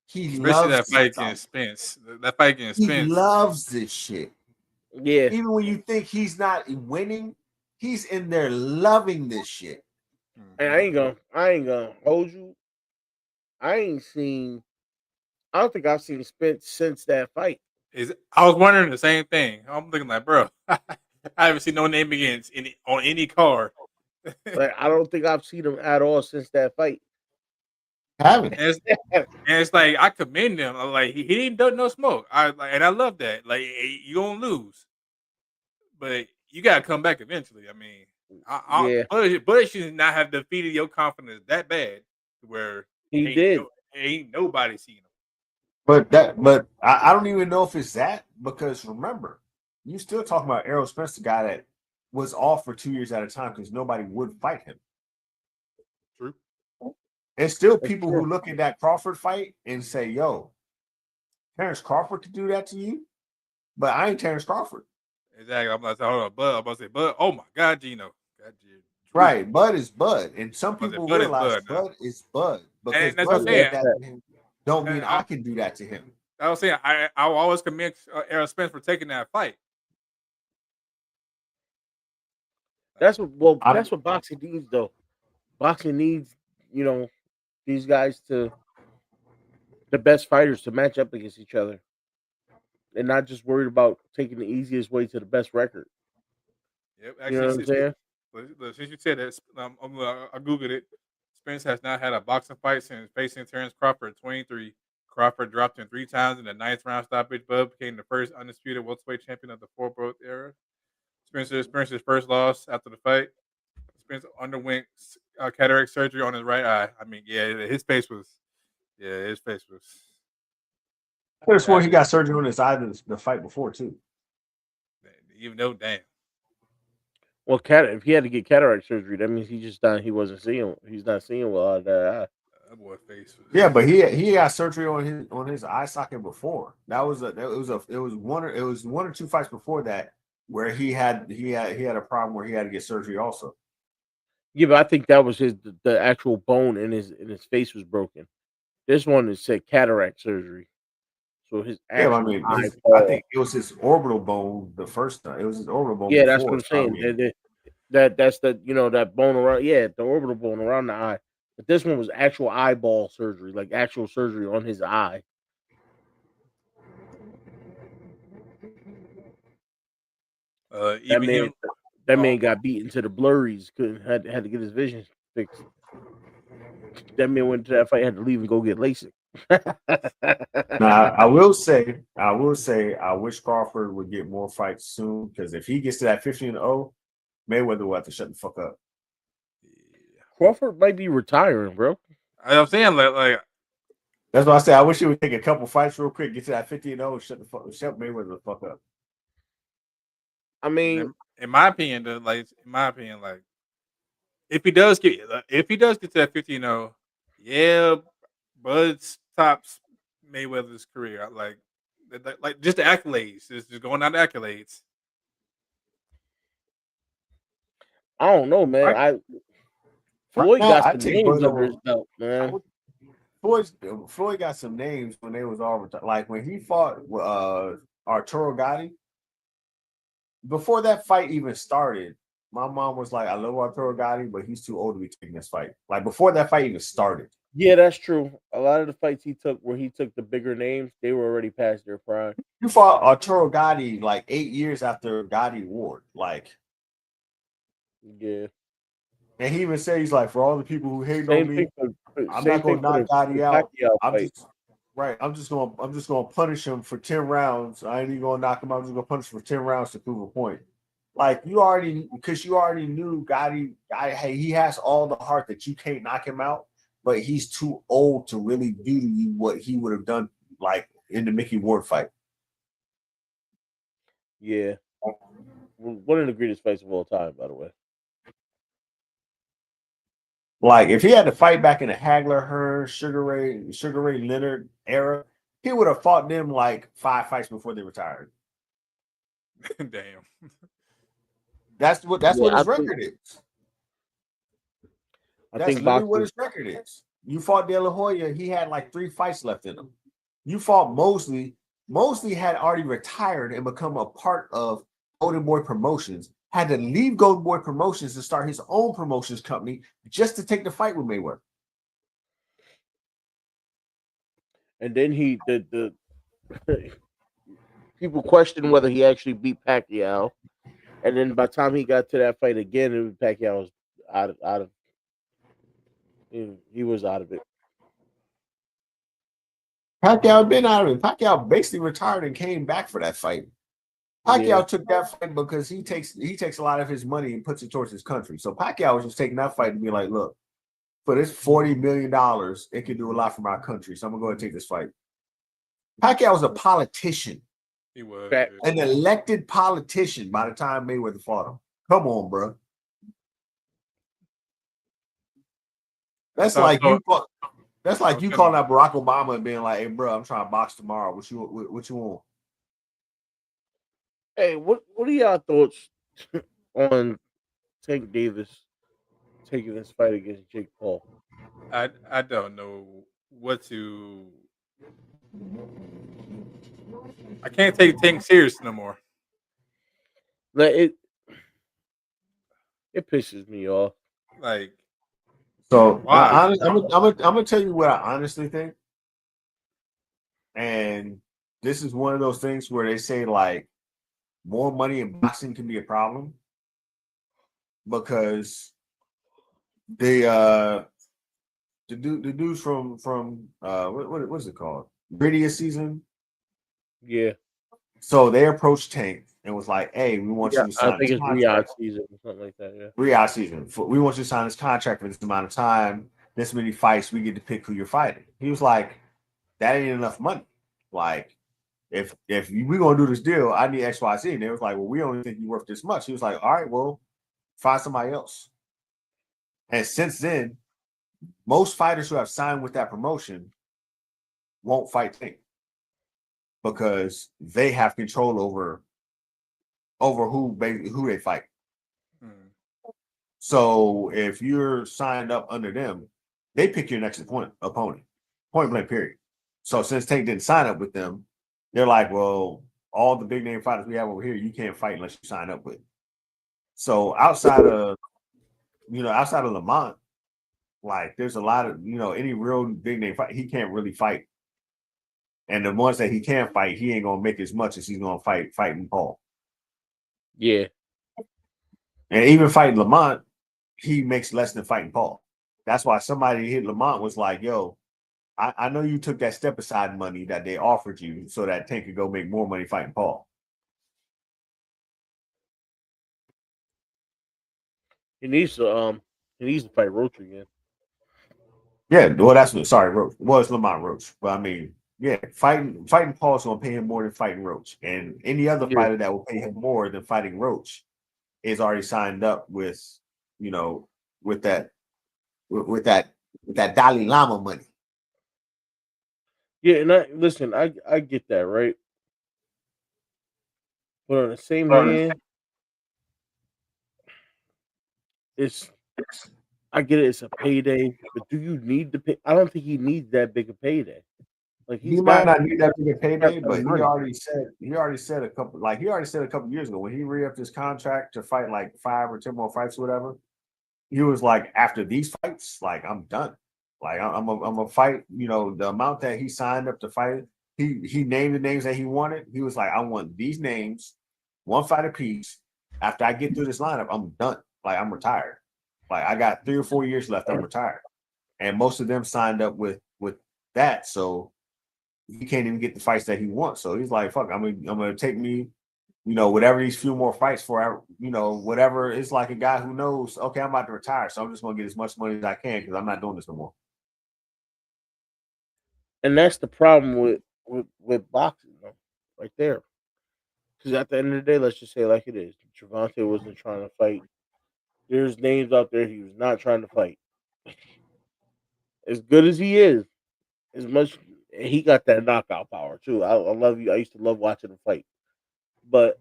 Especially that fight against Spence. That fight against Spence. He loves this shit. Yeah. Even when you think he's not winning, he's in there loving this shit. And I ain't gonna hold you. I don't think I've seen Spence since that fight. I was wondering the same thing. I'm looking like, bro, I haven't seen no name against on any card. Like, I don't think I've seen him at all since that fight. Haven't. And it's like I commend him. I'm like he didn't do no smoke. And I love that. Like you gonna lose, but you gotta come back eventually. I mean, Bud should not have defeated your confidence that bad where he did. Ain't nobody seen him. But I don't even know if it's that, because remember, you still talking about Errol Spence, the guy that was off for 2 years at a time because nobody would fight him. True. And still That's people true. who look at that Crawford fight and say, yo, Terrence Crawford could do that to you, but I ain't Terrence Crawford. Exactly. I'm like, hold on, Bud. I'm about to say, Bud. Oh my God, Gino. God, Drew. Right. Bud is Bud. And some I was like, people Bud is realize Bud now. Bud is Bud. Because And that's what I'm Bud Yeah, did saying. that to him. Don't mean And I can do that to him. I was saying, I will always commend Errol Spence for taking that fight. that's what boxing needs, though. Boxing needs, you know, these guys to the best fighters to match up against each other, and not just worried about taking the easiest way to the best record. Yep. You know what I'm saying? Since you said that, I googled it. Spence has not had a boxing fight since facing Terrence Crawford at 23. Crawford dropped him 3 times in the 9th round stoppage. Bud became the first undisputed welterweight champion of the four-belt era. Spencer experienced his first loss after the fight. Spence underwent cataract surgery on his right eye. I mean, yeah, his face was. I could have sworn he got surgery on his eye the fight before too. Even though, damn. Well, if he had to get cataract surgery, that means he just not. He wasn't seeing. He's not seeing well out of that eye. That boy face was. Yeah, but he got surgery on his eye socket before. It was one or two fights before that where he had a problem where he had to get surgery also. Yeah, but I think that was the actual bone in his face was broken. This one is said cataract surgery. So his Yeah, actual I mean, eyeball. I think it was his orbital bone the first time. It was his orbital bone. Yeah, that's before, what I'm saying. probably. That's the that bone around. Yeah, the orbital bone around the eye. But this one was actual eyeball surgery, like actual surgery on his eye. Even That him. man got beaten to the blurries. Couldn't had to get his vision fixed. That man went to that fight, had to leave and go get LASIK. Now, I will say, I wish Crawford would get more fights soon, because if he gets to that 15-0, Mayweather will have to shut the fuck up. Crawford might be retiring, bro. I'm saying like That's why I say I wish he would take a couple fights real quick, get to that 15-0, shut Mayweather the fuck up. I mean, in my opinion, though, like if he does get to that 15-0, yeah, Bud's tops Mayweather's career. Like just the accolades, just going down the accolades. I don't know, man. Floyd got some names under his belt, man. Floyd got some names when they was all retired. Like when he fought Arturo Gatti. Before that fight even started, my mom was like, "I love Arturo Gatti, but he's too old to be taking this fight." Like before that fight even started. Yeah, that's true. A lot of the fights he took, where he took the bigger names, they were already past their prime. You fought Arturo Gatti like 8 years after Gatti Ward, like. Yeah. And he even says, he's like, for all the people who hate on me, I'm not going to knock Gotti out. I'm just going to punish him for 10 rounds. I ain't even going to knock him out. I'm just going to punish him for 10 rounds to prove a point. Like you already knew Gotti, hey, he has all the heart that you can't knock him out, but he's too old to really do to you what he would have done like in the Mickey Ward fight. Yeah. One of the greatest fights of all time, by the way. Like if he had to fight back in the Hagler, Hearn, Sugar Ray Leonard era, he would have fought them like 5 fights before they retired. Damn. That's what his record is. That's literally what his record is. You fought De La Hoya, he had like 3 fights left in him. You fought Mosley. Mosley had already retired and become a part of Golden Boy Promotions. Had to leave Golden Boy Promotions to start his own promotions company just to take the fight with Mayweather. And then the people questioned whether he actually beat Pacquiao. And then by the time he got to that fight again, Pacquiao was out of he was out of it. Pacquiao had been out of it. Pacquiao basically retired and came back for that fight. Pacquiao took that fight because he takes a lot of his money and puts it towards his country. So Pacquiao was just taking that fight and be like, look, for this $40 million, it can do a lot for my country. So I'm gonna go ahead and take this fight. Pacquiao was a politician, He was. Fact. Yeah. an elected politician by the time Mayweather fought him. Come on, bro. That's So- like so- you. That's like you Okay. calling out Barack Obama and being like, "Hey, bro, I'm trying to box tomorrow. What you want?" Hey, what are y'all thoughts on Tank Davis taking this fight against Jake Paul? I don't know what to. I can't take Tank serious no more. Like it pisses me off. Like, So Why? I'm gonna tell you what I honestly think, and this is one of those things where they say like more money in boxing can be a problem because the dudes from what is it called? Radio season. Yeah, So they approached Tank and was like, "Hey, we want yeah. you to I sign think this it's Riyadh contract. season or something like that. Yeah. Riyadh season. We want you to sign this contract for this amount of time, this many fights. We get to pick who you're fighting." He was like, "That ain't enough money. Like, if we gonna do this deal, I need X, Y, Z." And they was like, "Well, we only think you're worth this much." He was like, "All right, well, find somebody else." And since then, most fighters who have signed with that promotion won't fight Tank because they have control over who they fight. hmm. So if you're signed up under them, they pick your next opponent, point blank, period. So since Tank didn't sign up with them, they're like, well, all the big name fighters we have over here, you can't fight unless you sign up with. So outside of Lamont, like there's a lot of any real big name fight, he can't really fight. And the ones that he can fight, he ain't gonna make as much as he's gonna fighting Paul. Yeah. And even fighting Lamont, he makes less than fighting Paul. That's why somebody hit Lamont was like, yo, I know you took that step aside money that they offered you so that Tank could go make more money fighting Paul. He needs to fight Roach again. Yeah, well, that's what Roach. Well, it's Lamont Roach. But I mean, yeah, fighting Paul's gonna pay him more than fighting Roach. And any other Yeah. fighter that will pay him more than fighting Roach is already signed up with, with that Dalai Lama money. Yeah, and I get that, right? But on the same hand, I get it, it's a payday, but do you need to pay? I don't think he needs that big a payday. Like He might not need that big a payday, but he already said a couple years ago when he re-upped his contract to fight like 5 or 10 more fights or whatever. He was like, after these fights, like I'm done. Like I'm a fight. The amount that he signed up to fight, he named the names that he wanted. He was like, I want these names, one fight apiece. After I get through this lineup, I'm done. Like I'm retired. Like I got 3 or 4 years left. I'm retired, and most of them signed up with that. So he can't even get the fights that he wants. So he's like, fuck, I'm gonna take me, whatever these few more fights for, whatever. It's like a guy who knows, okay, I'm about to retire, so I'm just gonna get as much money as I can because I'm not doing this no more. And that's the problem with boxing, though, right there. Because at the end of the day, let's just say it like it is. Gervonta wasn't trying to fight. There's names out there he was not trying to fight. As good as he is, as much he got that knockout power too. I love you. I used to love watching him fight. But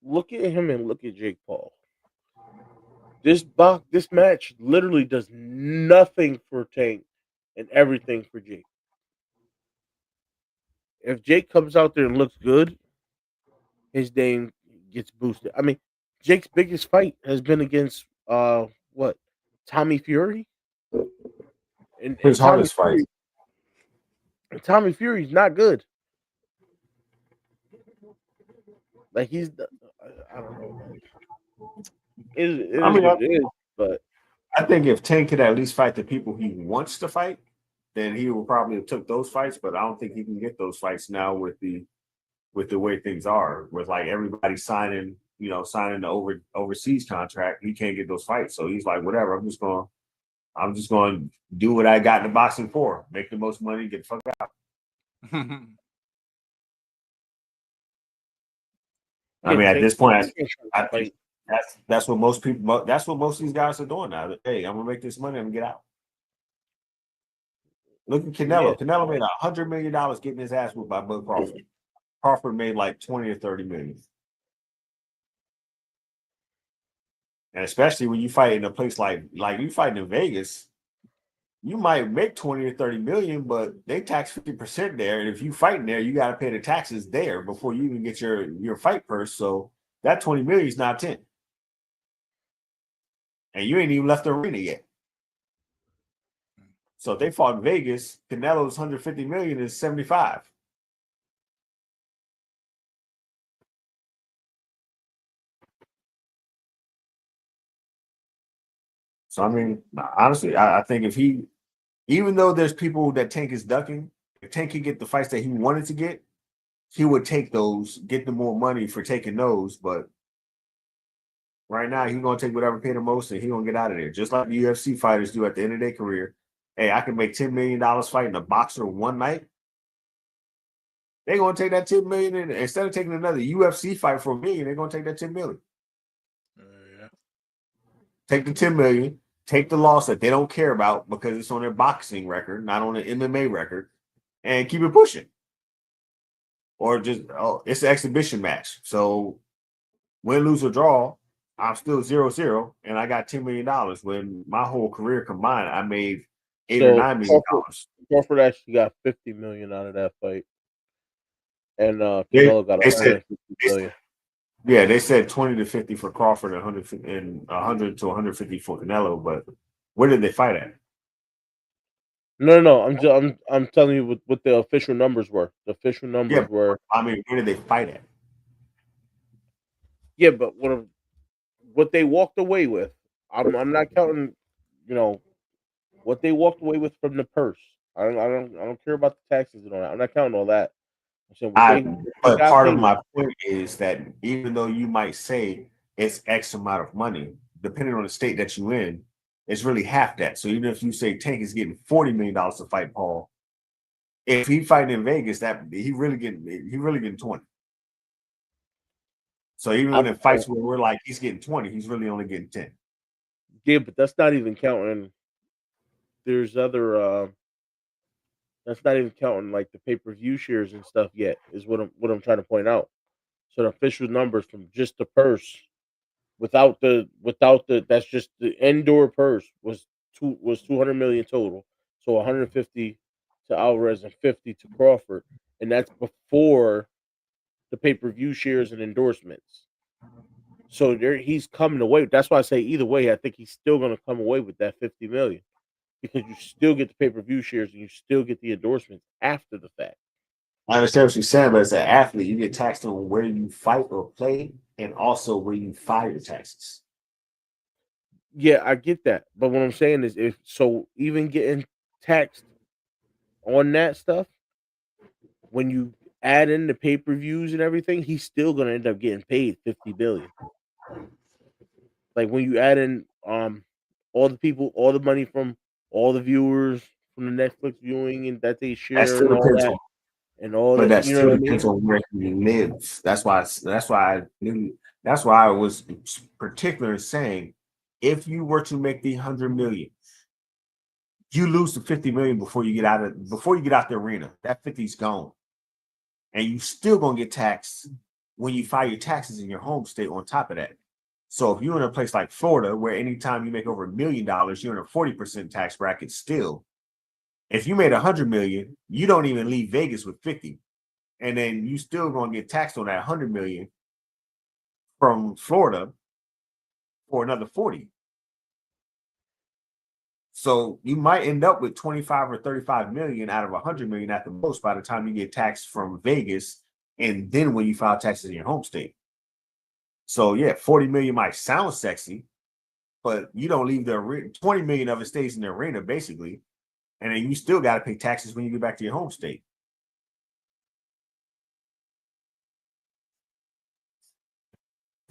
look at him and look at Jake Paul. This match literally does nothing for Tank and everything for Jake. If Jake comes out there and looks good, his name gets boosted. I mean, Jake's biggest fight has been against what? Tommy Fury? And His hardest fight. Tommy Fury's not good. Like I don't know. It is, but I think if Tank could at least fight the people he wants to fight, then he will probably have took those fights. But I don't think he can get those fights now with the way things are, with like everybody signing the overseas contract. He can't get those fights, so he's like, whatever. I'm just going to do what I got in the boxing for, make the most money, get the fuck out. I mean, at this point, I think Fight. that's what most people. That's what most of these guys are doing now. Hey, I'm gonna make this money. I'm gonna get out. Look at Canelo. Yeah. Canelo made $100 million getting his ass whooped by Bud Crawford. Crawford made like 20 or 30 million. And especially when you fight in a place like you fighting in Vegas, you might make 20 or 30 million, but they tax 50% there. And if you fighting there, you got to pay the taxes there before you even get your fight purse. So that 20 million is not 10. And you ain't even left the arena yet. So if they fought in Vegas, Canelo's 150 million is 75. So I mean, honestly, I think if he, even though there's people that Tank is ducking, if Tank can get the fights that he wanted to get, he would take those, get the more money for taking those. But right now, he's gonna take whatever paid the most, and he's gonna get out of there, just like the UFC fighters do at the end of their career. Hey, I can make $10 million fighting a boxer one night. They're gonna take that 10 million, and instead of taking another UFC fight for $1 million, they're gonna take that 10 million. Yeah. Take the 10 million, take the loss that they don't care about because it's on their boxing record, not on the MMA record, and keep it pushing. Or just, it's an exhibition match. So win, lose, or draw, I'm still 0-0, and I got $10 million. When my whole career combined, I made $8 or $9 million. Crawford actually got 50 million out of that fight. And They- Canelo got they said- 150 million. Yeah, they said 20 to 50 for Crawford and 100 to 150 for Canelo, but where did they fight at? No. I'm telling you what the official numbers were. The official numbers were. I mean, where did they fight at? Yeah, but what they walked away with, I'm not counting. You know what they walked away with from the purse. I don't care about the taxes and all that. I'm not counting all that. I'm saying But part of my point is that even though you might say it's X amount of money, depending on the state that you in, it's really half that. So even if you say Tank is getting $40 million to fight Paul, if he fighting in Vegas, that he really getting 20. So even in fights where we're like he's getting 20, he's really only getting 10. Yeah, but that's not even counting. There's other. That's not even counting like the pay-per-view shares and stuff yet. Is what I'm trying to point out. So the official numbers from just the purse, without the that's just the indoor purse was 200 million total. So 150 to Alvarez and 50 to Crawford, and that's before the pay-per-view shares and endorsements. So he's coming away. That's why I say either way, I think he's still going to come away with that 50 million because you still get the pay-per-view shares and you still get the endorsements after the fact. I understand what you're saying, but as an athlete, you get taxed on where you fight or play, and also where you file your taxes. Yeah, I get that, but what I'm saying is, even getting taxed on that stuff, when you add in the pay-per-views and everything, he's still going to end up getting paid 50 billion. Like when you add in all the people, all the money from all the viewers from the Netflix viewing and that they share and all that, and all but that, that still depends on where he lives. That's why I was particular in saying, if you were to make the 100 million, you lose the 50 million before you get out the arena. That 50's gone, and you still gonna get taxed when you file your taxes in your home state on top of that. So if you're in a place like Florida, where anytime you make over $1 million, you're in a 40% tax bracket still. If you made 100 million, you don't even leave Vegas with 50, and then you still gonna get taxed on that 100 million from Florida for another 40. So you might end up with 25 or 35 million out of 100 million at the most by the time you get taxed from Vegas, and then when you file taxes in your home state. So yeah, 40 million might sound sexy, but you don't leave the arena. 20 million of it stays in the arena basically, and then you still got to pay taxes when you get back to your home state.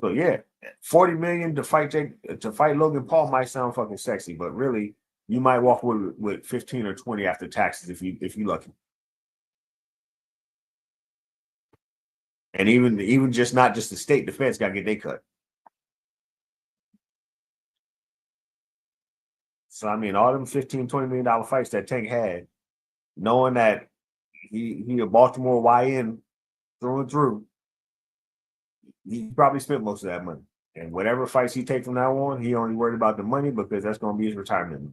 So yeah, 40 million to fight Logan Paul might sound fucking sexy, but really you might walk with 15 or 20 after taxes if you lucky. And even just not just the state, the feds got to get their cut. So I mean, all them $15-20 million fights that Tank had, knowing that he a Baltimore YN through and through, he probably spent most of that money. And whatever fights he take from now on, he only worried about the money because that's going to be his retirement.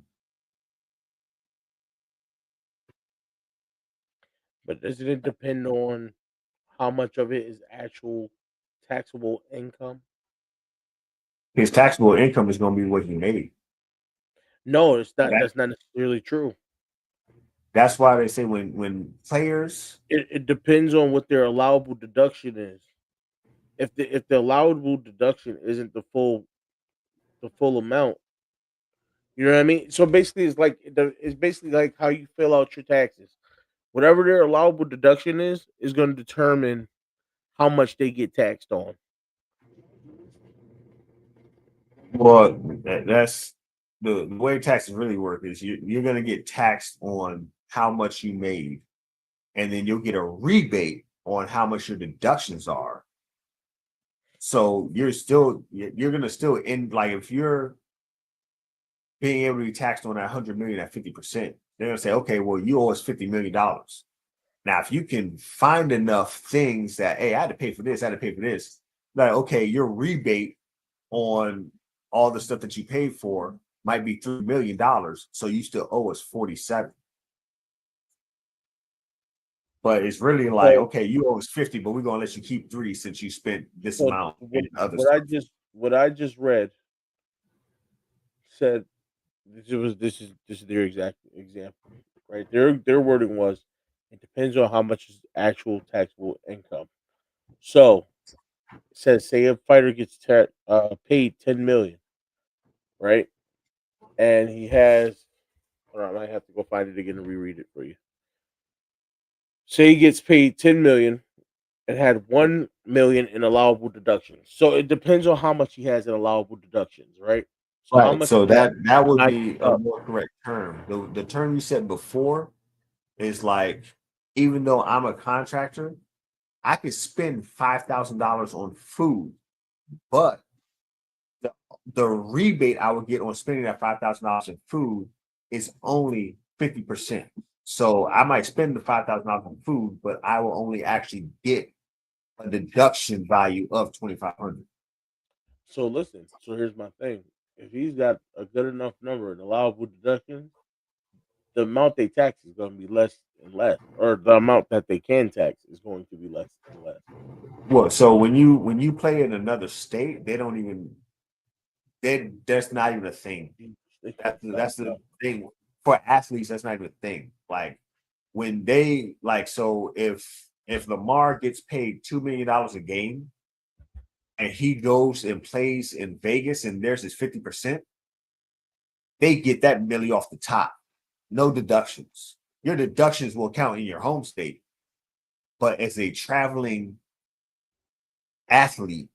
But doesn't it depend on how much of it is actual taxable income? His taxable income is going to be what he made. No, it's not. That- That's not necessarily true. That's why they say when players, It depends on what their allowable deduction is. If the allowable deduction isn't the full amount, you know what I mean. So basically, it's basically like how you fill out your taxes. Whatever their allowable deduction is going to determine how much they get taxed on. well, that's the way taxes really work is you're going to get taxed on how much you made, and then you'll get a rebate on how much your deductions are. So you're going to still end, like if you're being able to be taxed on that 100 million at 50%, they're going to say, okay, well, you owe us $50 million. Now, if you can find enough things that, hey, I had to pay for this, I had to pay for this, like, okay, your rebate on all the stuff that you paid for might be $3 million. So you still owe us 47. But it's really like, So- okay, you owe us 50, but we're gonna let you keep 3 since you spent this So amount in other what stuff. what I just read said this is their exact example, right? Their wording was it depends on how much is actual taxable income. So it says say a fighter gets paid 10 million, right? And he has hold on, I might have to go find it again and reread it for you. Say he gets paid 10 million and had 1 million in allowable deductions. So it depends on how much he has in allowable deductions, right? So how Right. much So that would I- be a more correct term. The term you said before is like, even though I'm a contractor, I could spend $5,000 on food, but the rebate I would get on spending that $5,000 in food is only 50%. So I might spend the $5,000 on food, but I will only actually get a deduction value of 2,500. So listen, so here's my thing. If he's got a good enough number in allowable deductions, the amount they tax is going to be less and less, or the amount that they can tax is going to be less and less. Well, so when you play in another state, they don't even that's not even a thing. That's the thing for athletes. That's not even a thing. Like when they like, so if Lamar gets paid $2 million a game, and he goes and plays in Vegas, and theirs is 50%, they get that milli off the top, no deductions. Your deductions will count in your home state, but as a traveling athlete,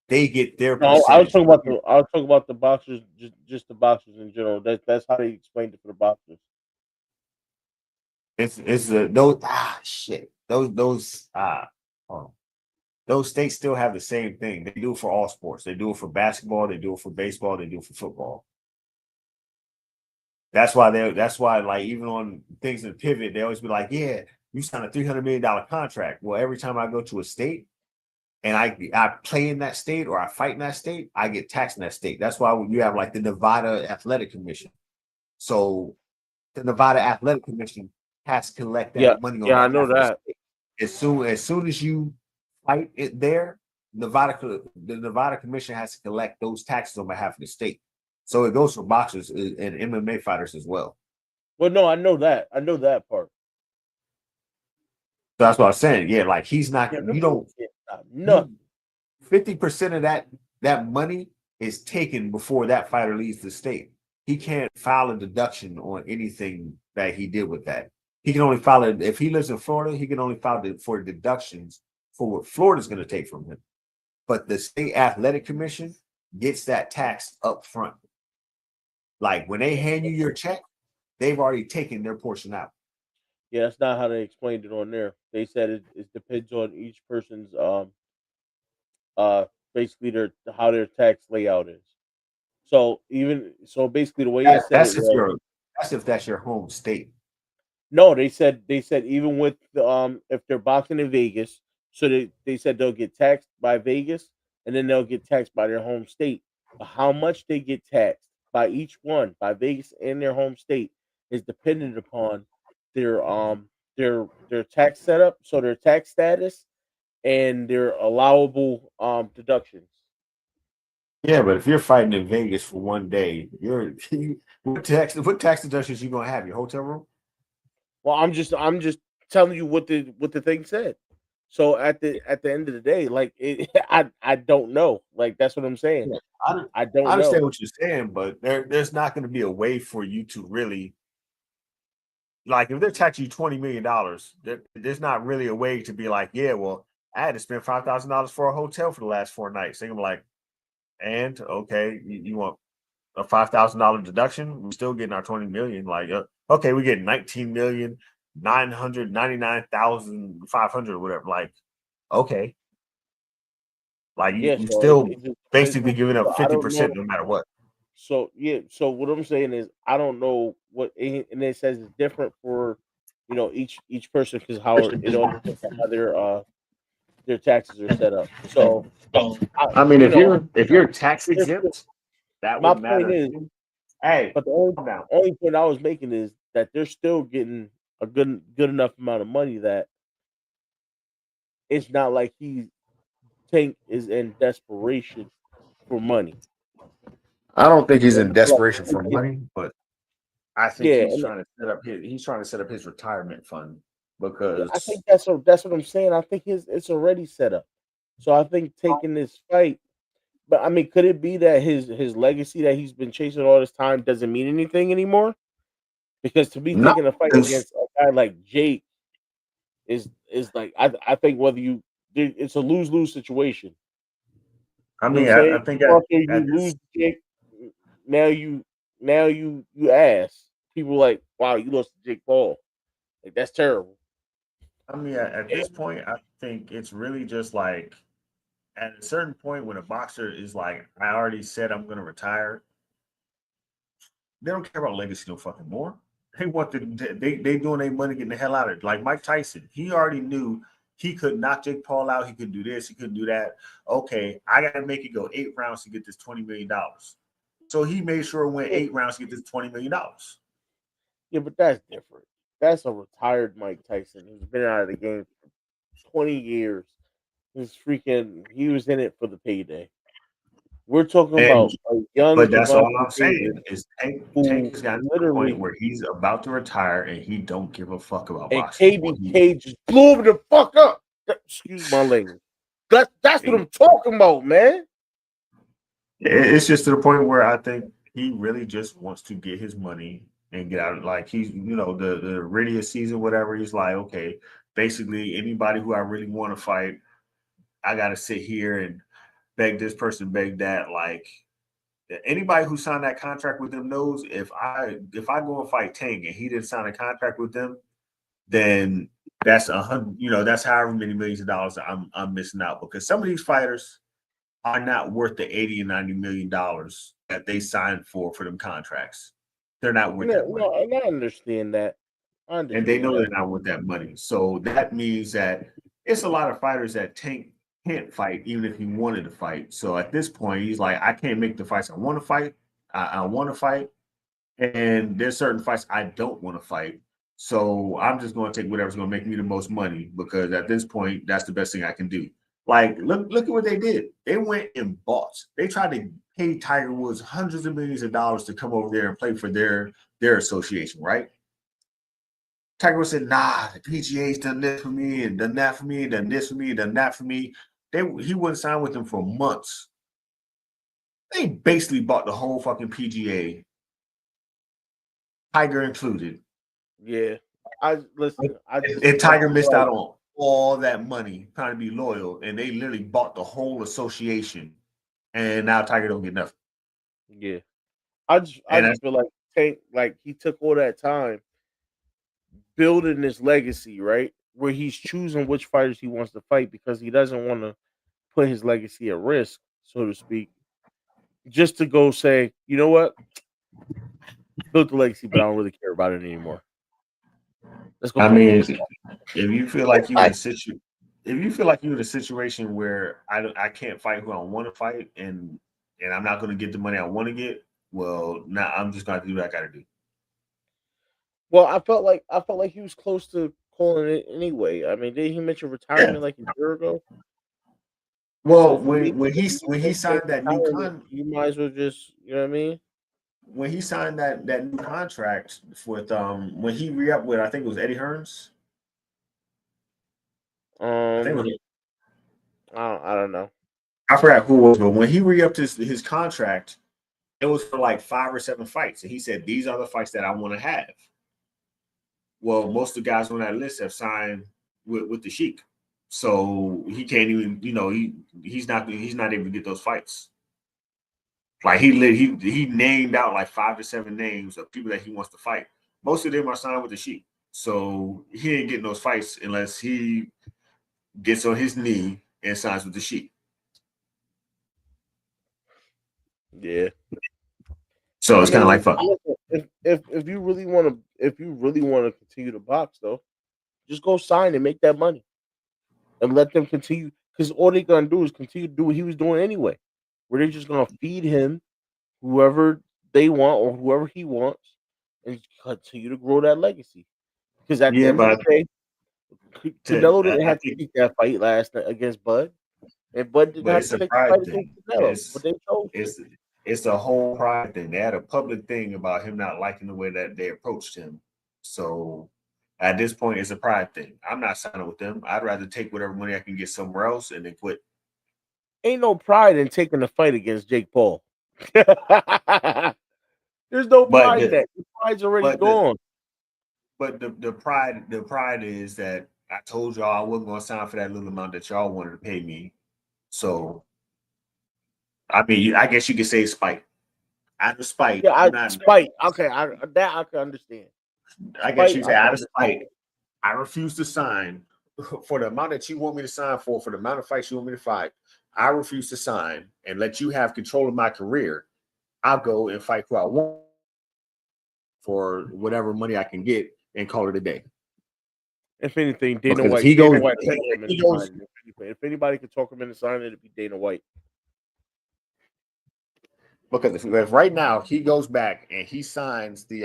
they get their No, I was percentage. talking about the boxers, just the boxers in general. That's how they explained it for the boxers. It's those shit. Hold on. Those states still have the same thing. They do it for all sports. They do it for basketball. They do it for baseball. They do it for football. That's why like even on things in pivot, they always be like, yeah, you signed a $300 million contract. Well, every time I go to a state and I play in that state or I fight in that state, I get taxed in that state. That's why you have like the Nevada Athletic Commission. So the Nevada Athletic Commission has to collect that money on I know behalf of the that. state. As soon as you fight it there, the Nevada Commission has to collect those taxes on behalf of the state. So it goes for boxers and MMA fighters as well. Well, no, I know that. I know that part. So that's what I'm saying. Yeah, like he's not. You don't. No. 50% of that money is taken before that fighter leaves the state. He can't file a deduction on anything that he did with that. He can only file it if he lives in Florida. He can only file it for deductions for what Florida's going to take from him. But the state athletic commission gets that tax up front. Like when they hand you your check, they've already taken their portion out. Yeah, that's not how they explained it on there. They said it depends on each person's uh basically how their tax layout is. So basically the way they said it That's if was you're that's if that's your home state. no, they said even with if they're boxing in Vegas, so they said they'll get taxed by Vegas and then they'll get taxed by their home state. But how much they get taxed by each one, by Vegas and their home state, is dependent upon their their tax setup, so their tax status and their allowable deductions. Yeah, but if you're fighting in Vegas for one day, what tax deductions you gonna have? Your hotel room? Well, I'm just telling you what the thing said. So at the end of the day, like I don't know. Like that's what I'm saying. Yeah, I I don't understand know. what you're saying, but there's not going to be a way for you to really like if they're taxing you $20 million. There's not really a way to be like, yeah, well, I had to spend $5,000 for a hotel for the last 4 nights. They're gonna be like, and okay, you want a $5,000 deduction? We're still getting our 20 million. Like, okay, we get 19,999,500 or whatever. Like, okay, like Yeah, you so it, still it just depends basically on. giving up So I don't 50% know. no matter what. So yeah, so what I'm saying is I don't know and it says it's different for each person because how it all depends on how their taxes are set up. So I I mean, you know if you're tax there's exempt, that my would point matter is, too. Hey, but the only calm down. only point I was making is that they're still getting a good enough amount of money that it's not like Tank is in desperation for money. I don't think he's And in I feel like desperation Tank for is, money, but I think yeah, and he's trying to set up his retirement fund yeah, I because think that's what I'm saying. I think it's already set up. So I think taking this fight, but I mean, could it be that his legacy that he's been chasing all this time doesn't mean anything anymore? Because to be not taking a fight since against a guy like Jake is like I think whether it's a lose-lose situation. I You know what mean I'm saying? I think After at you this lose to Jake, now you ask people like, wow, you lost to Jake Paul. Like that's terrible. I mean at this point I think it's really just like at a certain point when a boxer is like I already said I'm going to retire, they don't care about legacy no fucking more. They want they doing their money getting the hell out of it. Like Mike Tyson, he already knew he could knock Jake Paul out. He could do this. He couldn't do that. Okay, I got to make it go 8 rounds to get this $20 million. So he made sure it went Yeah, 8 rounds to get this $20 million. yeah, but that's different. That's a retired Mike Tyson who's been out of the game for 20 years. He was in it for the payday. We're talking And about a young but that's all Javante I'm Davis saying is Tank who has gotten to the point literally where he's about to retire and he don't give a fuck about and boxing anymore. KBK just blew him the fuck up. Excuse my language. That's what I'm talking about, man. It's just to the point where I think he really just wants to get his money and get out. Like he's, the Iridia season, whatever. He's like, okay, basically anybody who I really want to fight, I got to sit here and beg this person, beg that. Like anybody who signed that contract with them knows if I go and fight Tank and he didn't sign a contract with them, then that's 100. That's however many millions of dollars I'm missing out because some of these fighters are not worth the 80 and $90 million that they signed for them contracts. They're not worth No, that money. no, and I understand that. I And they understand know that. they're not worth that money. So that means that it's a lot of fighters that Tank can't fight, even if he wanted to fight. So at this point, he's like, I can't make the fights I want to fight. I want to fight. And there's certain fights I don't want to fight. So I'm just going to take whatever's going to make me the most money because at this point, that's the best thing I can do. Like, look at what they did. They went and bought. They tried to pay Tiger Woods hundreds of millions of dollars to come over there and play for their association, right? Tiger Woods said, "Nah, the PGA's done this for me and done that for me, and done this for me, and done that for me." He wouldn't sign with them for months. They basically bought the whole fucking PGA, Tiger included. Yeah. I listen, And I Tiger just feel missed like out on all that money trying to be loyal, and they literally bought the whole association, and now Tiger don't get nothing. yeah. I And just feel like Tank, like he took all that time building this legacy, right? Where he's choosing which fighters he wants to fight because he doesn't want to put his legacy at risk, so to speak, just to go say, you know what, built the legacy, but I don't really care about it anymore. Let's go. I Play mean, games. if you feel like you in a if you feel like you're in a situation where I can't fight who I want to fight and I'm not going to get the money I want to get, well, now I'm just going to do what I got to do. Well, I felt like he was close to calling it anyway. I mean, did he mention retirement like a year ago? Well, So for me, when he signed that new you might as well just, you know what I mean? when he signed that new contract with when he re-upped with, I think it was Eddie Hearns. I think it was, I don't know. I forgot who it was, but when he re-upped his contract, it was for like 5 or 7 fights, and he said these are the fights that I want to have. Well, most of the guys on that list have signed with the Sheik, so he can't even, he's not able to get those fights. Like he named out like 5 to 7 names of people that he wants to fight. Most of them are signed with the Sheik, so he ain't getting those fights unless he gets on his knee and signs with the Sheik. Yeah. So it's kind of like fuck. If you really want to continue to box though, just go sign and make that money, and let them continue, because all they're gonna do is continue to do what he was doing anyway. Where they're just gonna feed him whoever they want or whoever he wants, and continue to grow that legacy. Because at the end of the day, Canelo didn't have to take that fight last night against Bud, and Bud didn't have to take the fight against Canelo. But they chose. It's a whole pride thing. They had a public thing about him not liking the way that they approached him. So at this point, it's a pride thing. I'm not signing with them. I'd rather take whatever money I can get somewhere else and then quit. Ain't no pride in taking the fight against Jake Paul. There's no pride in that. The pride's already gone. But the pride is that I told y'all I wasn't going to sign for that little amount that y'all wanted to pay me. So, I mean, I guess you could say spite. Out of spite. Yeah, spite. Okay, that I can understand. I guess you say out of spite. I refuse to sign for the amount that you want me to sign for the amount of fights you want me to fight. I refuse to sign and let you have control of my career. I'll go and fight who I want for whatever money I can get and call it a day. If anything, Dana White. If anybody could talk him into signing, it'd be Dana White. Because if right now he goes back and he signs the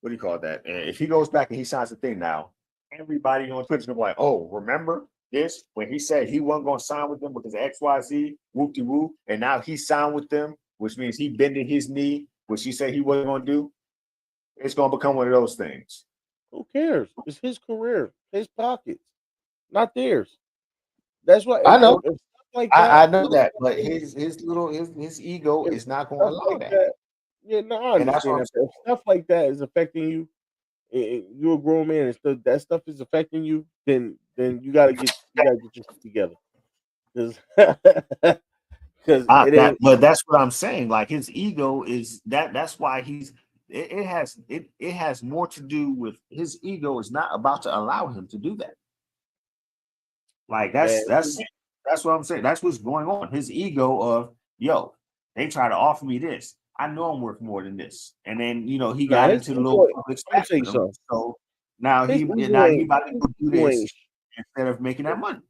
what do you call that? And if he goes back and he signs the thing now, everybody on Twitter's gonna be like, oh, remember this when he said he wasn't gonna sign with them because of XYZ, whoop-de-whoop, and now he signed with them, which means he bended his knee, which he said he wasn't gonna do. It's gonna become one of those things. Who cares? It's his career, his pockets, not theirs. That's what I know. Like I know that, but his ego is not going to allow that. Yeah, no, I understand that. If stuff like that is affecting you, you're a grown man, and that stuff is affecting you, then you gotta get your shit together. But that's what I'm saying. Like his ego is that's why it has more to do with his ego is not about to allow him to do that. Like that's what I'm saying. That's what's going on. His ego of, yo, they try to offer me this. I know I'm worth more than this. And then, he got into the little public spat. So now he about to do this instead of making that money.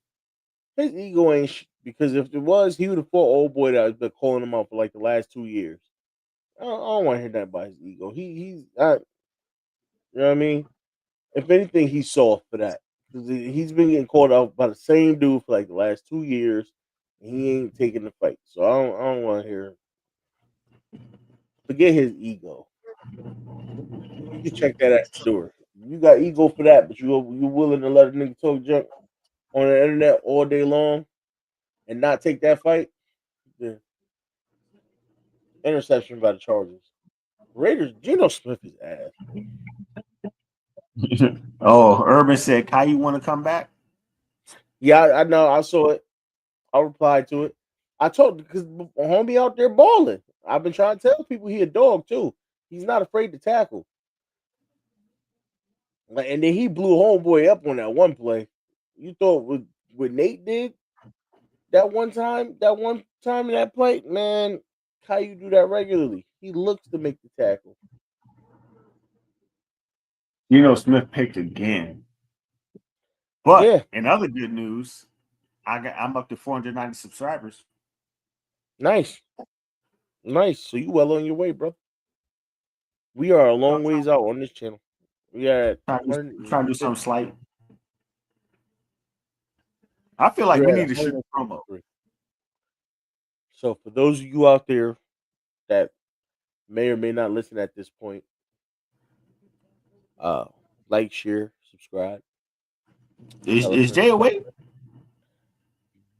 His ego ain't because if it was, he would have fought old boy that has been calling him out for like the last 2 years. I don't want to hear that about his ego. He's you know what I mean? If anything, he's soft for that. He's been getting called out by the same dude for like the last 2 years, and he ain't taking the fight. So I don't want to hear. Forget his ego. You can check that at the door. You got ego for that, but you willing to let a nigga talk junk on the internet all day long and not take that fight? Yeah. Interception by the Chargers. Raiders. Geno Smith is ass. Oh, Urban said, "Kai, you want to come back?" Yeah, I know. I saw it. I replied to it. I told because homie out there balling. I've been trying to tell people he a dog too. He's not afraid to tackle. Like, and then he blew homeboy up on that one play. You thought what Nate did that one time in that play, man, how you do that regularly? He looks to make the tackle. Smith picked again. But Yeah. in other good news, I'm up to 490 subscribers. Nice. So you well on your way, bro. We are a long ways out on this channel. We are Trying to do something slight. I feel like we need to shoot a promo. So for those of you out there that may or may not listen at this point, like, share, subscribe. Is Jay away?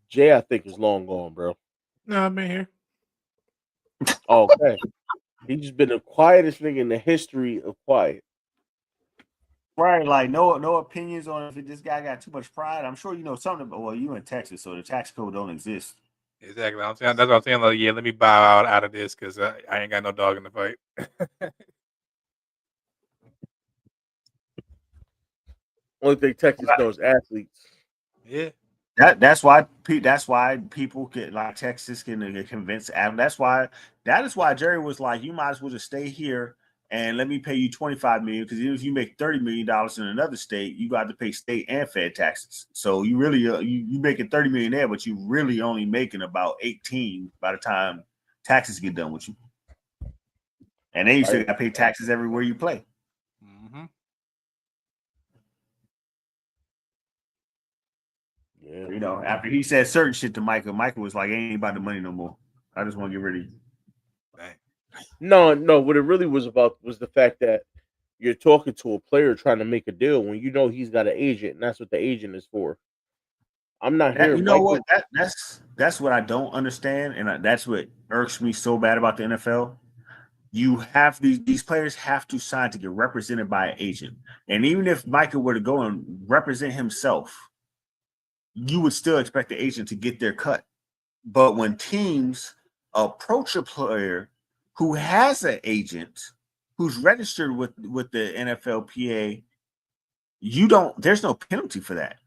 Jay, I think, is long gone, bro. No, I'm in here. Okay. He's just been the quietest nigga in the history of quiet. Right, like no opinions on if this guy got too much pride. I'm sure you know something. Well, you in Texas, so the tax code don't exist. Exactly. That's what I'm saying. Like, yeah, let me bow out of this because I ain't got no dog in the fight. Only thing Texas knows athletes. Yeah. That's why people get like Texas can convince Adam. That is why Jerry was like, you might as well just stay here and let me pay you $25 million, because even if you make $30 million in another state, you got to pay state and fed taxes. So you really you making $30 million there, but you really only making about 18 by the time taxes get done with you. And then you still got to pay taxes everywhere you play. Mm-hmm. Yeah. After he said certain shit to Michael was like, ain't about the money no more. I just want to get rid of you. No. What it really was about was the fact that you're talking to a player trying to make a deal when you know he's got an agent, and that's what the agent is for. I'm not here. You know what? That's what I don't understand, and that's what irks me so bad about the NFL. You have these players have to sign to get represented by an agent, and even if Michael were to go and represent himself, you would still expect the agent to get their cut. But when teams approach a player who has an agent who's registered with the NFLPA, there's no penalty for that.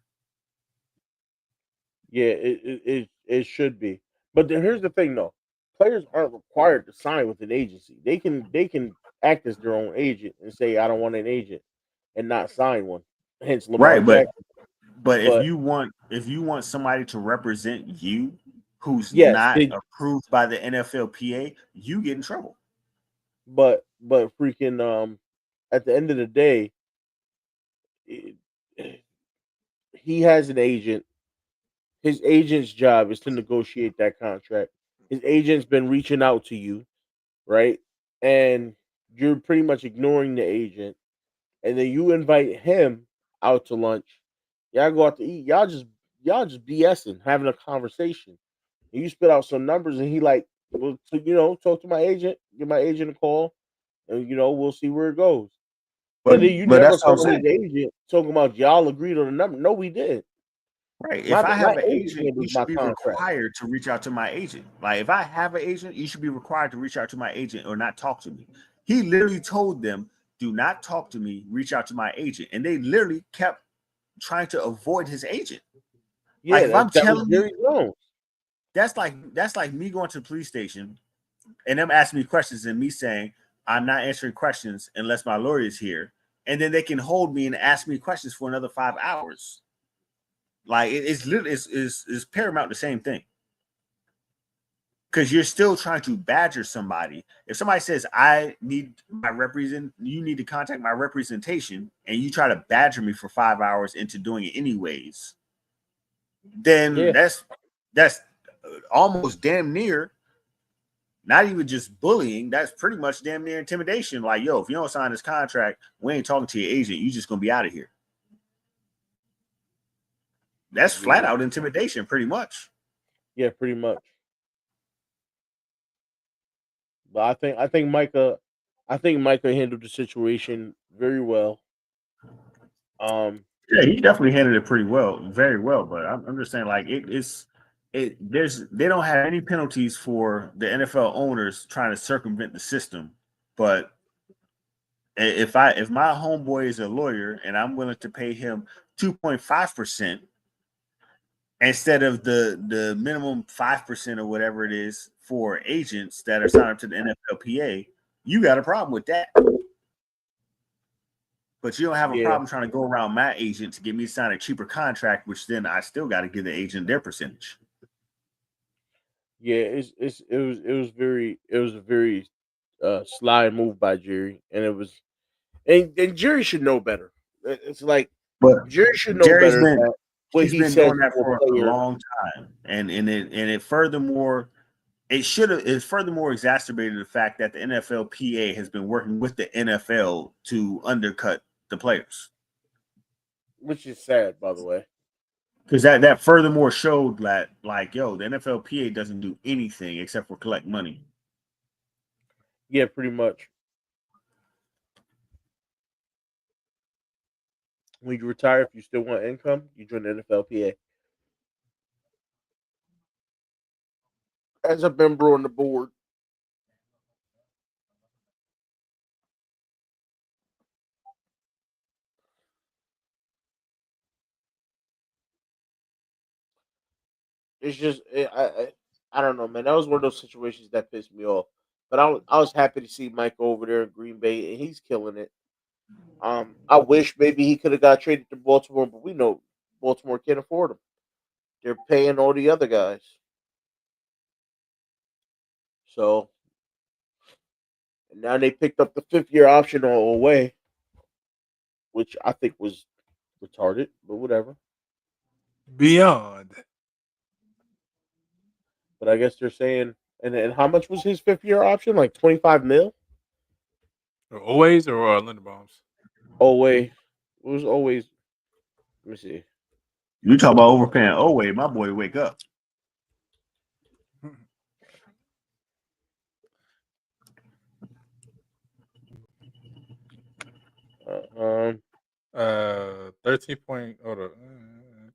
Yeah, it should be. But here's the thing, though: players aren't required to sign with an agency. They can act as their own agent and say, "I don't want an agent," and not sign one. Hence, Lamar Jackson. But if you want somebody to represent you who's not approved by the NFLPA, you get in trouble. But freaking at the end of the day, he has an agent. His agent's job is to negotiate that contract. His agent's been reaching out to you, right? And you're pretty much ignoring the agent, and then you invite him out to lunch. Y'all go out to eat. Y'all just BSing, having a conversation. And you spit out some numbers, and he like, well, talk to my agent, give my agent a call, and we'll see where it goes. But then you never call his agent talking about y'all agreed on a number. No, we did. Right. If I have an agent, you should be required to reach out to my agent. Like, if I have an agent, you should be required to reach out to my agent or not talk to me. He literally told them, do not talk to me, reach out to my agent. And they literally kept trying to avoid his agent. Yeah, like, if I'm telling you, that's like me going to the police station and them asking me questions and me saying, I'm not answering questions unless my lawyer is here. And then they can hold me and ask me questions for another 5 hours. Like, it's literally is paramount the same thing. Because you're still trying to badger somebody. If somebody says, I need you need to contact my representation, and you try to badger me for 5 hours into doing it anyways, then that's almost damn near, not even just bullying, that's pretty much damn near intimidation. Like, yo, if you don't sign this contract, we ain't talking to your agent, you just gonna be out of here. That's flat out intimidation, pretty much. Yeah, pretty much. But I think Micah handled the situation very well. Yeah, he definitely handled it pretty well, very well. But I'm just saying, like, they don't have any penalties for the NFL owners trying to circumvent the system, but if my homeboy is a lawyer and I'm willing to pay him 2.5% instead of the minimum 5% or whatever it is for agents that are signed up to the NFLPA, you got a problem with that. But you don't have a Yeah. problem trying to go around my agent to get me to sign a cheaper contract, which then I still got to give the agent their percentage. Yeah, it was a very sly move by Jerry, and it was and Jerry should know better. It's like But Jerry should know Jerry's better been that what he's he been says doing that to for a a player. long time, and it furthermore it furthermore exacerbated the fact that the NFLPA has been working with the NFL to undercut the players. Which is sad, by the way. Because that furthermore showed that, like, yo, the NFLPA doesn't do anything except for collect money. Yeah, pretty much. When you retire, if you still want income, you join the NFLPA as a member on the board. It's just I don't know, man. That was one of those situations that pissed me off. But I was happy to see Mike over there in Green Bay, and he's killing it. I wish maybe he could have got traded to Baltimore, but we know Baltimore can't afford him. They're paying all the other guys. So and now they picked up the 5th-year option all away, which I think was retarded, but whatever. Beyond. But I guess they're saying, and how much was his 5th-year option? Like 25 mil? Or always or Linderbaum's? Always. It was always. Let me see. You talk about overpaying Oway, my boy, wake up. Um, 13 point. Hold on.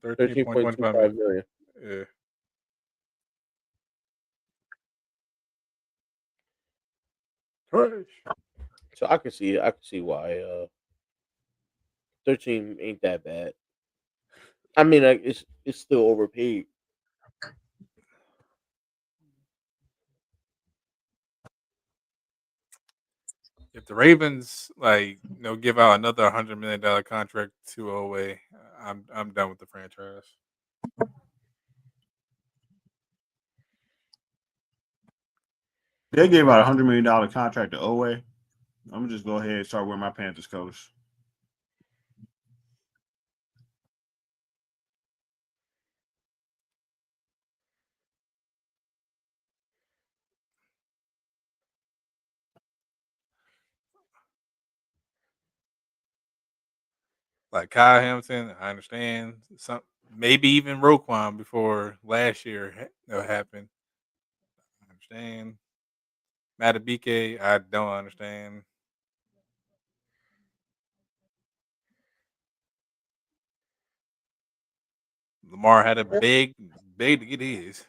13.25 13.25 million. million. Yeah. Trash. So I can see it. I can see why 13 ain't that bad. I mean, like, it's still overpaid. If the Ravens give out another $100 million contract to Oway, I'm done with the franchise. They gave out $100 million contract to Oway. I'm gonna just go ahead and start wearing my Panthers colors. Like Kyle Hamilton, I understand. Some maybe even Roquan before last year happened. I understand. Matabike, I don't understand. Lamar had a beg to get his.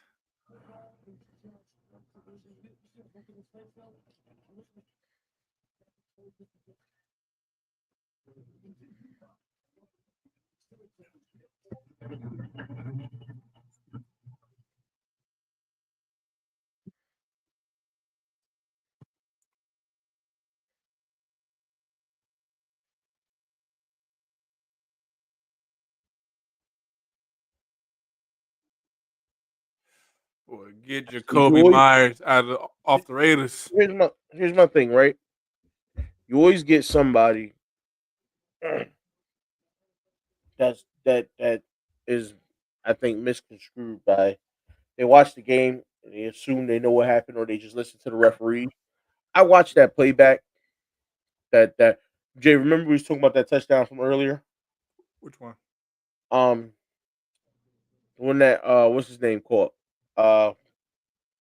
Boy, get Jacoby always, Myers off the Raiders. here's my thing, right? You always get somebody that is, I think, misconstrued by they watch the game and they assume they know what happened, or they just listen to the referee. I watched that playback. That Jay, remember we was talking about that touchdown from earlier? Which one? Um, when that what's his name caught?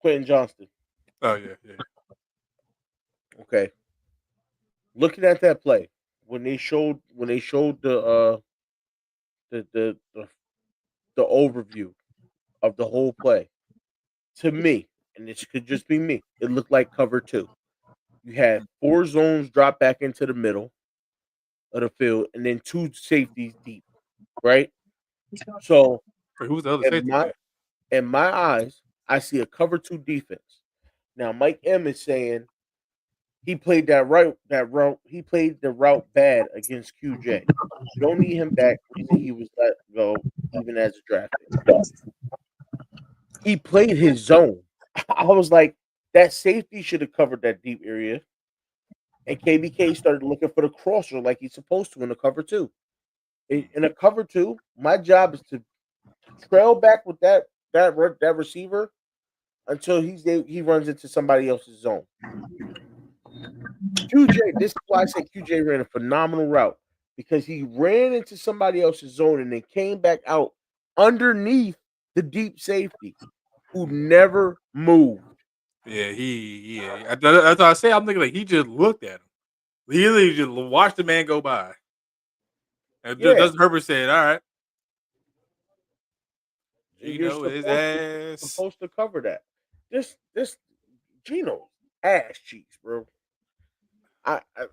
Quentin Johnston. Oh yeah. Okay, looking at that play when they showed the the the, the overview of the whole play, to me, and this could just be me, it looked like cover 2. You had 4 zones drop back into the middle of the field, and then 2 safeties deep, right? So Who's the other in safety? my eyes, I see a cover 2 defense. Now Mike M is saying he played he played the route bad against QJ. You don't need him back. Reason he was let go even as a draft pick. He played his zone. I was like, that safety should have covered that deep area. And KBK started looking for the crosser like he's supposed to in the cover 2. In a cover 2, my job is to trail back with that receiver until he runs into somebody else's zone. QJ, this is why I say QJ ran a phenomenal route, because he ran into somebody else's zone and then came back out underneath the deep safety who never moved. Yeah, that's what I say. I'm thinking like he just looked at him. He literally just watched the man go by. And Justin Herbert said, "All right, Gino his ass supposed to cover that. This Gino ass cheeks, bro. I like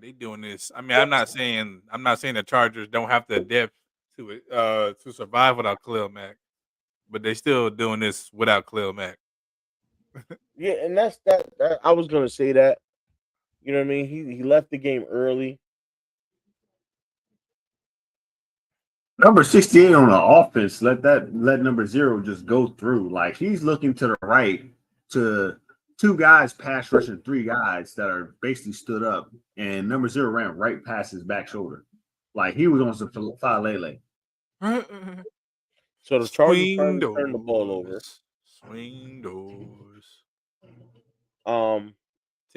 they doing this. I mean, I'm not saying the Chargers don't have to adapt to it to survive without Khalil Mack, but they still doing this without Khalil Mack. Yeah, and that's that. I was gonna say that. You know what I mean? He left the game early. Number 68 on the offense, let number 0 just go through. Like, he's looking to the right to 2 guys pass rushing 3 guys that are basically stood up, and number 0 ran right past his back shoulder. Like, he was on some Falele. So the Chargers trying to turn the ball over. Swing doors. 10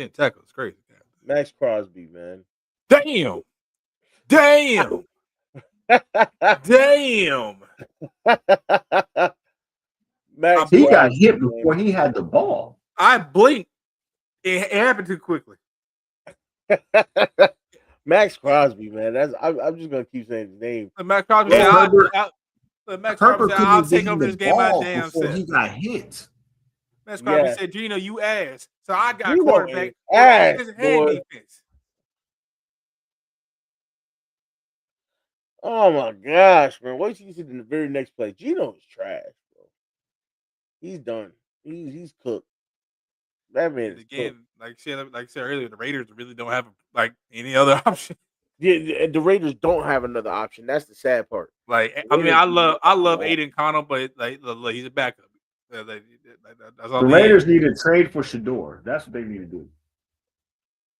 tackles, crazy. Max Crosby, man. Damn. Max, he got hit before he had the ball. I blinked. It happened too quickly. Max Crosby, man. I'm just gonna keep saying his name. Max Crosby said, I'll take over this game by damn self. He got hit. Max Crosby said, Gino, you ass. So I got Gino quarterback. Ass, hand defense. Oh my gosh, man. Wait till you see the very next play. Gino is trash, bro. He's done. He's cooked. That man is again, like I said earlier, the Raiders really don't have any other option. Yeah, the Raiders don't have another option. That's the sad part. Like, I mean, I love Aiden Connell, but like he's a backup. That's all the Raiders need to trade for Shador. That's what they need to do.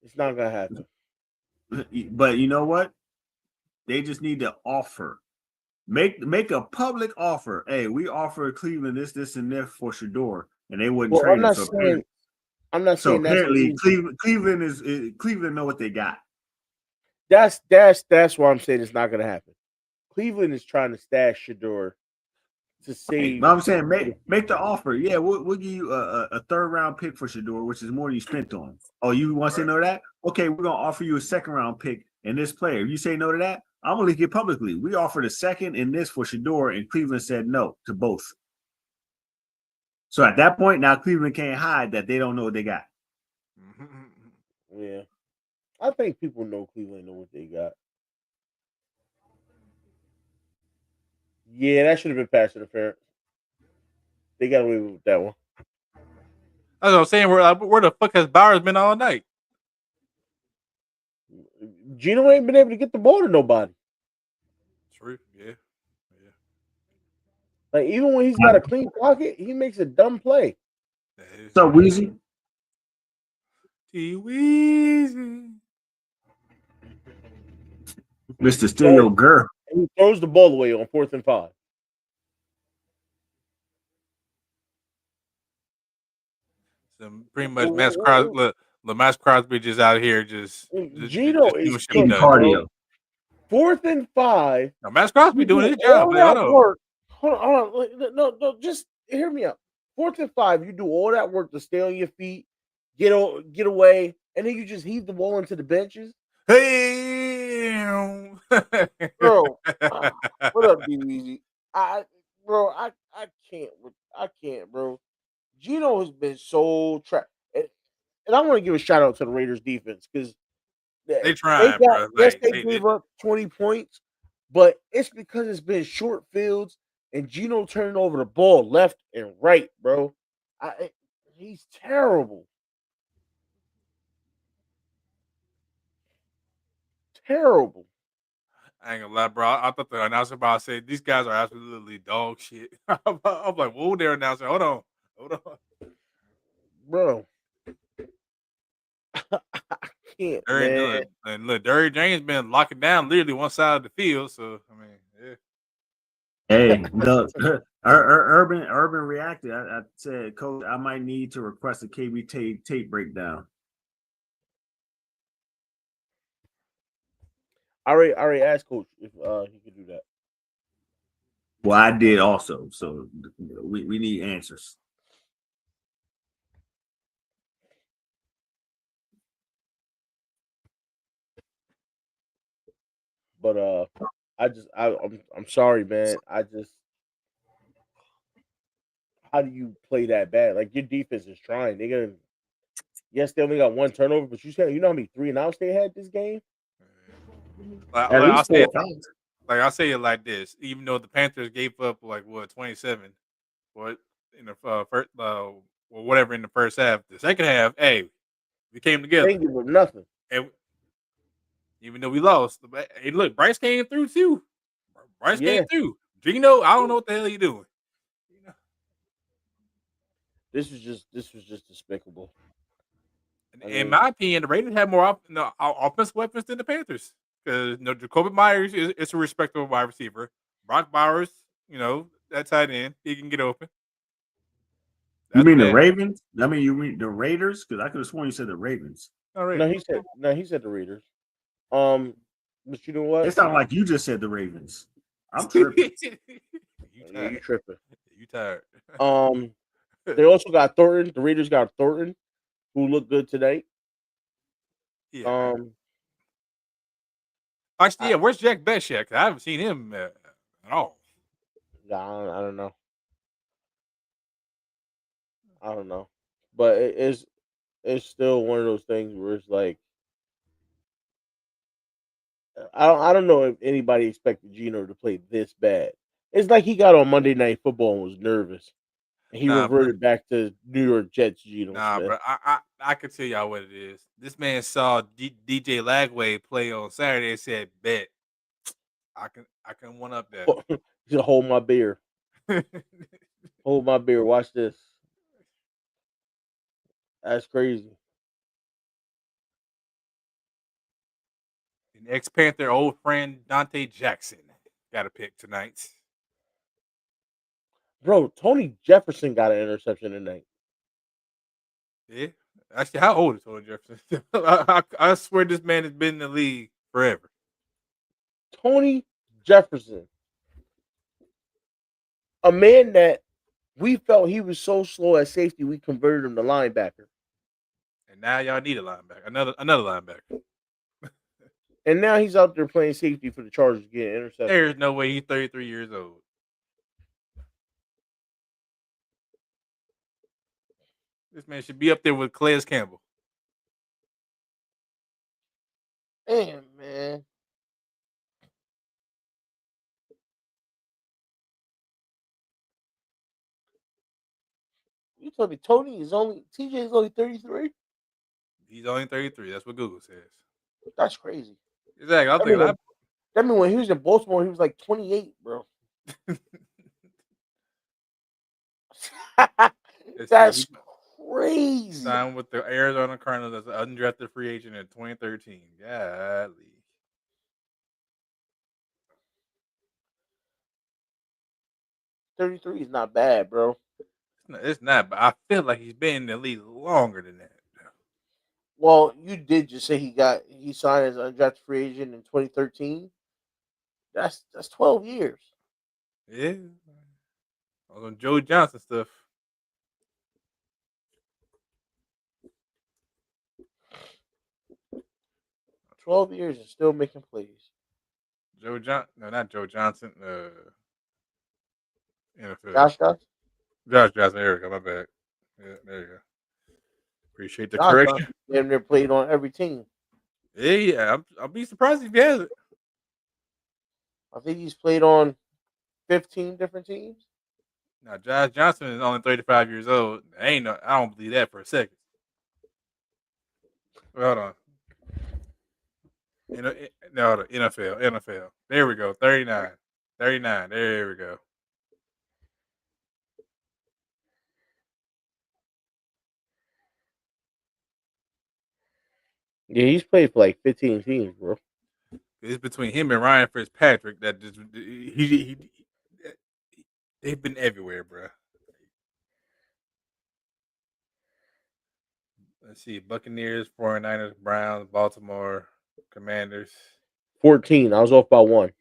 It's not gonna happen. But you know what? They just need to offer. Make a public offer. Hey, we offer Cleveland this, and this for Shador, and they wouldn't trade him. I'm not saying so apparently Cleveland know what they got. That's why I'm saying it's not gonna happen. Cleveland is trying to stash Shador to save. I'm saying make the offer. Yeah, we'll give you a 3rd round pick for Shador, which is more than you spent on him. Oh, you want to say no to that? Okay, we're gonna offer you a 2nd round pick in this player. If you say no to that, I'm gonna leak it publicly. We offered a 2nd in this for Shador, and Cleveland said no to both. So at that point, now Cleveland can't hide that they don't know what they got. Yeah, I think people know Cleveland know what they got. Yeah, that should have been pass interference. They got away with that one. That's what I'm saying. Where the fuck has Bowers been all night? Gino ain't been able to get the ball to nobody. True. Yeah. Like, even when he's got a clean pocket, he makes a dumb play. What's up, Weezy? T-Weezy. Mr. Stereo Girl. And he throws the ball away on 4th and 5. So pretty much Max Crosby just out here just Gino is cardio. 4th and 5. Now, Max Crosby doing his job. Hold on. No, just hear me out. 4th and 5, you do all that work to stay on your feet, get away, and then you just heave the ball into the benches. Hey, bro, what up, D-Weezy? I can't with Gino has been so and I want to give a shout out to the Raiders defense because They trying, bro. yes, Like they gave up 20 points, but it's because it's been short fields and Gino turning over the ball left and right, bro. He's terrible. Terrible. I ain't gonna lie, bro. I thought the announcer about to say these guys are absolutely dog shit. I'm like, whoa there, announcer. Hold on. Bro. I can't, man. And look, Derrick James been locking down literally one side of the field. So I mean, yeah. Hey, the Urban reacted. I said, Coach, I might need to request a KB tape breakdown. I already asked Coach if he could do that. Well, I did also. So we need answers. But I'm sorry, man. How do you play that bad? Like your defense is trying. Yes, they only got one turnover, but you know how many 3 and outs they had this game? At least 4 times. Like I'll say it like this: even though the Panthers gave up 27, in the first, whatever in the first half, the second half, hey, we came together. They didn't give up nothing. And even though we lost, hey, look, Bryce came through too. Bryce came through. Gino, I don't know what the hell he doing. This was just despicable. In my opinion, the Raiders had more offensive weapons than the Panthers. Because Jacoby Myers is a respectable wide receiver. Brock Bowers, that tight end, he can get open. You mean the Ravens? I mean, you mean the Raiders? Because I could have sworn you said the Ravens. No, he said the Raiders. But you know what? It sounded like you just said the Ravens. I'm tripping. You tripping. You tired. They also got Thornton. The Raiders got Thornton, who looked good tonight. Yeah. Actually, where's Jack Best at? 'Cause I haven't seen him at all. I don't know. I don't know, but it's still one of those things where it's like I don't know if anybody expected Gino to play this bad. It's like he got on Monday Night Football and was nervous. And he reverted back to New York Jets Gino Smith. Bro. I can tell y'all what it is. This man saw DJ Lagway play on Saturday and said, "Bet I can one up that." He said, "Hold my beer, hold my beer. Watch this." That's crazy. An ex-Panther old friend Dante Jackson got a pick tonight. Bro, Tony Jefferson got an interception tonight. Yeah. Actually, how old is Tony Jefferson? I swear this man has been in the league forever. Tony Jefferson. A man that we felt he was so slow at safety, we converted him to linebacker. And now y'all need a linebacker. Another linebacker. And now he's out there playing safety for the Chargers getting intercepted. There's no way he's 33 years old. This man should be up there with Calais Campbell. Damn, man. You told me TJ is only 33? He's only 33. That's what Google says. That's crazy. Exactly. That mean when he was in Baltimore, he was like 28, bro. That's crazy. Signed with the Arizona Cardinals as an undrafted free agent in 2013. Golly. $33 is not bad, bro. It's not, but I feel like he's been in the league longer than that. Well, you did just say he signed as an undrafted free agent in 2013. That's 12 years. Yeah. On Joe Johnson stuff. 12 years and still making plays. No, not Joe Johnson. NFL. Josh Johnson. There we go. My bad. Yeah, there you go. Appreciate the Josh correction. Johnson damn near played on every team. Yeah. I'll be surprised if he has it. I think he's played on 15 different teams. Now, Josh Johnson is only 35 years old. I don't believe that for a second. Hold on. No, the NFL. There we go. 39. 39. There we go. Yeah, he's played for like 15 teams, bro. It's between him and Ryan Fitzpatrick that just they've been everywhere, bro. Let's see. Buccaneers, 49ers, Browns, Baltimore, Commanders. 14. I was off by one.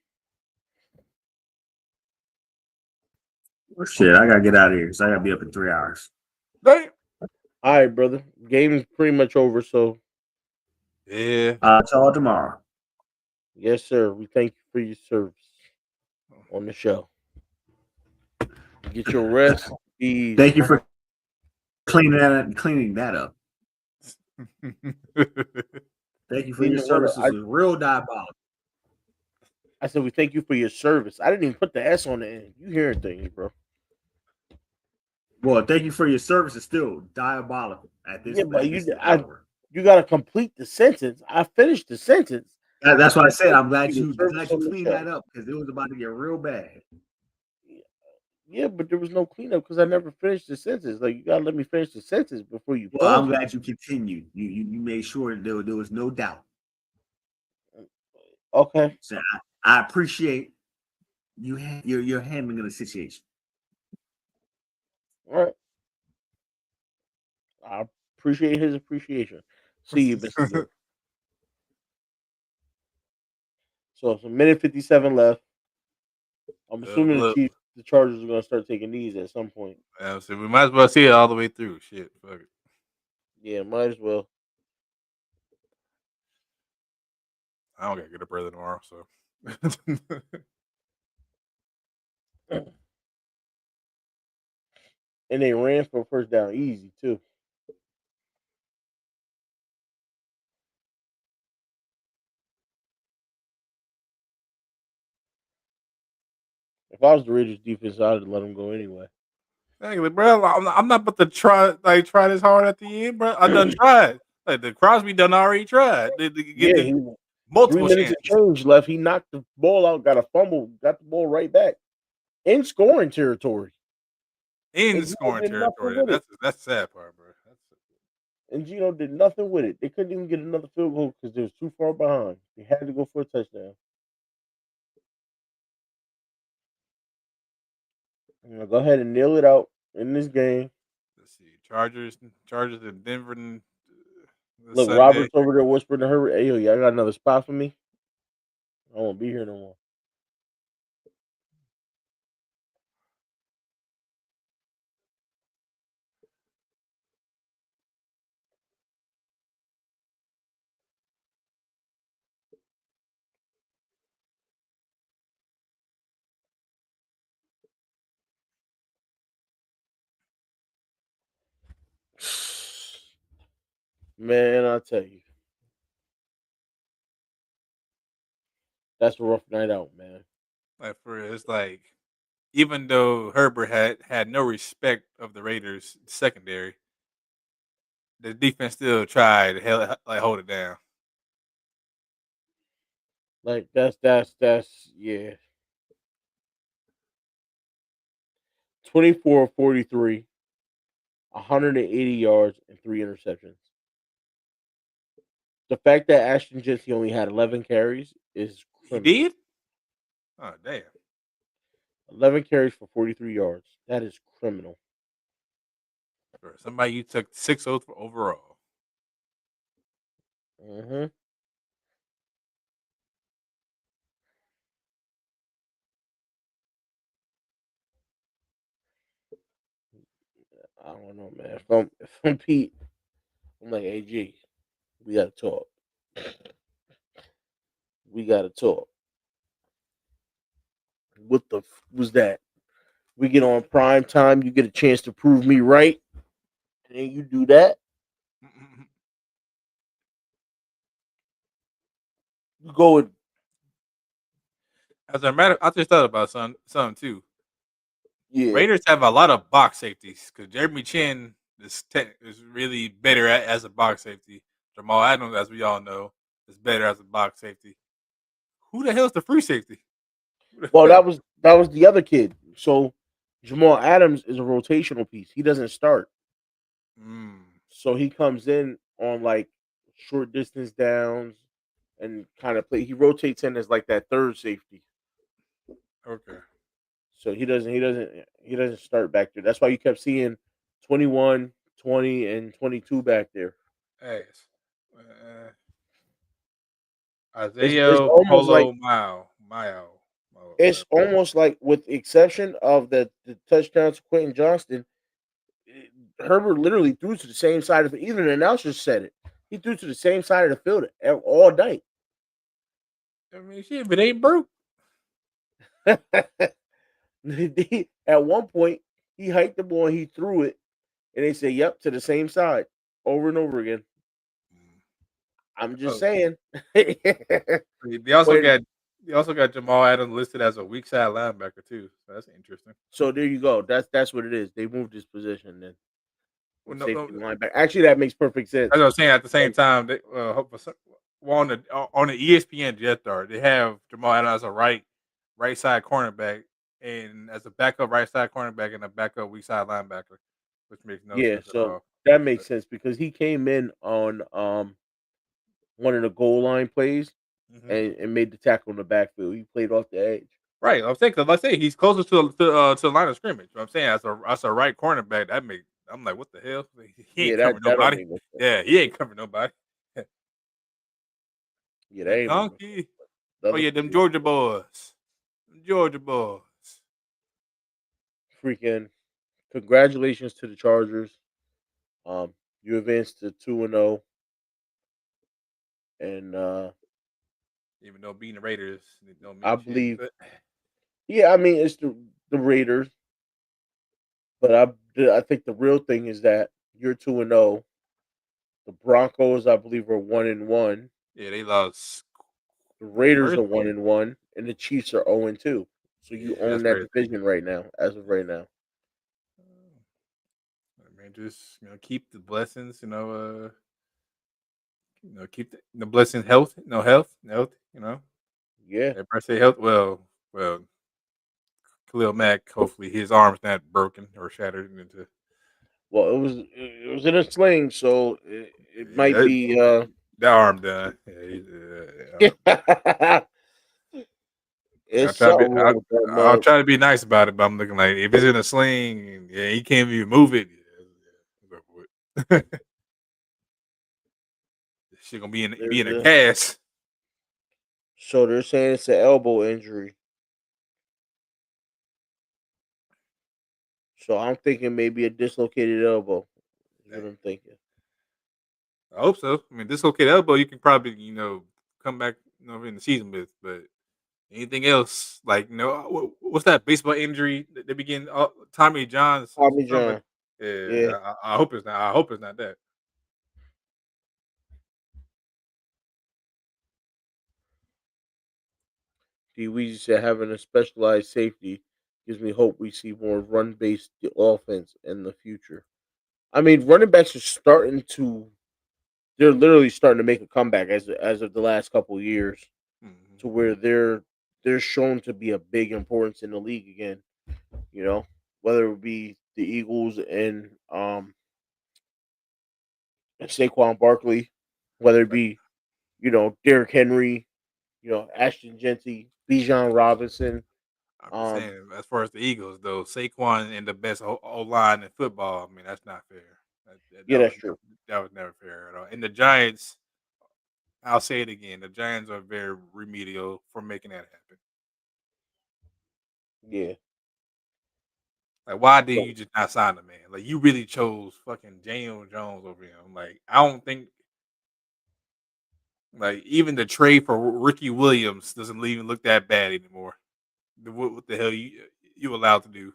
Oh, shit, I gotta get out of here because I gotta be up in 3 hours. Damn. All right, brother. Game's pretty much over, so Yeah. Till tomorrow. yes, sir. We thank you for your service on the show. Get your rest. Ease. Thank you for cleaning that up. Thank you for your services. It was real diabolical. I said we thank you for your service. I didn't even put the S on the end. You hearing things, bro? Well, thank you for your service. It's still diabolical at this. Yeah, but hour. you got to complete the sentence. I finished the sentence. That's what I said. I'm glad you Service on the cleaned show. that up because it was about to get real bad. Yeah, but there was no cleanup because I never finished the sentence. Like, you gotta let me finish the sentence before you. Well, I'm glad you continued. You made sure there was no doubt. Okay. So I appreciate your handling of the situation. All right. I appreciate his appreciation. See you, Mr. Bill. So it's a minute 57 left. I'm assuming the Chargers are gonna start taking these at some point. Yeah, so we might as well see it all the way through. Shit, fuck it. Yeah, might as well. I don't gotta get up early tomorrow, so. And they ran for a first down easy too. If I was the Raiders defense, I'd have let them go anyway. Exactly, bro. I'm not about to try this hard at the end, bro. I done tried. Like the Crosby done already tried. They get multiple 3 minutes of change left. He knocked the ball out, got a fumble, got the ball right back in scoring territory. In scoring territory. That's the sad part, bro. And Gino did nothing with it. They couldn't even get another field goal because they was too far behind. They had to go for a touchdown. Go ahead and nail it out in this game. Let's see. Chargers in Denver. Look, Sunday. Robert's over there whispering to her, "Hey, yo, y'all got another spot for me? I won't be here no more." Man, I tell you, that's a rough night out, man. Like for real, it's like even though Herbert had no respect of the Raiders secondary, the defense still tried to hold it down. Like that's yeah. 24-43, 180 yards and 3 interceptions. The fact that Ashton Jesse only had 11 carries is criminal. He did? Oh damn. 11 carries for 43 yards. That is criminal. For somebody you took 6 overall. Mm-hmm. I don't know, man. If I'm Pete, I'm like, hey, G, we gotta talk. We gotta talk. What the was that? We get on prime time. You get a chance to prove me right. and then you do that, you go with As a matter, I just thought about something too. yeah. Raiders have a lot of box safeties because Jeremy Chin is really better as a box safety. Jamal Adams, as we all know, is better as a box safety. Who the hell's the free safety? Well, that was the other kid. So Jamal Adams is a rotational piece. He doesn't start. Mm, So he comes in on like short distance downs and kind of play. He rotates in as like that third safety. okay. So he doesn't start back there. That's why you kept seeing 21, 20, and 22 back there. Ass. Uh, It's Isaiah almost like Polo Mao. it's almost like with the exception of the touchdown to Quentin Johnston, Herbert literally threw to the same side of the even the announcer said it. He threw to the same side of the field all night. I mean, shit, if it ain't broke. At one point, he hiked the ball and he threw it, and they said, "Yep," to the same side over and over again. I'm just Oh, saying. they also When got they also got Jamal Adams listed as a weak side linebacker too. So that's interesting. so there you go. That's what it is. They moved his position then Well, from no, safety to linebacker. Actually, that makes perfect sense. as I was saying, at the same Like, time, they, well, on the ESPN Jet Star, they have Jamal Adams as a right side cornerback, and as a backup right side cornerback and a backup weak side linebacker, which makes no yeah, sense at so all. that makes But, sense because he came in on one of the goal line plays mhm. and made the tackle in the backfield. He played off the edge. Right, I'm saying because let's say he's closer to the line of scrimmage. I'm saying as a right cornerback, that make I'm like, what the hell? He Yeah, ain't that covering that don't nobody. make no sense. Yeah, he ain't covering nobody. Yeah, that ain't make no sense. McConkey. The Oh other yeah, them Georgia boys. Them Georgia boys. freaking congratulations to the Chargers. You advanced to 2-0, and Even though beating the Raiders it don't I mean shit. believe, But yeah, I mean it's the Raiders, but I think the real thing is that you're 2-0. The Broncos, I believe, are 1-1. yeah, they lost The the Raiders first. are 1-1, and the Chiefs are 0-2. So you Yeah, own that's that crazy. division right now, as of right now. I mean, just keep the blessings. Keep the blessings, health. Health. Yeah. Everybody say health. Well, Khalil Mack. Hopefully, his arm's not broken or shattered into. Well, it was in a sling, so it might Yeah, be that arm done. Yeah, I'll it's try to be. something wrong with that I'll mug. try to be nice about it, but I'm looking like if it's in a sling, yeah, he can't even move it. Yeah, shit gonna be There's in a a cast. So they're saying it's an elbow injury. So I'm thinking maybe a dislocated elbow. Is what Dang. I'm thinking. I hope so. I mean, dislocated elbow, you can probably come back in the season with, but anything else like what's that baseball injury that they begin? Tommy John's Tommy something like. John. Yeah. Yeah, I hope it's not. I hope it's not that. Pee Wee said having a specialized safety gives me hope we see more run based offense in the future. I mean, running backs are starting to they're literally starting to make a comeback as of the last couple of years Mhm. to where they're shown to be a big importance in the league again. You know, whether it be the Eagles and Saquon Barkley, whether it be Derrick Henry, Ashton Genty, Bijan Robinson. I'm just Um, saying, as far as the Eagles, though, Saquon and the best O line in football. I mean, that's not fair. yeah, that's true. That was never fair at all. And the Giants, I'll say it again, the Giants are very remedial for making that happen. Yeah, Like, why did so you just not sign the man? Like, you really chose fucking Daniel Jones over him. Like, I don't think, like, even the trade for Ricky Williams doesn't even look that bad anymore. What the hell you allowed to do?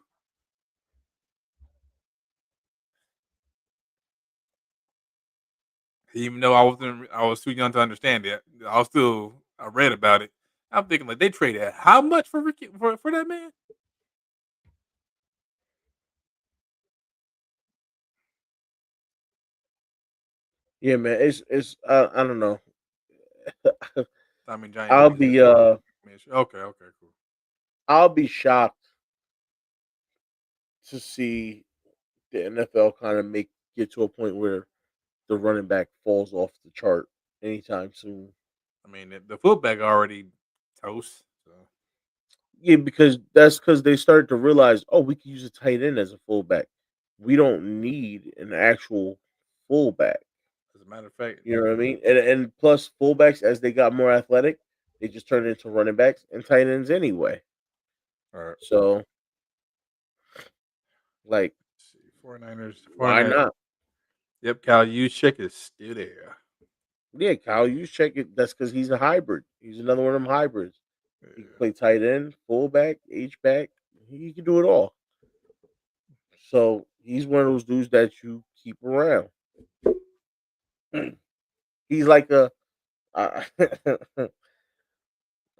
Even though I was too young to understand it. I read about it. I'm thinking like they traded how much for for that man? Yeah, man. It's I don't know. I mean, Johnny I'll Unitas. be Okay, cool. I'll be shocked to see the NFL kind of get to a point where the running back falls off the chart anytime soon. I mean, the fullback already toast. So Yeah, because they started to realize, oh, we can use a tight end as a fullback. We don't need an actual fullback. as a matter of fact, You know what I mean? And plus fullbacks as they got more athletic, they just turned into running backs and tight ends anyway. all right. So like, Let's see, 49ers. why 49ers. not? Yep, Cal Juszczyk is still there. Yeah, Kyle, you check it. That's because he's a hybrid. He's another one of them hybrids. He can Yeah. play tight end, fullback, H back. He can do it all. So he's one of those dudes that you keep around. He's like a. I I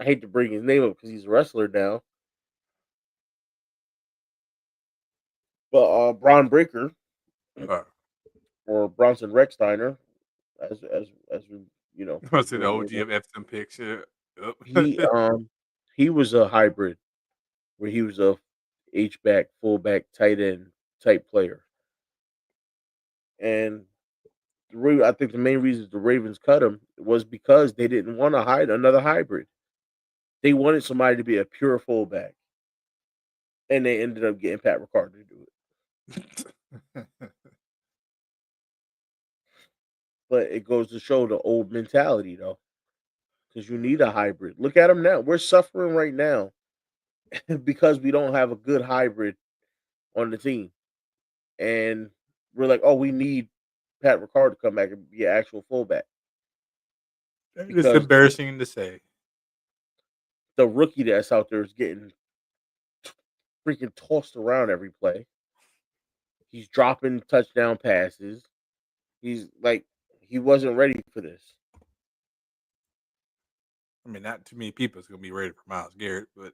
hate to bring his name up because he's a wrestler now, but Braun Breaker Uh, or Bronson Rechsteiner, as we I said the know, OG of Epson picks. Yeah. he Yep. he was a hybrid where he was a H back, fullback, tight end type player, and I think the main reason the Ravens cut him was because they didn't want to hide another hybrid. They wanted somebody to be a pure fullback, and they ended up getting Pat Ricard to do it. But it goes to show the old mentality, though, because you need a hybrid. Look at them now; we're suffering right now because we don't have a good hybrid on the team, and we're like, oh, we need Pat Ricard to come back and be an actual fullback It's because embarrassing to say. the rookie that's out there is getting freaking tossed around every play. He's dropping touchdown passes. He's like, he wasn't ready for this. I mean, not too many people is gonna be ready for Miles Garrett, but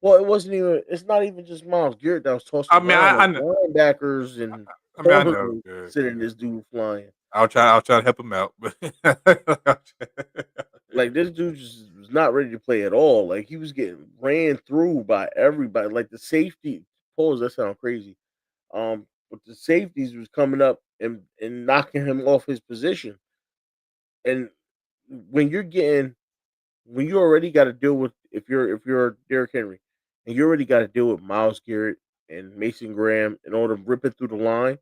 Well, it wasn't even. It's not even just Miles Garrett that was tossed I mean, around. I Like know. linebackers and I mean, I corners know. were Good, considering good. this dude flying. I'll try to help him out, but Like this dude just was not ready to play at all. Like he was getting ran through by everybody. Like the safety pulls. That sound crazy. But the safeties was coming up and knocking him off his position. And when you're getting when you already got to deal with if you're Derrick Henry and you already got to deal with Miles Garrett and Mason Graham and all them ripping through the line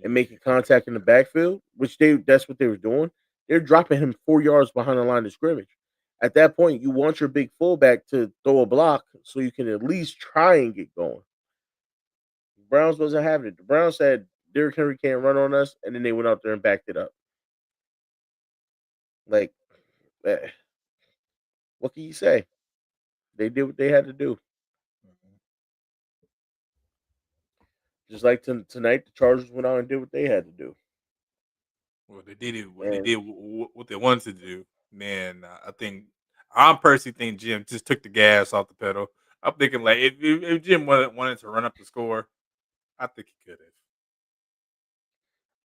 and making contact in the backfield, which that's what they were doing. They're dropping him 4 yards behind the line of scrimmage. At that point, you want your big fullback to throw a block so you can at least try and get going. Browns wasn't having it. The Browns said Derrick Henry can't run on us, and then they went out there and backed it up. Like, eh, what can you say? They did what they had to do. Just like tonight, the Chargers went out and did what they had to do. well, they did it. They And did what they wanted to do. Man, I personally think Jim just took the gas off the pedal. I'm thinking like if Jim wanted to run up the score, I think he could have.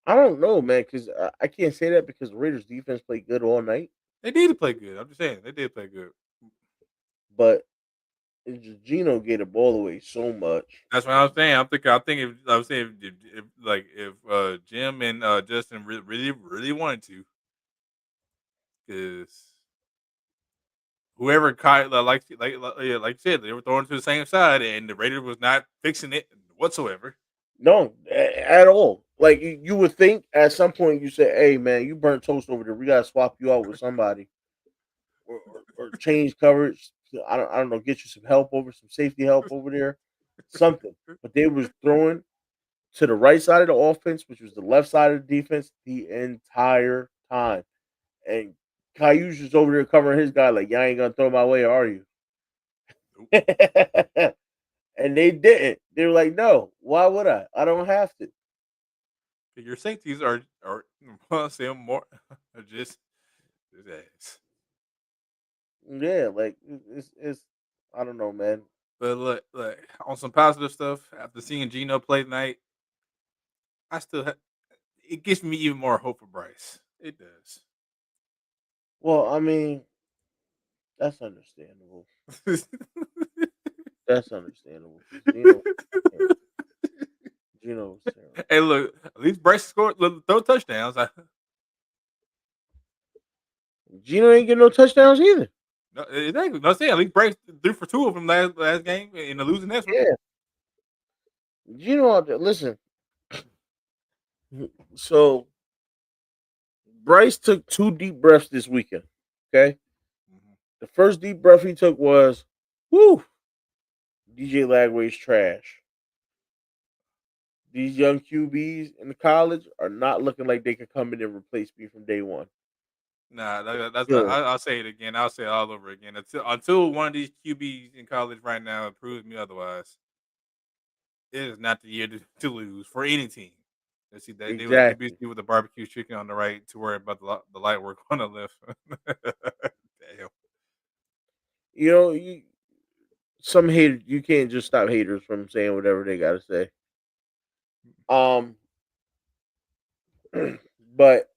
I don't know, man, because I can't say that because the Raiders defense played good all night, They did play good. I'm just saying they did play good. but it's just Gino gave the ball away so much. That's what I was saying. I think if I was saying if Jim and Justin really wanted to, because whoever caught yeah, like you said, they were throwing to the same side, and the Raiders was not fixing it whatsoever. No, at all. Like you would think at some point you say, "Hey, man, you burnt toast over there. We gotta swap you out with somebody, or change coverage. I don't know. Get you some help over, some safety help over there, something." But they was throwing to the right side of the offense, which was the left side of the defense, the entire time. And Caillou's just over there covering his guy, like, y'all ain't gonna throw my way, are you? And they didn't. They were like, no, why would I? I don't have to. Your safeties are well, say more are just ass. Yeah, like it's I don't know, man. But look, on some positive stuff, after seeing Gino play tonight, I still it gives me even more hope for Bryce. It does. Well, I mean, that's understandable. That's understandable. 'Cause yeah, Gino was terrible. Hey, look, at least Bryce scored throw touchdowns. Gino ain't getting no touchdowns either. No, exactly. No, I'm saying at least Bryce threw for two of them last game in the losing effort. Yeah, Gino out there. Listen, so Bryce took 2 deep breaths this weekend. Okay, Mhm. the first deep breath he took was, "Whoo, DJ Lagway's trash." These young QBs in the college are not looking like they can come in and replace me from day one. Nah, that's Kill 'em. I'll say it again. I'll say it all over again until one of these QBs in college right now proves me otherwise. It is not the year to lose for any team. Let's see that they was too Exactly. busy with the barbecue chicken on the right to worry about the light work on the left. Damn. You know, some haters, you can't just stop haters from saying whatever they got to say. Um, but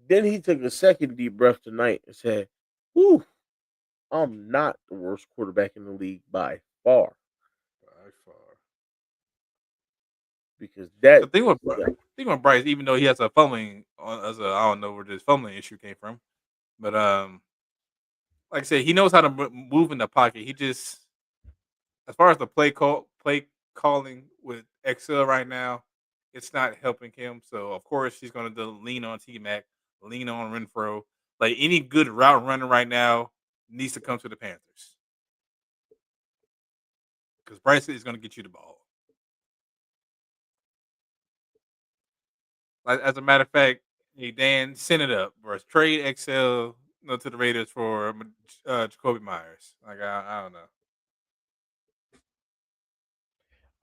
then he took a second deep breath tonight and said, "Whew, I'm not the worst quarterback in the league by far." By far. Because The that, thing with Bryce, even though he has a fumbling as a I don't know where this fumbling issue came from, but like I said, he knows how to move in the pocket. He just as far as the play calling with Excel right now, it's not helping him. So of course he's going to lean on T Mac, lean on Renfro. Like any good route runner right now needs to come to the Panthers because Bryce is going to get you the ball. Like as a matter of fact, hey Dan, send it up, bro. Trade Excel to the Raiders for Jacoby Myers. Like I don't know.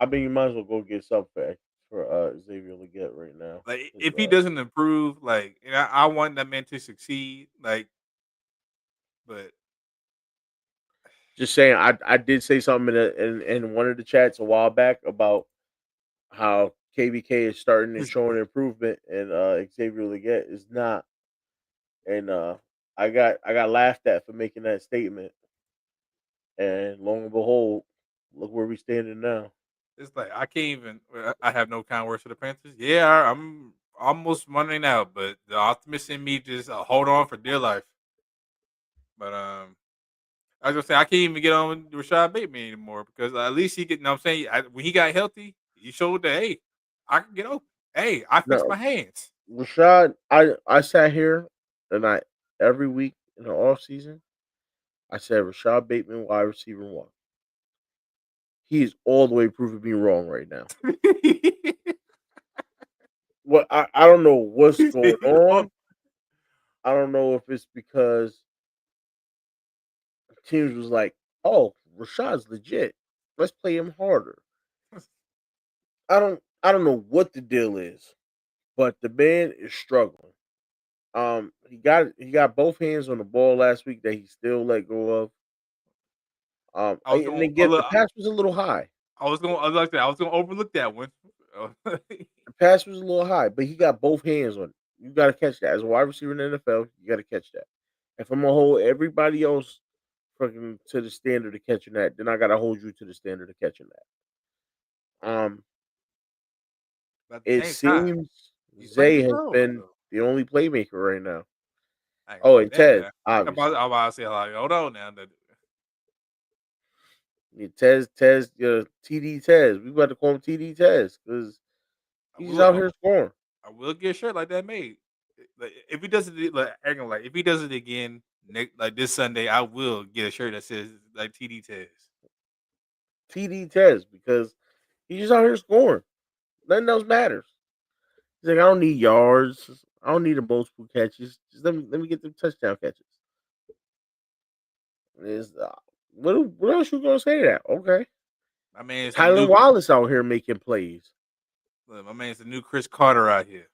I mean, you might as well go get something for Xavier Leggett right now. Like 'Cause, if he doesn't improve, like and I want that man to succeed. Like, but just saying, I did say something in one of the chats a while back about how KBK is starting and showing improvement, and Xavier Leggett is not. And I got laughed at for making that statement, and lo and behold, look where we standing now. it's like I can't even. I have no kind words for the Panthers. Yeah, I'm almost running out, but the optimist in me just hold on for dear life. But I was gonna say I can't even get on with Rashad Bateman anymore because at least he get. You know what I'm saying when he got healthy, he showed that hey, I can get open. Hey, I fixed No, my hands. Rashad, I sat here and I every week in the off season, I said Rashad Bateman wide receiver one. He's all the way proving me wrong right now. What I don't know what's He going said, on. I don't know if it's because teams was like, "Oh, Rashad's legit. Let's play him harder." I don't know what the deal is, but the man is struggling. He got both hands on the ball last week that he still let go of. I was And going. again, the pass was a little high. I was going. I was like that. I was going to overlook that one. The pass was a little high, but he got both hands on it. You got to catch that as a wide receiver in the NFL. You got to catch that. If I'm gonna hold everybody else fucking to the standard of catching that, then I got to hold you to the standard of catching that. But at the It same time, seems he's playing Zay his has role. been So the only playmaker right now. I ain't gonna Oh, say and that Tez, now. obviously. I'm about to say like, hold on now. Yeah, Tez, TD Tez. We about to call him TD Tez because I he's out here will. scoring. I will get a shirt like that made. Like, if he does it, like, I ain't gonna lie, if he does it again, like this Sunday, I will get a shirt that says like TD Tez. TD Tez because he's just out here scoring. Nothing else matters. He's like, I don't need yards. I don't need the multiple catches. Just let me get the touchdown catches. Is what else you gonna say to that? Okay, I mean, it's Tylan Luke. Wallace out here making plays. Look, my man's the new Chris Carter out here.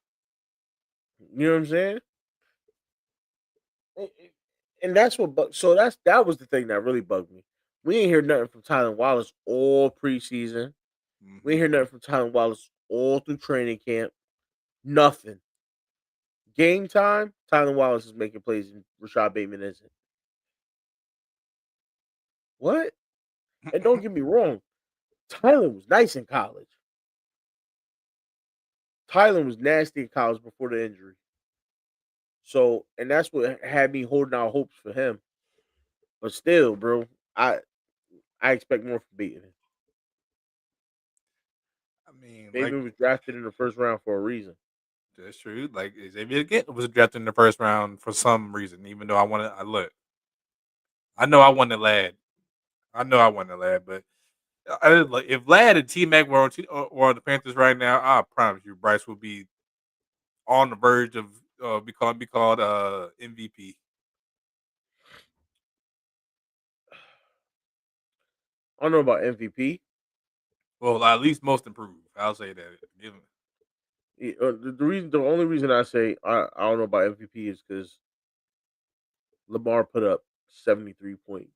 You know what I'm saying? And that's what. So that was the thing that really bugged me. We ain't hear nothing from Tylen Wallace all preseason. We ain't hear nothing from Tylen Wallace all through training camp. Nothing. Game time, Tylen Wallace is making plays and Rashad Bateman isn't. What? And don't get me wrong, Tylen was nice in college. Tylen was nasty in college before the injury. So, and that's what had me holding out hopes for him. But still, bro, I expect more from Bateman. I mean, Bateman was drafted in the first round for a reason. That's true. Like Xavier Gitt was drafted in the first round for some reason, even though I know I wanted Ladd. But if Ladd and T Mac were on the Panthers right now, I promise you, Bryce will be on the verge of be called MVP. I don't know about MVP. Well, at least most improved. I'll say that. Give him. The only reason I say I don't know about MVP is because Lamar put up 73 points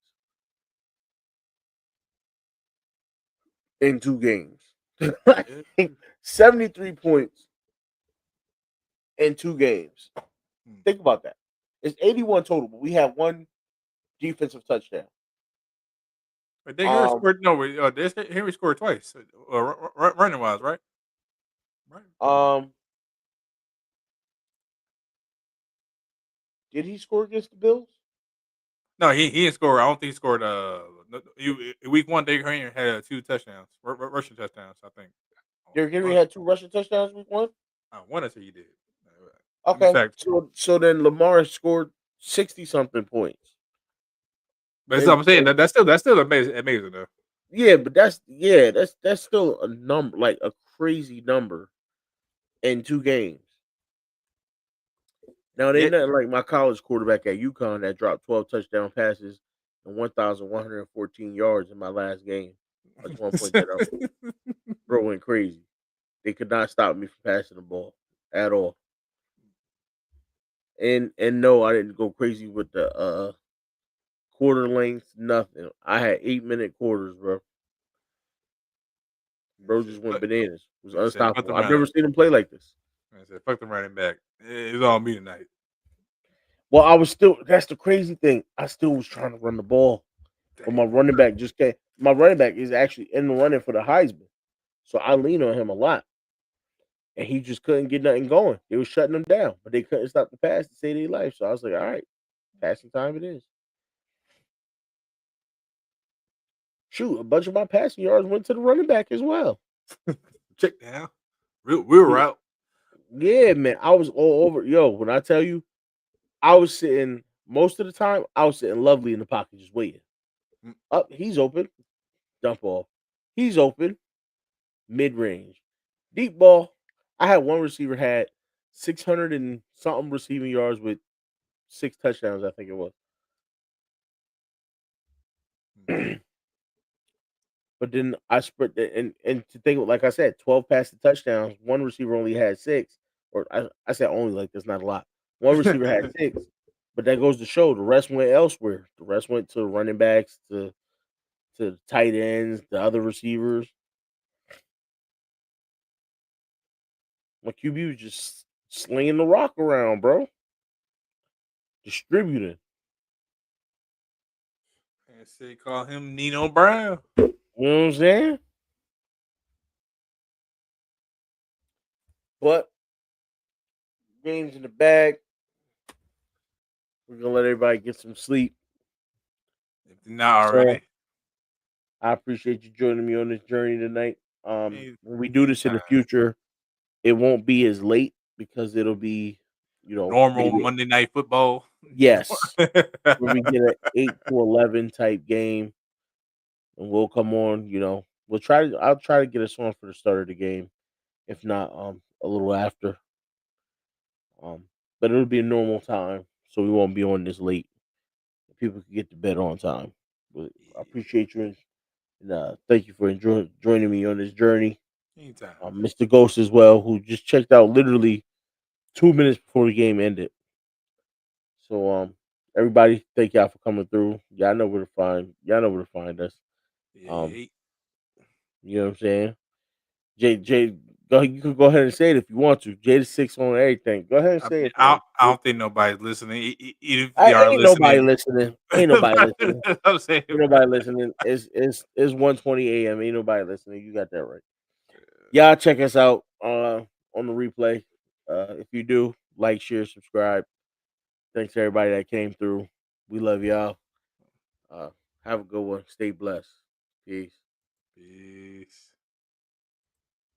in 2 games. 73 points in 2 games. Think about that. It's 81 total, but we have 1 defensive touchdown. But then Henry scored. No, Henry scored twice, running wise, right? Right. Did he score against the Bills? No, he didn't score. I don't think he scored. Week 1, Derrick Henry had 2 touchdowns, rushing touchdowns. I think. Derrick Henry had 2 rushing touchdowns week 1. I want to say he did. Okay, so then Lamar scored 60-something points. But that's what I'm saying. That's still amazing though. Yeah, but that's still a number, like a crazy number in 2 games. Now they nothing like my college quarterback at UConn that dropped 12 touchdown passes and 1,114 yards in my last game. I just want to point that out. Bro went crazy. They could not stop me from passing the ball at all. And no, I didn't go crazy with the quarter length, nothing. I had 8-minute quarters, bro. Bro just went bananas. It was unstoppable. I've never seen him play like this. I said, fuck the running back. It's all me tonight. Well, I was still, that's the crazy thing. I still was trying to run the ball. But my running back just can't. My running back is actually in the running for the Heisman. So I lean on him a lot. And he just couldn't get nothing going. They were shutting him down, but they couldn't stop the pass to save their life. So I was like, all right, passing time it is. Shoot, a bunch of my passing yards went to the running back as well. Check down. We were out. Yeah, man. I was all over. Yo, when I tell you, I was sitting most of the time, I was sitting lovely in the pocket just waiting. Up, he's open. Dump off. He's open. Mid-range. Deep ball. I had one receiver had 600 and something receiving yards with 6 touchdowns, I think it was. But then I spread and to think, like I said, 12 passing touchdowns. One receiver only had 6, or I said only, like that's not a lot. One receiver had 6, but that goes to show the rest went elsewhere. The rest went to running backs, to tight ends, the other receivers. My QB was just slinging the rock around, bro. Distributing. And say call him Nino Brown. You know what I'm saying? But game's in the bag. We're gonna let everybody get some sleep. If not already. I appreciate you joining me on this journey tonight. When we do this in the future, it won't be as late because it'll be, normal Monday Night Football. Yes. When we get an 8 to 11 type game, and we'll come on, I'll try to get us on for the start of the game. If not, a little after. But it'll be a normal time, so we won't be on this late. People can get to bed on time. But I appreciate you and thank you for joining me on this journey. Anytime. Mr. Ghost as well, who just checked out literally 2 minutes before the game ended. So everybody, thank y'all for coming through. Y'all know where to find us. Yeah, Um, he- you know what I'm saying? Jay, you can go ahead and say it if you want to. J6 on everything. Go ahead and I, say mean, it. I, Man. I don't think nobody's listening. If they are Ain't nobody listening, listening. Ain't nobody listening. I'm saying, Ain't nobody listening. It's 1:20 a.m. Ain't nobody listening. You got that right. Y'all check us out on the replay. If you do, like, share, subscribe. Thanks to everybody that came through. We love y'all. Have a good one. Stay blessed. Peace. Peace.